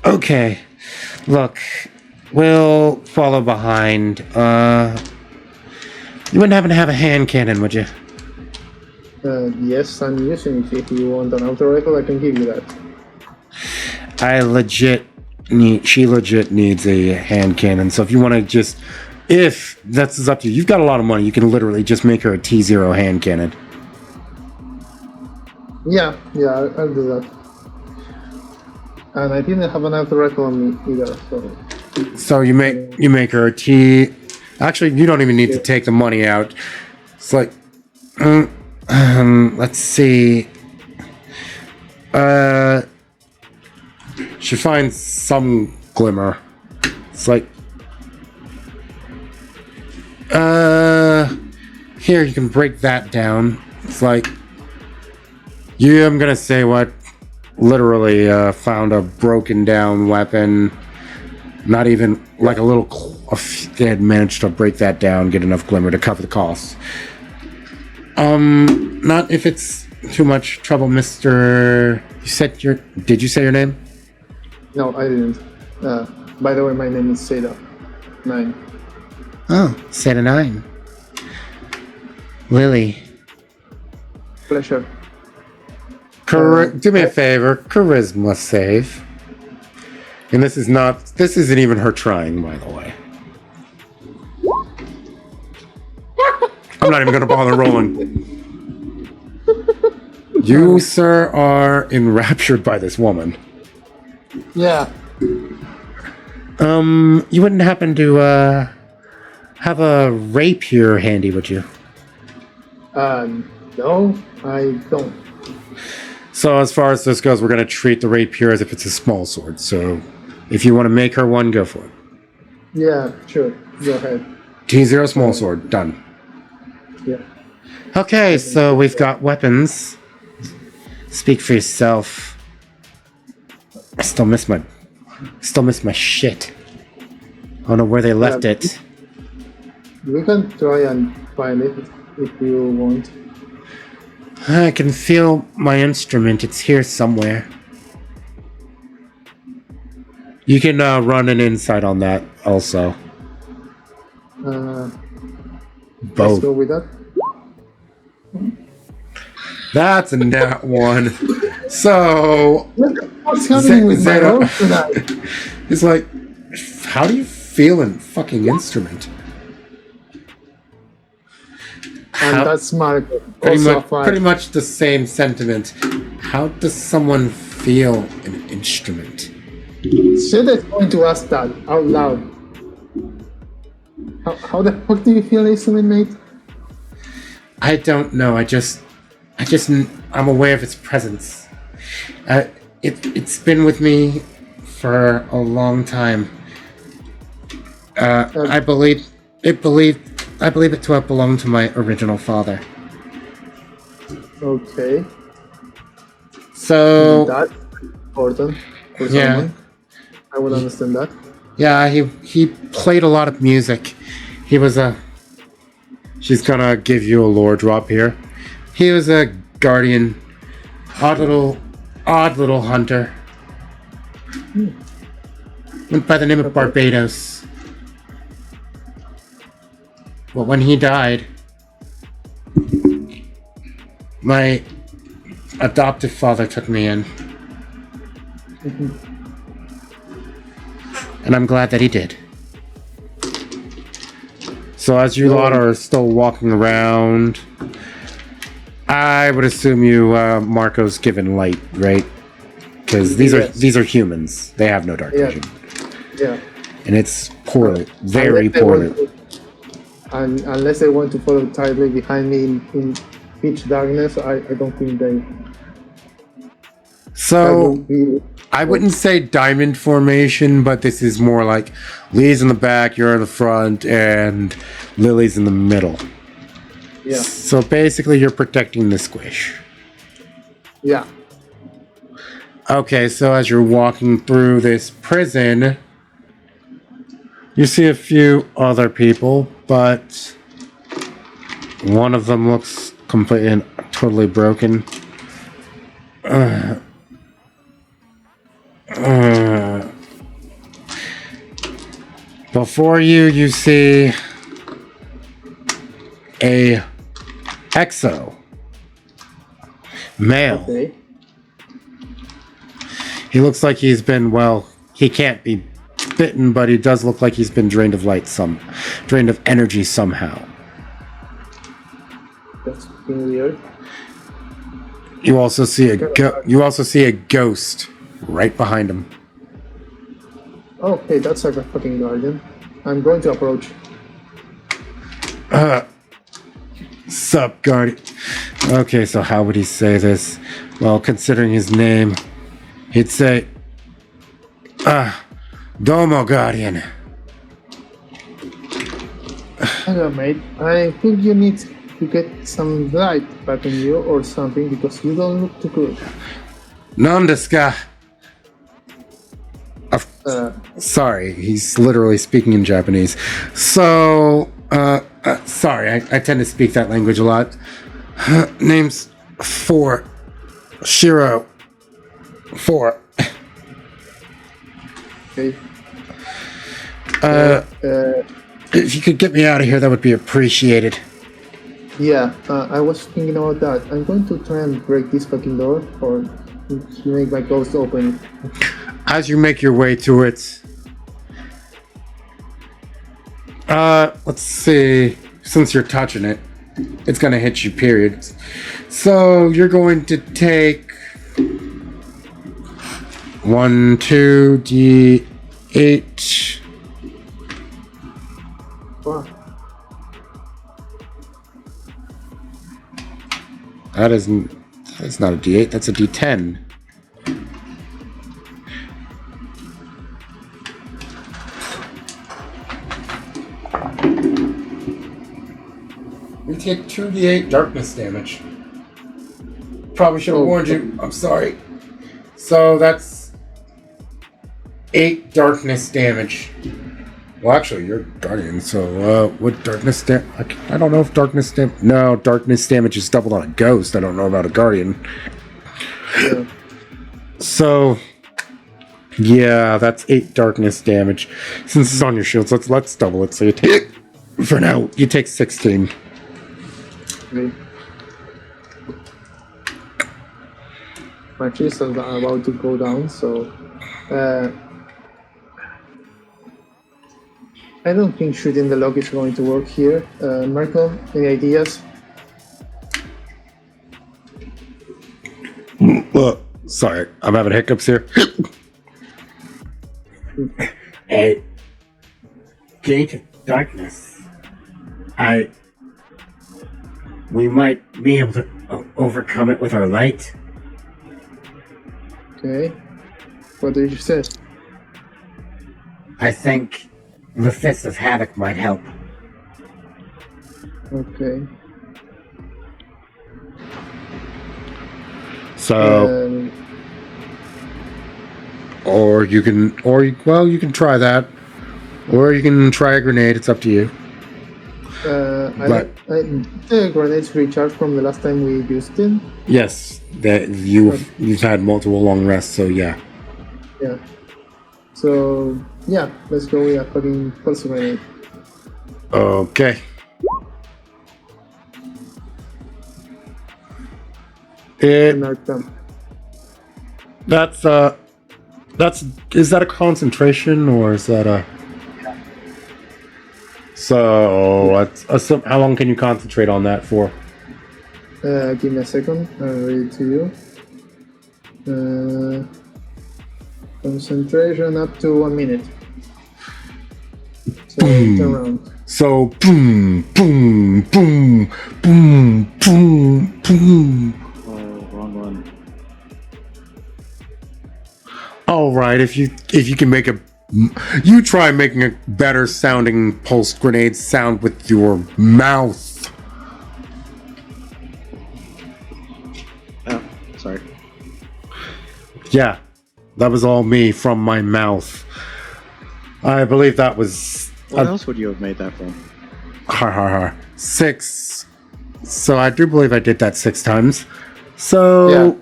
okay. Look, we'll follow behind. You wouldn't happen to have a hand cannon, would you? Yes, I'm using it. If you want an auto rifle, I can give you that. She legit needs a hand cannon. So if you want to if that's up to you, you've got a lot of money. You can literally just make her a T0 hand cannon. Yeah, I'll do that. And I didn't have an auto rifle on me either, so. So you make her a T. Actually, you don't even need to take the money out. It's like, let's see. She finds some glimmer. It's like, here, you can break that down. It's like, I'm gonna say what? Literally found a broken down weapon. Not even like a little. They had managed to break that down, get enough glimmer to cover the costs. Not if it's too much trouble, Mr. Did you say your name? No, I didn't. By the way, my name is Seda 9. Oh, Seda 9. Lily. Pleasure. Do me a favor, charisma save. And this isn't even her trying, by the way. I'm not even going to bother rolling. You, sir, are enraptured by this woman. Yeah. You wouldn't happen to, have a rapier handy, would you? No, I don't. So as far as this goes, we're going to treat the rapier as if it's a small sword. So if you want to make her one, go for it. Yeah, sure. Go ahead. T0 small sword, done. Yeah. Okay, so we've got weapons. Speak for yourself. I still miss my shit. I don't know where they left it. We can try and find it if you want. I can feel my instrument. It's here somewhere. You can run an insight on that also. Let's Both. go with that. That's a nat one. So What's happening with my Zeta- roll tonight? it's like, how do you feel in fucking instrument? And that's Mark. Pretty much the same sentiment. How does someone feel an instrument? Should I going to ask that out loud? How the fuck do you feel, instrument mate? I don't know. I'm aware of its presence. It's been with me for a long time. I believe it to have belonged to my original father. Okay. So That's important for yeah. someone. I would understand that. Yeah, he played a lot of music. He was she's gonna give you a lore drop here. He was a guardian, odd little hunter. Went by the name of Barbados. But when he died, my adoptive father took me in. And I'm glad that he did. So as you lot are still walking around, I would assume Marco's given light, right? Because these are humans. They have no dark vision. Yeah. And it's very poorly. Unless they want to follow tightly behind me in pitch darkness, I don't think they. So that would be I wouldn't say diamond formation, but this is more like Lee's in the back, you're in the front, and Lily's in the middle. Yeah. So basically, you're protecting the squish. Yeah. Okay, so as you're walking through this prison, you see a few other people, but one of them looks completely and totally broken. Before you, you see a exo male. Okay. He looks like he's been, well, he can't be bitten, but he does look like he's been drained of drained of energy somehow. That's weird. You also see a ghost right behind him. Okay, that's like a fucking guardian. I'm going to approach. Sup, guardian. Okay, so how would he say this? Well, considering his name, he'd say, Domo, guardian. Hello, mate. I think you need to get some light back in you or something because you don't look too good. Nandeska. Sorry, he's literally speaking in Japanese. So, sorry, I tend to speak that language a lot. Name's Shiro. 4. Okay. If you could get me out of here, that would be appreciated. Yeah, I was thinking about that. I'm going to try and break this fucking door or make my ghost open. As you make your way to it, let's see. Since you're touching it, it's gonna hit you, period. So you're going to take 1, 2, D8. Wow. That's not a D8, that's a D10. You take 2d8 darkness damage. Probably should have warned you. I'm sorry. So that's 8 darkness damage. Well, actually, you're guardian, so would darkness damage? I don't know if darkness damage. No, darkness damage is doubled on a ghost. I don't know about a guardian. Yeah. So, yeah, that's 8 darkness damage. Since it's on your shields, let's double it. So you take, for now, you take 16. Okay. My cheese is about to go down, so I don't think shooting the lock is going to work here. Marco, any ideas? Sorry, I'm having hiccups here. A gate of darkness. We might be able to overcome it with our light. Okay. What did you say? I think the Fist of Havoc might help. Okay. So, you can try that, or you can try a grenade. It's up to you. The grenades recharged from the last time we used it. Yes, that you've had multiple long rests, so yeah. Yeah. So yeah, let's go with a fucking pulse grenade. Okay. Is that a concentration or is that a? So how long can you concentrate on that for? Give me a second. I'll read it to you. Concentration up to 1 minute. So turn around. So boom, boom, boom, boom, boom, boom. Oh, wrong one. All right, if you can make you try making a better sounding pulse grenade sound with your mouth. Oh, sorry. Yeah, that was all me from my mouth. I believe that was. What else would you have made that from? 6. So I do believe I did that 6 times. So,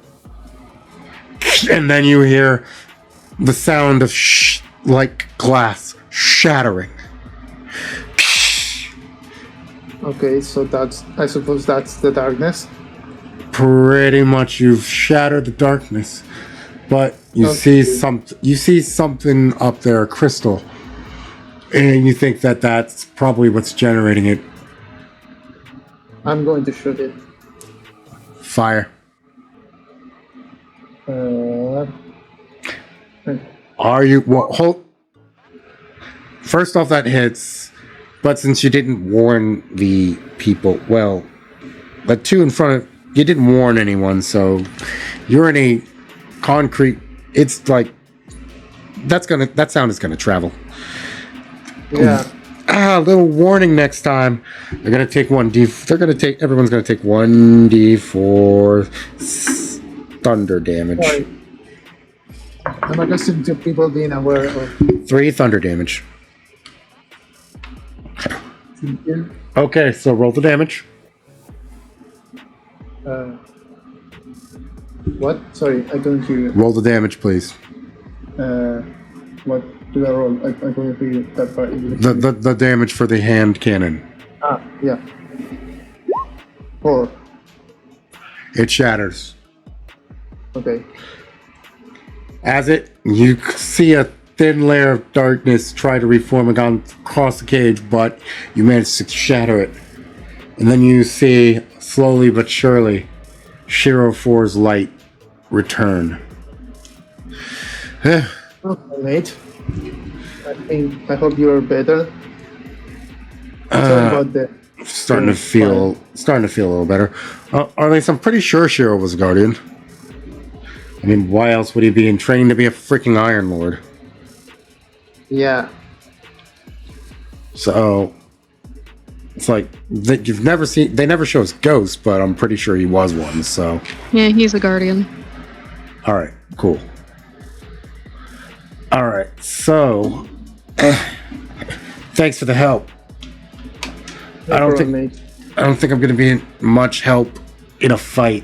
and then you hear the sound of like glass shattering. Okay, so I suppose that's the darkness. Pretty much, you've shattered the darkness, but you see something up there, crystal, and you think that that's probably what's generating it. I'm going to shoot it. Fire. Are you? Well, hold. First off, that hits, but since you didn't warn the people, well, the two in front of you didn't warn anyone, so you're in a concrete. It's like that sound is gonna travel. Yeah. Little warning next time. They're gonna take 1d. Everyone's gonna take 1d4 thunder damage. Sorry. I'm accustomed to people being aware of. 3 thunder damage. Yeah. Okay, so roll the damage. What? Sorry, I couldn't hear you. Roll the damage, please. What do I roll? I couldn't hear you that part. The damage for the hand cannon. Yeah. 4. It shatters. Okay. As you see a thin layer of darkness try to reform across the cage, but you manage to shatter it. And then you see, slowly but surely, Shiro 4's light return. Okay, mate. I hope you are better. Sorry about that. Starting to feel a little better. Arliss, I'm pretty sure Shiro was a guardian. I mean, why else would he be trained to be a freaking Iron Lord? Yeah. So it's like that you've never seen. They never show us ghosts, but I'm pretty sure he was one. So Yeah, he's a guardian. all right, cool. All right, so thanks for the help. I don't think I'm going to be much help in a fight.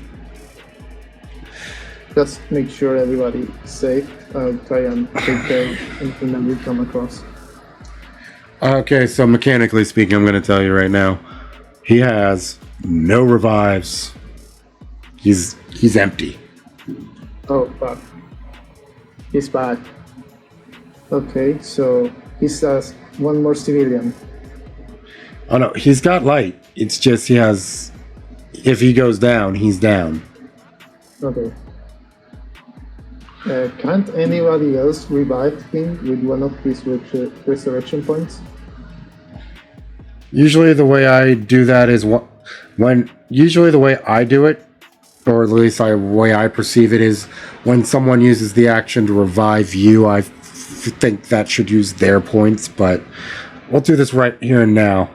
Just make sure everybody's safe. I'll try and take care of anything that we come across. Okay, so mechanically speaking, I'm going to tell you right now, he has no revives. He's empty. Oh, fuck. He's bad. Okay, so he's one more civilian. Oh no, he's got light. It's just he has. If he goes down, he's down. Okay. Can't anybody else revive him with one of his resurrection points? Usually the way I do that is usually the way I do it, or at least the way I perceive it, is when someone uses the action to revive you, I think that should use their points, but we'll do this right here and now.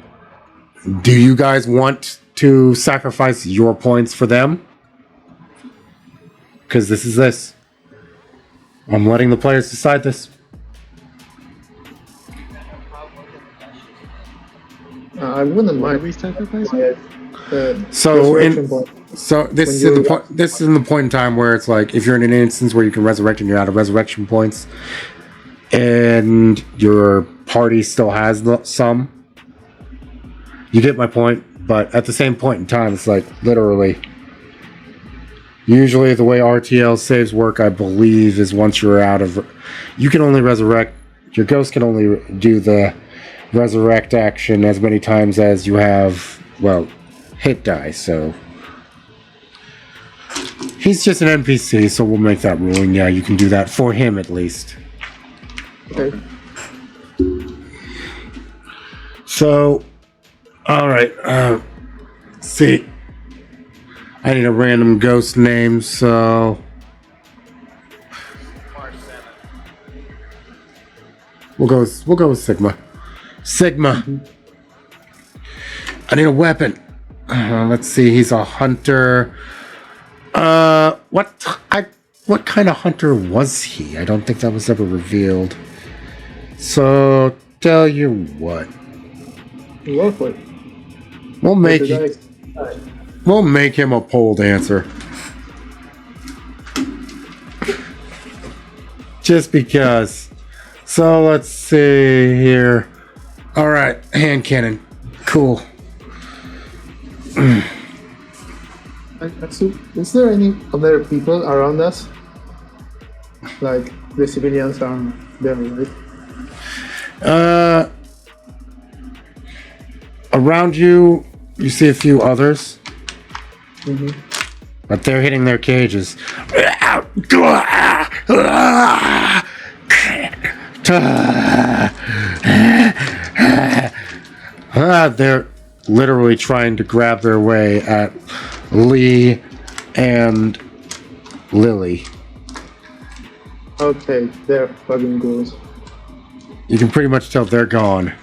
Do you guys want to sacrifice your points for them? Because this is this. I'm letting the players decide this. I wouldn't Why are mind. we sacrificing? So this is the point. This is in the point in time where it's like if you're in an instance where you can resurrect and you're out of resurrection points, and your party still has some. You get my point, but at the same point in time, it's like literally. Usually, the way RTL saves work, I believe, is once you're out of, you can only resurrect. Your ghost can only do the resurrect action as many times as you have, well, hit die. So he's just an NPC, so we'll make that ruling. Yeah, you can do that for him at least. Okay. So, all right. See, I need a random ghost name. So, We'll go with Sigma. Sigma. I need a weapon. Let's see. He's a hunter. What kind of hunter was he? I don't think that was ever revealed. So tell you what. Go for it. We'll make him a pole dancer. Just because. So let's see here. All right, hand cannon. Cool. Is there any other people around us? Like the civilians aren't there, right? Around you, you see a few others. Mm-hmm. But they're hitting their cages. They're literally trying to grab their way at Lee and Lily. Okay, they're fucking ghouls. You can pretty much tell they're gone.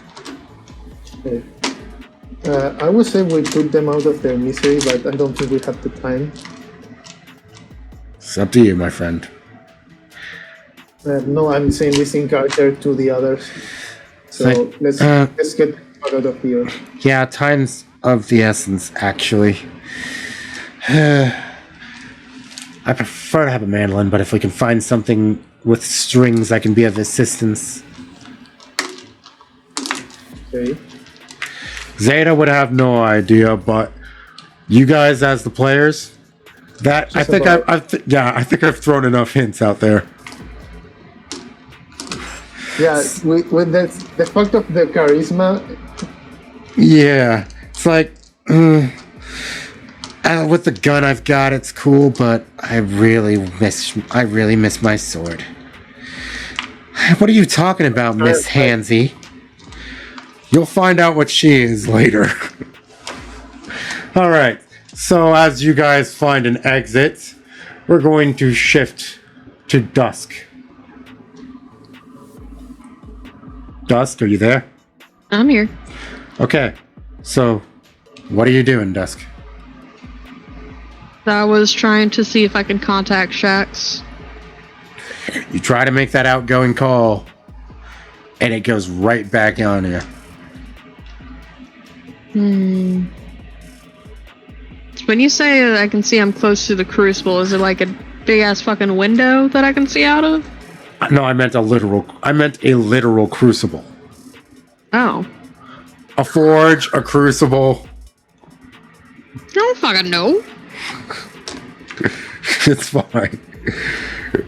Okay. I would say we took them out of their misery, but I don't think we have the time. It's up to you, my friend. No, I'm saying this in character to the others. So let's get out of here. Yeah, time's of the essence, actually. I prefer to have a mandolin, but if we can find something with strings, I can be of assistance. Okay. Zeta would have no idea, but you guys as the players, that I think I think I've thrown enough hints out there. Yeah, with the fact of the charisma. Yeah, it's like with the gun I've got, it's cool, but I really miss my sword. What are you talking about, Miss Hansy? You'll find out what she is later. All right. So as you guys find an exit, we're going to shift to Dusk. Dusk, are you there? I'm here. Okay. So, what are you doing, Dusk? I was trying to see if I can contact Shax. You try to make that outgoing call, and it goes right back on you. When you say I can see I'm close to the crucible, is it like a big ass fucking window that I can see out of? No, I meant a literal crucible. Oh. A forge, a crucible. I don't fucking know. It's fine.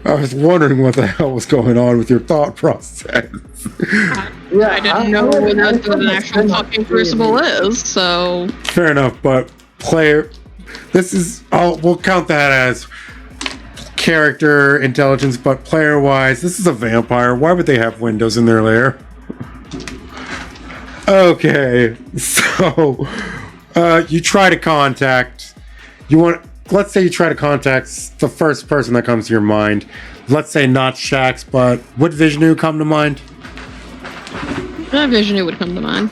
I was wondering what the hell was going on with your thought process. Yeah, I didn't know what an actual fucking crucible is, so... Fair enough, but player... we'll count that as character intelligence, but player-wise, this is a vampire. Why would they have windows in their lair? Okay, so... you try to contact... Let's say you try to contact the first person that comes to your mind. Let's say not Shax, but would Vishnu come to mind? Vishnu would come to mind.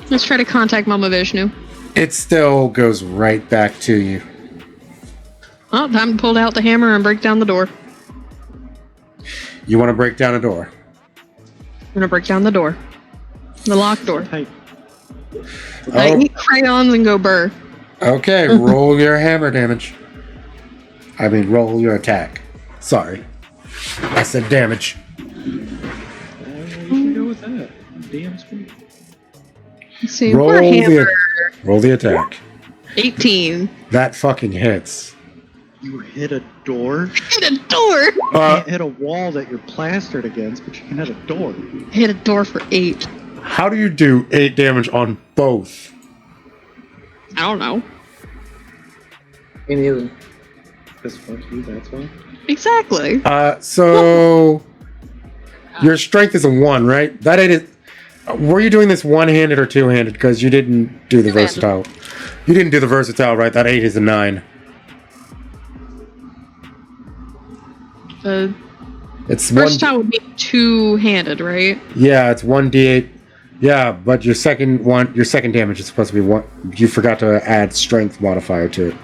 Let's try to contact Mama Vishnu. It still goes right back to you. Oh, time to pull out the hammer and break down the door. You want to break down a door? I'm gonna break down the door. The locked door. Hey, I eat crayons and go burr. Okay, roll your hammer damage. I mean, roll your attack. Sorry. I said damage. you should go with that. Damn speed. Let's see, we're hammer. Roll the attack. 18. That fucking hits. You hit a door? Hit a door! You can't hit a wall that you're plastered against, but you can hit a door. Hit a door for 8. How do you do 8 damage on both? I don't know. Me neither. Because fuck you, that's why. Exactly. So your strength is a 1, right? That is. Were you doing this one-handed or two-handed? Because you didn't do the versatile. You didn't do the versatile, right? That 8 is a 9. It's First shot would be two-handed, right? Yeah, it's 1d8. Yeah, but your second damage is supposed to be one. You forgot to add strength modifier to it.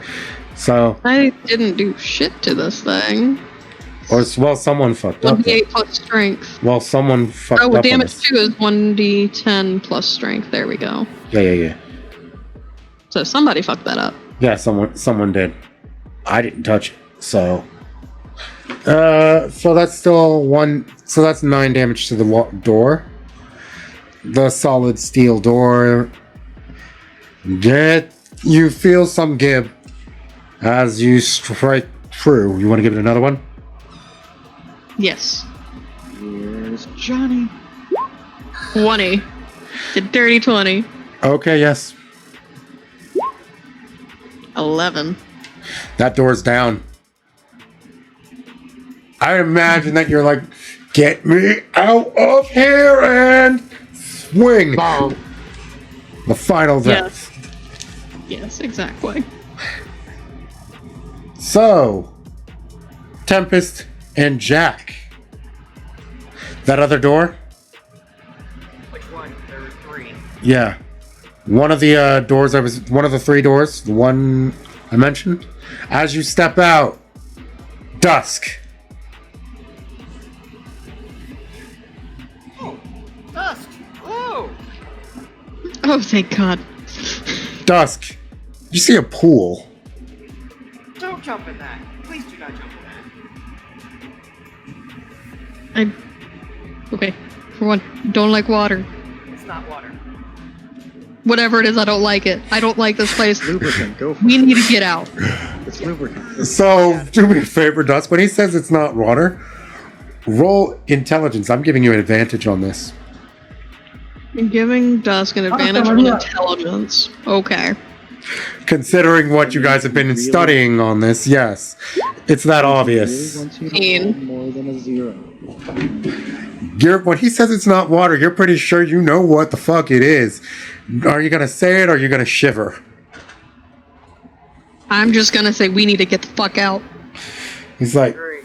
So I didn't do shit to this thing. well, someone fucked up. 1d8 plus strength. Well, someone fucked up. Oh, damage 2 is 1d10 plus strength. There we go. Yeah. So somebody fucked that up. Yeah, someone did. I didn't touch it. So that's still 1. So that's 9 damage to the door. The solid steel door. You feel some give as you strike through. You want to give it another one? Yes. Here's Johnny. 20. The dirty 20. Okay, yes. 11. That door's down. I imagine that you're like, get me out of here and swing. Bomb. The final death. Yes, exactly. So, Tempest and Jack. That other door? Which one? There were 3. Yeah. One of the one of the 3 doors, the one I mentioned. As you step out, dusk. Oh, dusk. Oh. Oh, thank God. Dusk. You see a pool. Don't jump in that. Please do not jump in that. Okay. For one, don't like water. It's not water. Whatever it is, I don't like it. I don't like this place. Lubricant, go for We need to get out. it. It's lubricant. So, do me a favor, Dusk. When he says it's not water, roll intelligence. I'm giving you an advantage on this. I'm giving Dusk an advantage on intelligence. Okay. Considering what you guys have been studying on this, yes. It's that obvious. Really wants you to roll more than a 0. When he says it's not water, you're pretty sure you know what the fuck it is. Are you gonna say it or are you gonna shiver? I'm just gonna say we need to get the fuck out. He's like, Great.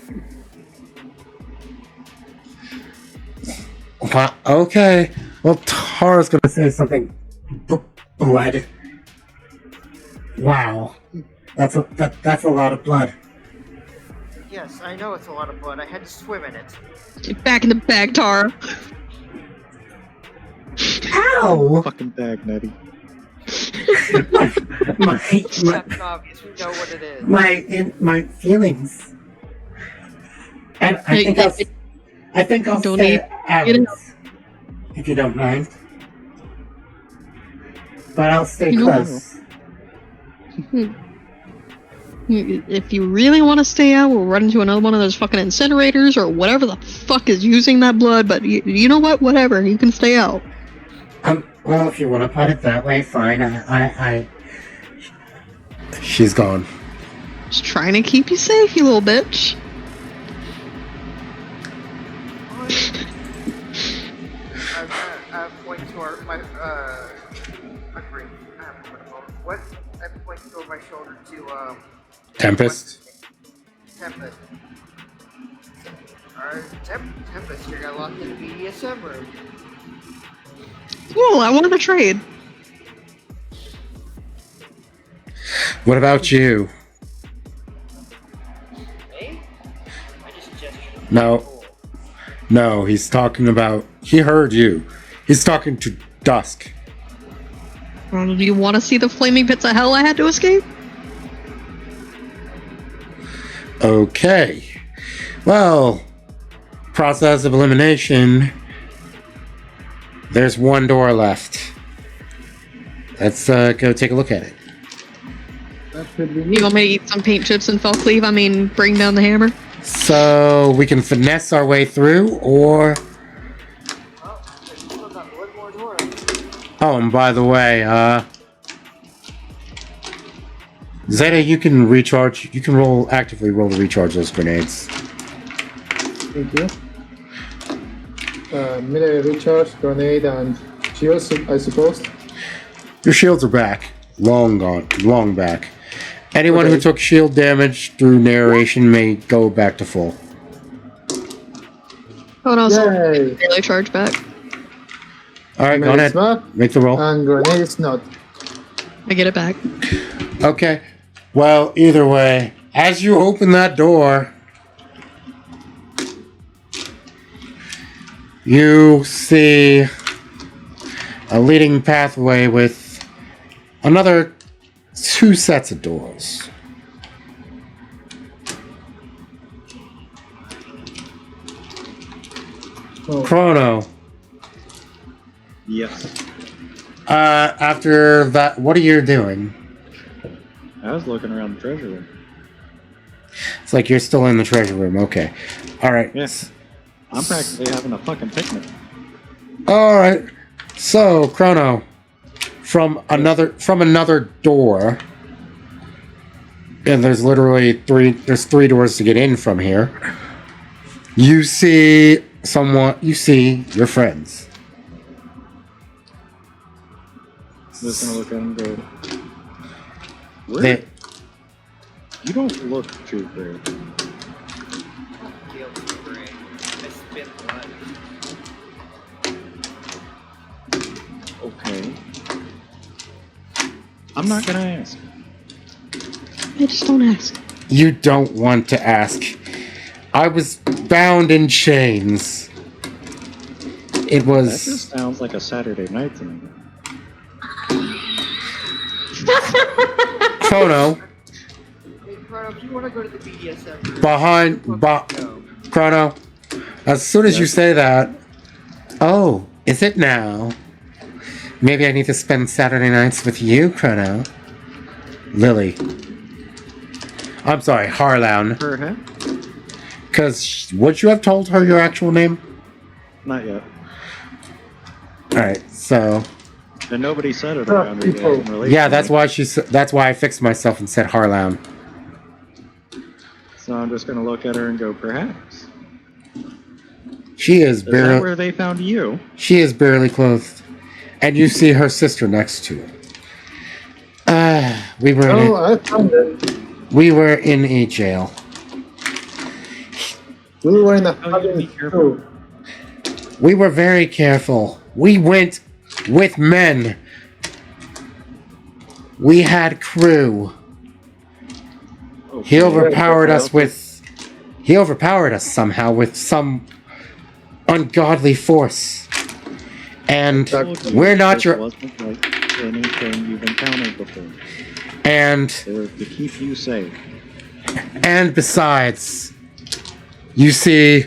okay. Well, Tara's gonna say something. Blood. Wow. That's a lot of blood. Yes, I know it's a lot of blood. I had to swim in it. Get back in the bag, Tara. Ow! Fucking bag, Nettie. Captain Obvious, we know what it is. My feelings. And I think I'll Don't stay need- out, get it. if you don't mind. But I'll stay You know- close. If you really want to stay out, we'll run into another one of those fucking incinerators or whatever the fuck is using that blood, but you know what? Whatever. You can stay out. Well, if you want to put it that way, fine. She's gone. Just trying to keep you safe, you little bitch. I point toward my agree. What? I point toward my shoulder to Tempest. Tempest. Alright, Tempest, you're gonna lock in the BDSM room. Cool, I wanted to trade. What about you? Me? I just gestured. No, he's talking about... He heard you. He's talking to Dusk. Do you want to see the flaming pits of hell I had to escape? Okay. Well, process of elimination. There's one door left. Let's go take a look at it. That should be You want me to eat some paint chips and fell cleave? I mean, bring down the hammer? So we can finesse our way through, or... Oh, there's still got one more door. Oh, and by the way, Zeta, you can recharge. You can actively roll to recharge those grenades. Thank you. Melee recharge, grenade, and shields, I suppose. Your shields are back. Long gone. Long back. Anyone who Okay. took shield damage through narration may go back to full. Oh no, so Yay! daily charge back. All right, go Mace ahead. back, Make the roll. and grenade is not. I get it back. Okay. Well, either way, as you open that door, you see a leading pathway with another 2 sets of doors. Oh. Chrono. Yes. After that, what are you doing? I was looking around the treasure room. It's like you're still in the treasure room. Okay. All right. Yes. I'm practically having a fucking picnic. All right. So, Chrono, from another door, and there's literally 3 doors to get in from here. You see your friends. Just gonna look at him and go, They, you don't look too great. Guilty brain. I spit blood. Okay. I'm not gonna ask. I just don't ask. you don't want to ask. I was bound in chains. It That was... just sounds like a Saturday night to me. Chrono, Hey, Chrono, if you want to go to the BDSM room, Chrono, as soon as you say that, oh, is it now? Maybe I need to spend Saturday nights with you, Chrono. Lily. I'm sorry, Harlown. Perhaps? Because would you have told her your actual name? Not yet. Alright, so... And nobody said it around me. Yeah, that's why I fixed myself and said Harlown. So I'm just gonna look at her and go, perhaps. She is Is that barely... where they found you? She is barely clothed. And you see her sister next to her. We were in I found it. we were in a jail. We were in a Oh, you be cabin careful. too. We were very careful. We went with men. We had crew. Okay. He overpowered us somehow with some ungodly force. And we're not This your... wasn't like anything you've encountered before. And... They were to keep you safe. And besides, you see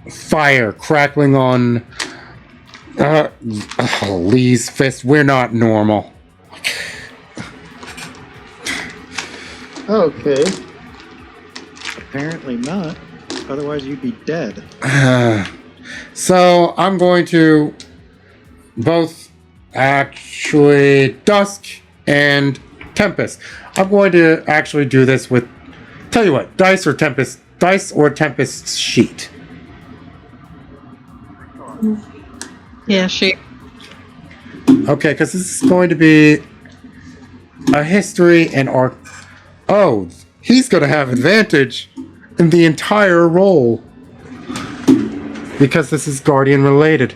fire crackling on Lee's fist. We're not normal. Okay. Apparently not. Otherwise you'd be dead. So I'm going to both actually Dusk and Tempest. I'm going to actually do this with, tell you what, Dice or Tempest's sheet. Yeah, she. Okay, because this is going to be a history and art. Oh, he's going to have advantage in the entire roll because this is Guardian related.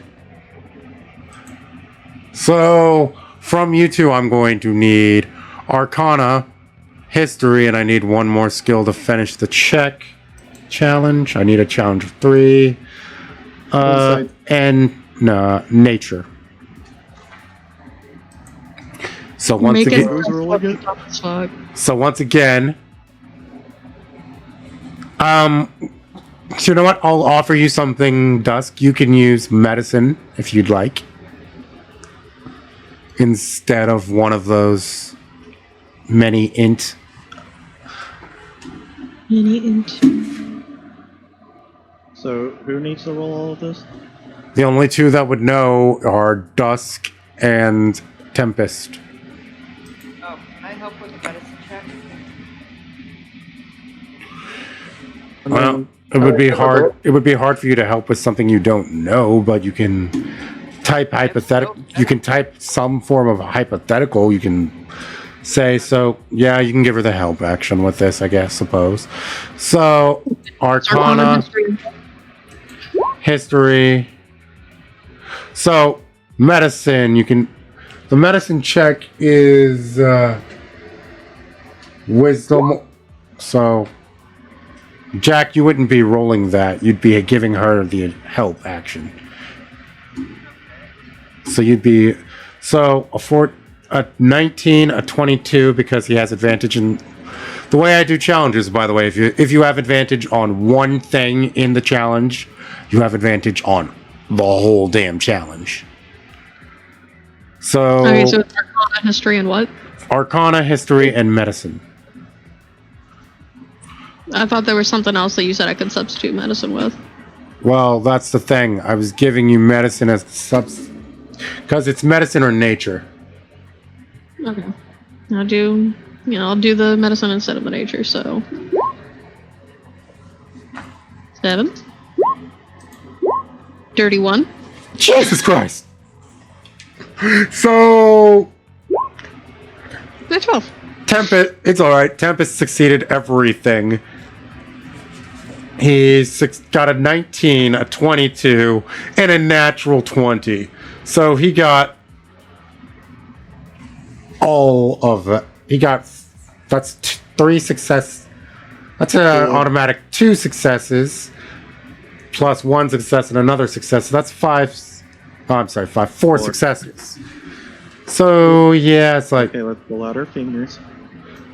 So, from you two, I'm going to need Arcana, History, and I need one more skill to finish the challenge. I need a challenge of 3. And Nature. So once Make again, it Who's rolling it? fuck. so once again, you know what? I'll offer you something, Dusk. You can use medicine if you'd like, instead of one of those many int. So who needs to roll all of this? The only two that would know are Dusk and Tempest. Oh, can I help with the medicine check? Well, it would be hard. It would be hard for you to help with something you don't know, but you can type hypothetical. You can type some form of hypothetical. You can say so. Yeah, you can give her the help action with this, I guess. Suppose. So, Arcana. history. So, medicine, the medicine check is wisdom. So, Jack, you wouldn't be rolling that. You'd be giving her the help action. So you'd be, a 19, a 22, because he has advantage in, the way I do challenges, by the way, if you have advantage on one thing in the challenge, you have advantage on the whole damn challenge. So, Okay, so it's Arcana, History, and what? Arcana, History, and Medicine. I thought there was something else that you said I could substitute medicine with. Well, that's the thing. I was giving you medicine as because it's medicine or nature. Okay. I'll do the medicine instead of the nature, so. 7. Dirty 1. Jesus Christ! So, 12. Tempest, it's alright. Tempest succeeded everything. He's got a 19, a 22, and a natural 20. So he got all of it. That's 3 success. That's an automatic 2 successes, plus 1 success and another success. So that's 4 successes. So, yeah, it's like... Okay, let's pull out our fingers.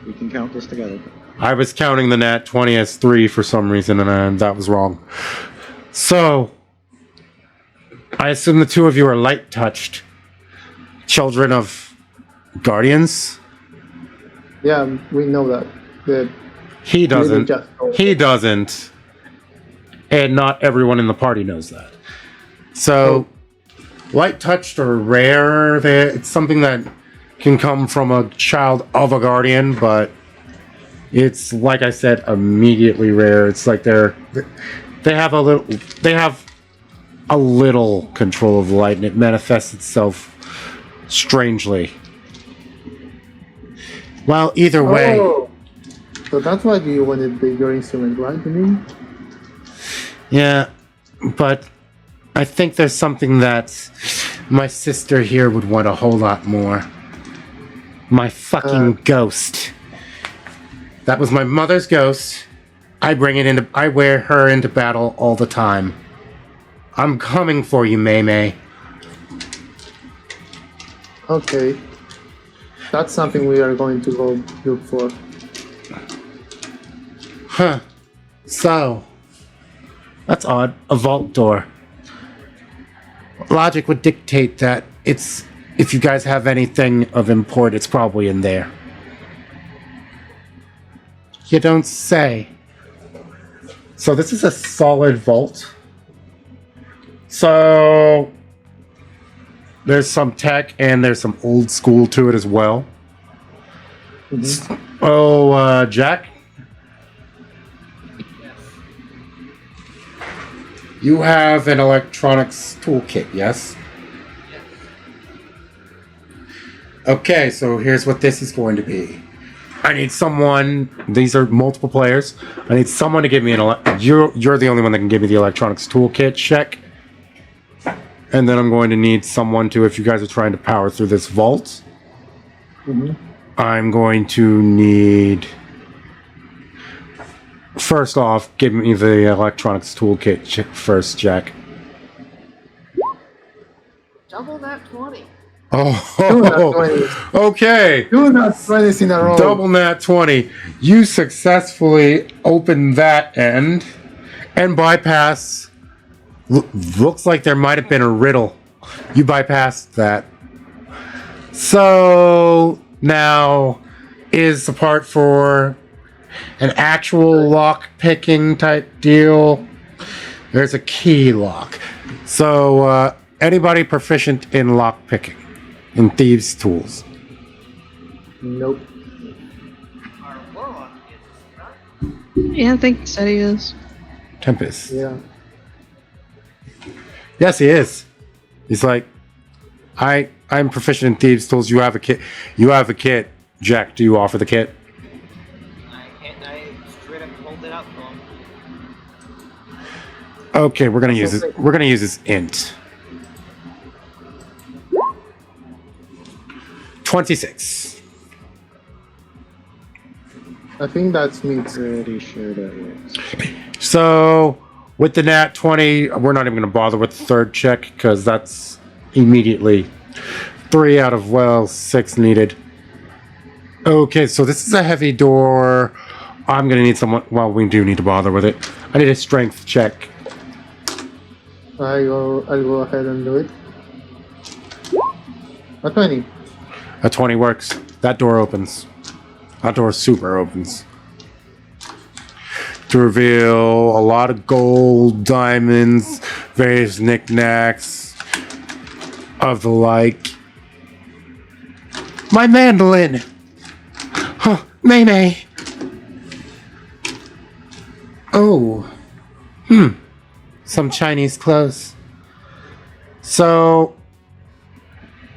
We can count this together. I was counting the nat 20 as 3 for some reason, and that was wrong. So, I assume the two of you are light-touched. Children of guardians? Yeah, we know that. He doesn't. He doesn't. And not everyone in the party knows that. So, light-touched or rare, it's something that can come from a child of a guardian, but it's, like I said, immediately rare. It's like they have a little control of light, and it manifests itself strangely. Well, either way. Oh, so that's why you wanted your instrument, right? You mean? Yeah, but I think there's something that my sister here would want a whole lot more. My fucking ghost. That was my mother's ghost. I wear her into battle all the time. I'm coming for you, May May. Okay. That's something we are going to go look for. Huh. So, that's odd. A vault door. Logic would dictate that if you guys have anything of import, it's probably in there. You don't say. So this is a solid vault. So there's some tech and there's some old school to it as well. Mm-hmm. Oh, Jack? You have an electronics toolkit, yes? Okay, so here's what this is going to be. I need someone, these are multiple players, I need someone to give me you're the only one that can give me the electronics toolkit check. And then I'm going to need someone to, if you guys are trying to power through this vault, I'm going to need, first off, give me the electronics toolkit first, Jack. Double that 20. Oh, okay. 2 nat 20s in a row. Double nat 20. You successfully open that end and bypass. Looks like there might have been a riddle. You bypassed that. So now is the part for an actual lock picking type deal. There's a key lock. So anybody proficient in lock picking? In thieves' tools? Nope. Our warlock is not. Yeah, I think he said he is. Tempest. Yeah. Yes, he is. He's like, I'm proficient in thieves' tools. You have a kit. You have a kit. Jack, do you offer the kit? I straight up pulled it out for him. Okay, we're gonna use this. We're gonna use this int. 26. I think that's me. Pretty sure that works. So with the nat 20, we're not even gonna bother with the third check because that's immediately 3 out of 6 needed. Okay, so this is a heavy door. I'm gonna need someone. Well, we do need to bother with it. I need a strength check. I'll go ahead and do it. A 20. A 20 works. That door opens. That door super opens. To reveal a lot of gold, diamonds, various knickknacks of the like. My mandolin! Huh, May. Oh. Some Chinese clothes. So,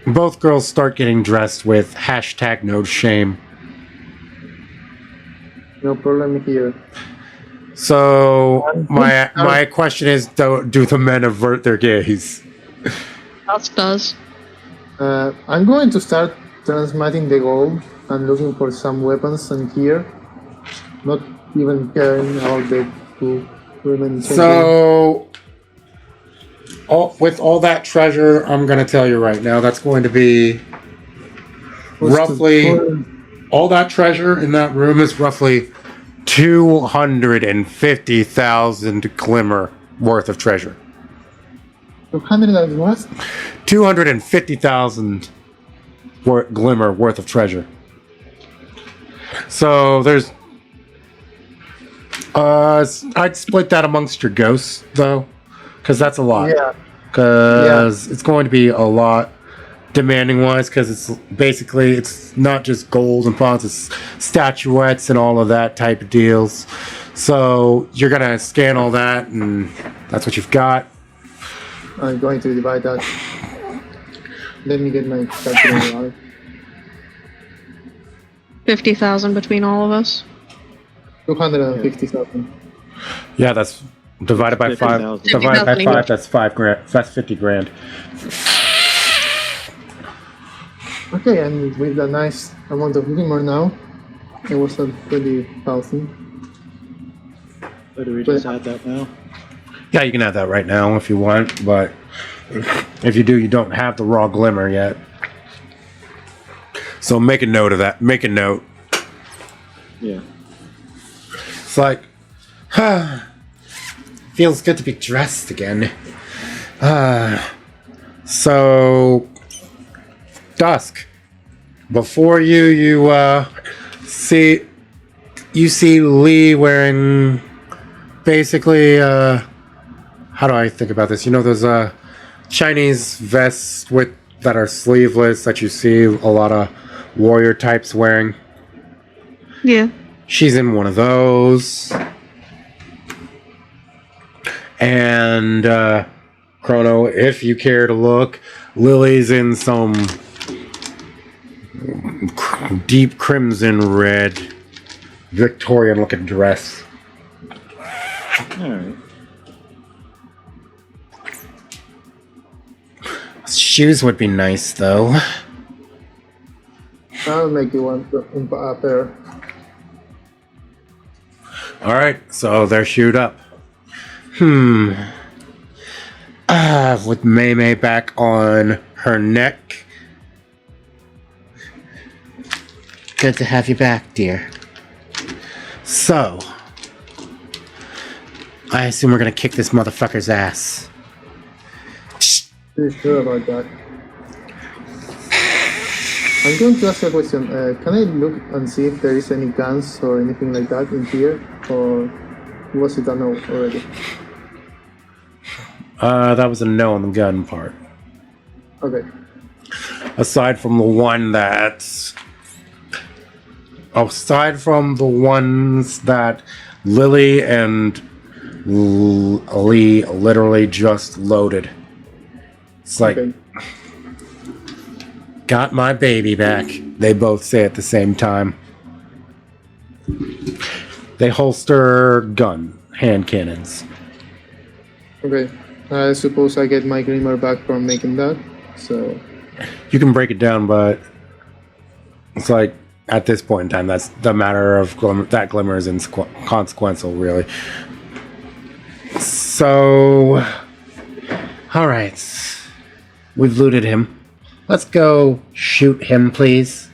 both girls start getting dressed with #no shame. No problem here. So, my question is, do the men avert their gaze? That does. I'm going to start transmitting the gold and looking for some weapons and gear. Not even caring about the two women. So, with all that treasure, I'm going to tell you right now, that's going to be roughly... All that treasure in that room is roughly 250,000 glimmer worth of treasure. 200 and what? 250,000 glimmer worth of treasure. So there's... I'd split that amongst your ghosts, though, because that's a lot. Yeah. Because it's going to be a lot demanding-wise, because it's basically, it's not just gold and pots, it's statuettes and all of that type of deals. So you're going to scan all that, and that's what you've got. I'm going to divide that. Let me get my calculator out. 50,000 between all of us. 250,000. Yeah, that's divided by 5. 50,000. Divided by 5, each. that's 5 grand. That's 50 grand. Okay, and with a nice amount of glimmer now, it was at 20,000. So do we just add that now? Yeah, you can add that right now if you want, but if you do, you don't have the raw glimmer yet. So make a note of that. Make a note. Yeah. It's like, feels good to be dressed again. So, Dusk, before you see Lee wearing basically, how do I think about this? You know those Chinese vests that are sleeveless that you see a lot of warrior types wearing? Yeah. She's in one of those. And, Chrono, if you care to look, Lily's in some deep crimson red, Victorian looking dress. Alright. Shoes would be nice, though. I'll make you one a pair. Alright, so they're shoed up. With May back on her neck. Good to have you back, dear. So, I assume we're gonna kick this motherfucker's ass. Pretty sure about that. I'm going to ask a question. Can I look and see if there is any guns or anything like that in here? Or was it a no already? That was a no on the gun part. Okay. Aside from the one aside from the ones that Lily and Lee literally just loaded. It's like, Okay. got my baby back. They both say at the same time. They holster hand cannons. Okay. I suppose I get my Glimmer back from making that. So. You can break it down, but it's like at this point in time, that's the matter of glimmer. That glimmer is inconsequential, really. So, all right, we've looted him. Let's go shoot him, please.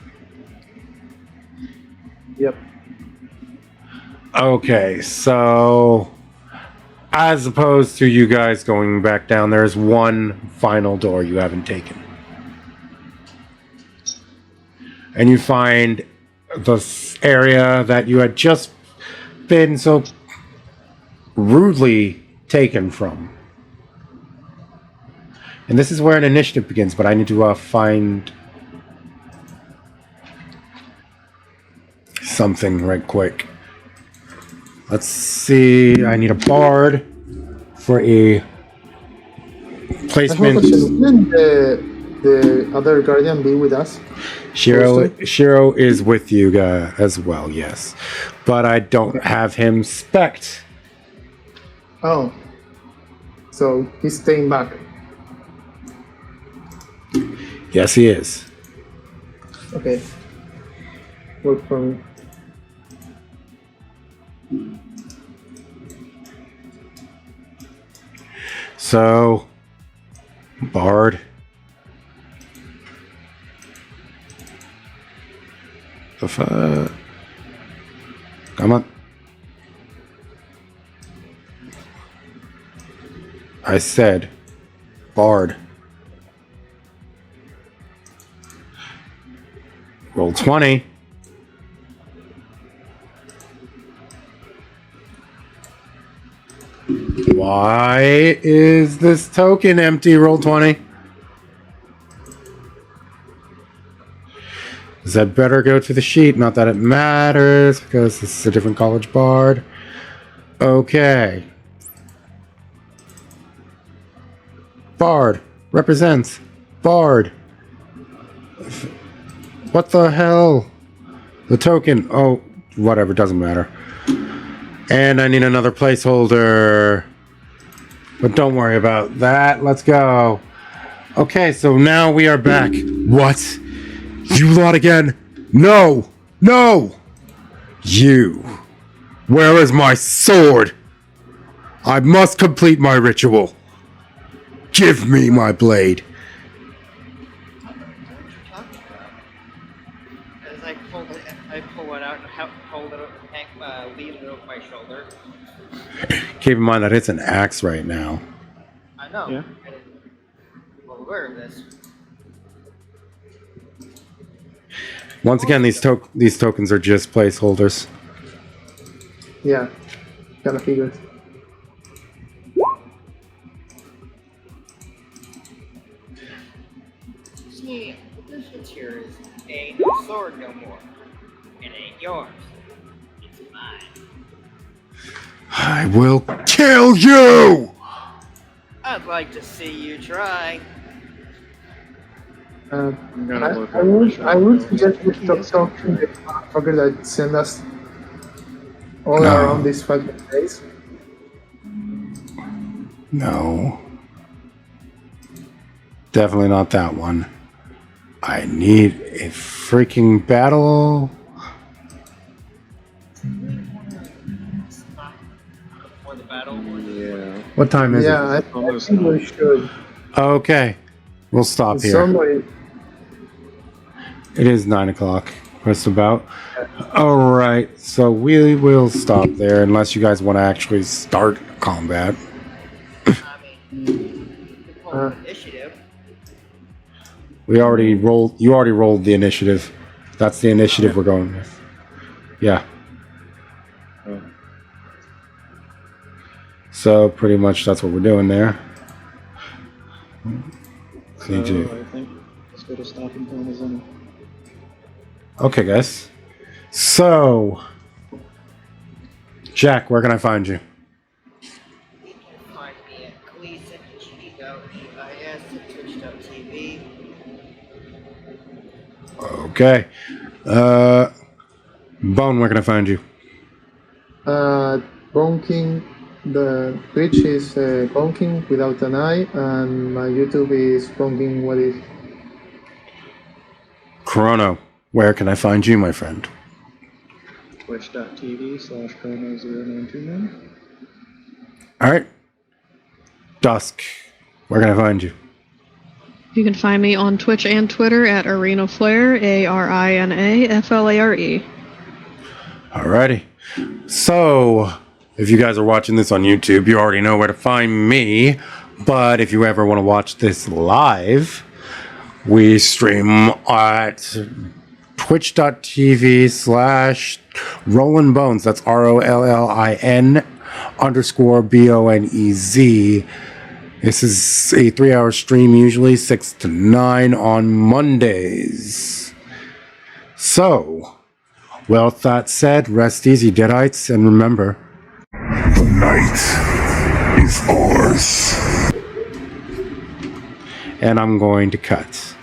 Yep. Okay, so as opposed to you guys going back down, there's one final door you haven't taken. And you find the area that you had just been so rudely taken from. And this is where an initiative begins, but I need to find something right quick. Let's see. I need a bard for a placement. Shouldn't the other guardian be with us? Shiro is with you as well, yes. But I don't have him spec'd. Oh. So he's staying back. Yes, he is. Okay. Work for me. So, bard. Come on. I said, bard. Roll 20. Why is this token empty? Roll 20. Does that better go to the sheet? Not that it matters, because this is a different college bard. Okay. Bard represents bard. What the hell? The token. Oh, whatever, doesn't matter. And I need another placeholder. But don't worry about that. Let's go. Okay, so now we are back. What? You lot again? No! No! You. Where is my sword? I must complete my ritual. Give me my blade. As I pull it out and hold it, lean it over my shoulder. Keep in mind that it's an axe right now. I know. Yeah. I'm aware of this. Once again, these tokens are just placeholders. Yeah. Kind of figured. See, the difference here is ain't no sword no more. It ain't yours. It's mine. I will kill you! I'd like to see you try. I'm gonna look I would suggest we stop talking to the motherfucker that sent us all around this fucking place. No. Definitely not that one. I need a freaking battle. Before the battle. Yeah. What time is Yeah, it? I think we should. Okay. We'll stop here. Somebody. It is 9 o'clock. Just about. Alright, so we will stop there unless you guys want to actually start combat. I mean, initiative. You already rolled the initiative. That's the initiative we're going with. Yeah. Oh. So pretty much that's what we're doing there. So I think let's go to stopping point, isn't it? Okay, guys. So, Jack, where can I find you? You can find me at Gleason, G-O-E-I-S, at Twitch.tv. Okay. Bone, where can I find you? Bone King The Twitch is Bonking without an I, and my YouTube is Bonking what is. Chrono, where can I find you, my friend? Twitch.tv/chrono0929. All right. Dusk, where can I find you? You can find me on Twitch and Twitter at Arena Flare, ARINAFLARE. Alrighty. So, if you guys are watching this on YouTube, you already know where to find me. But if you ever want to watch this live, we stream at twitch.tv/RollinBones. That's ROLLIN_BONEZ. This is a 3-hour stream, usually 6 to 9 on Mondays. So, with that said, rest easy, Deadites, and remember, The night is ours. and I'm going to cut.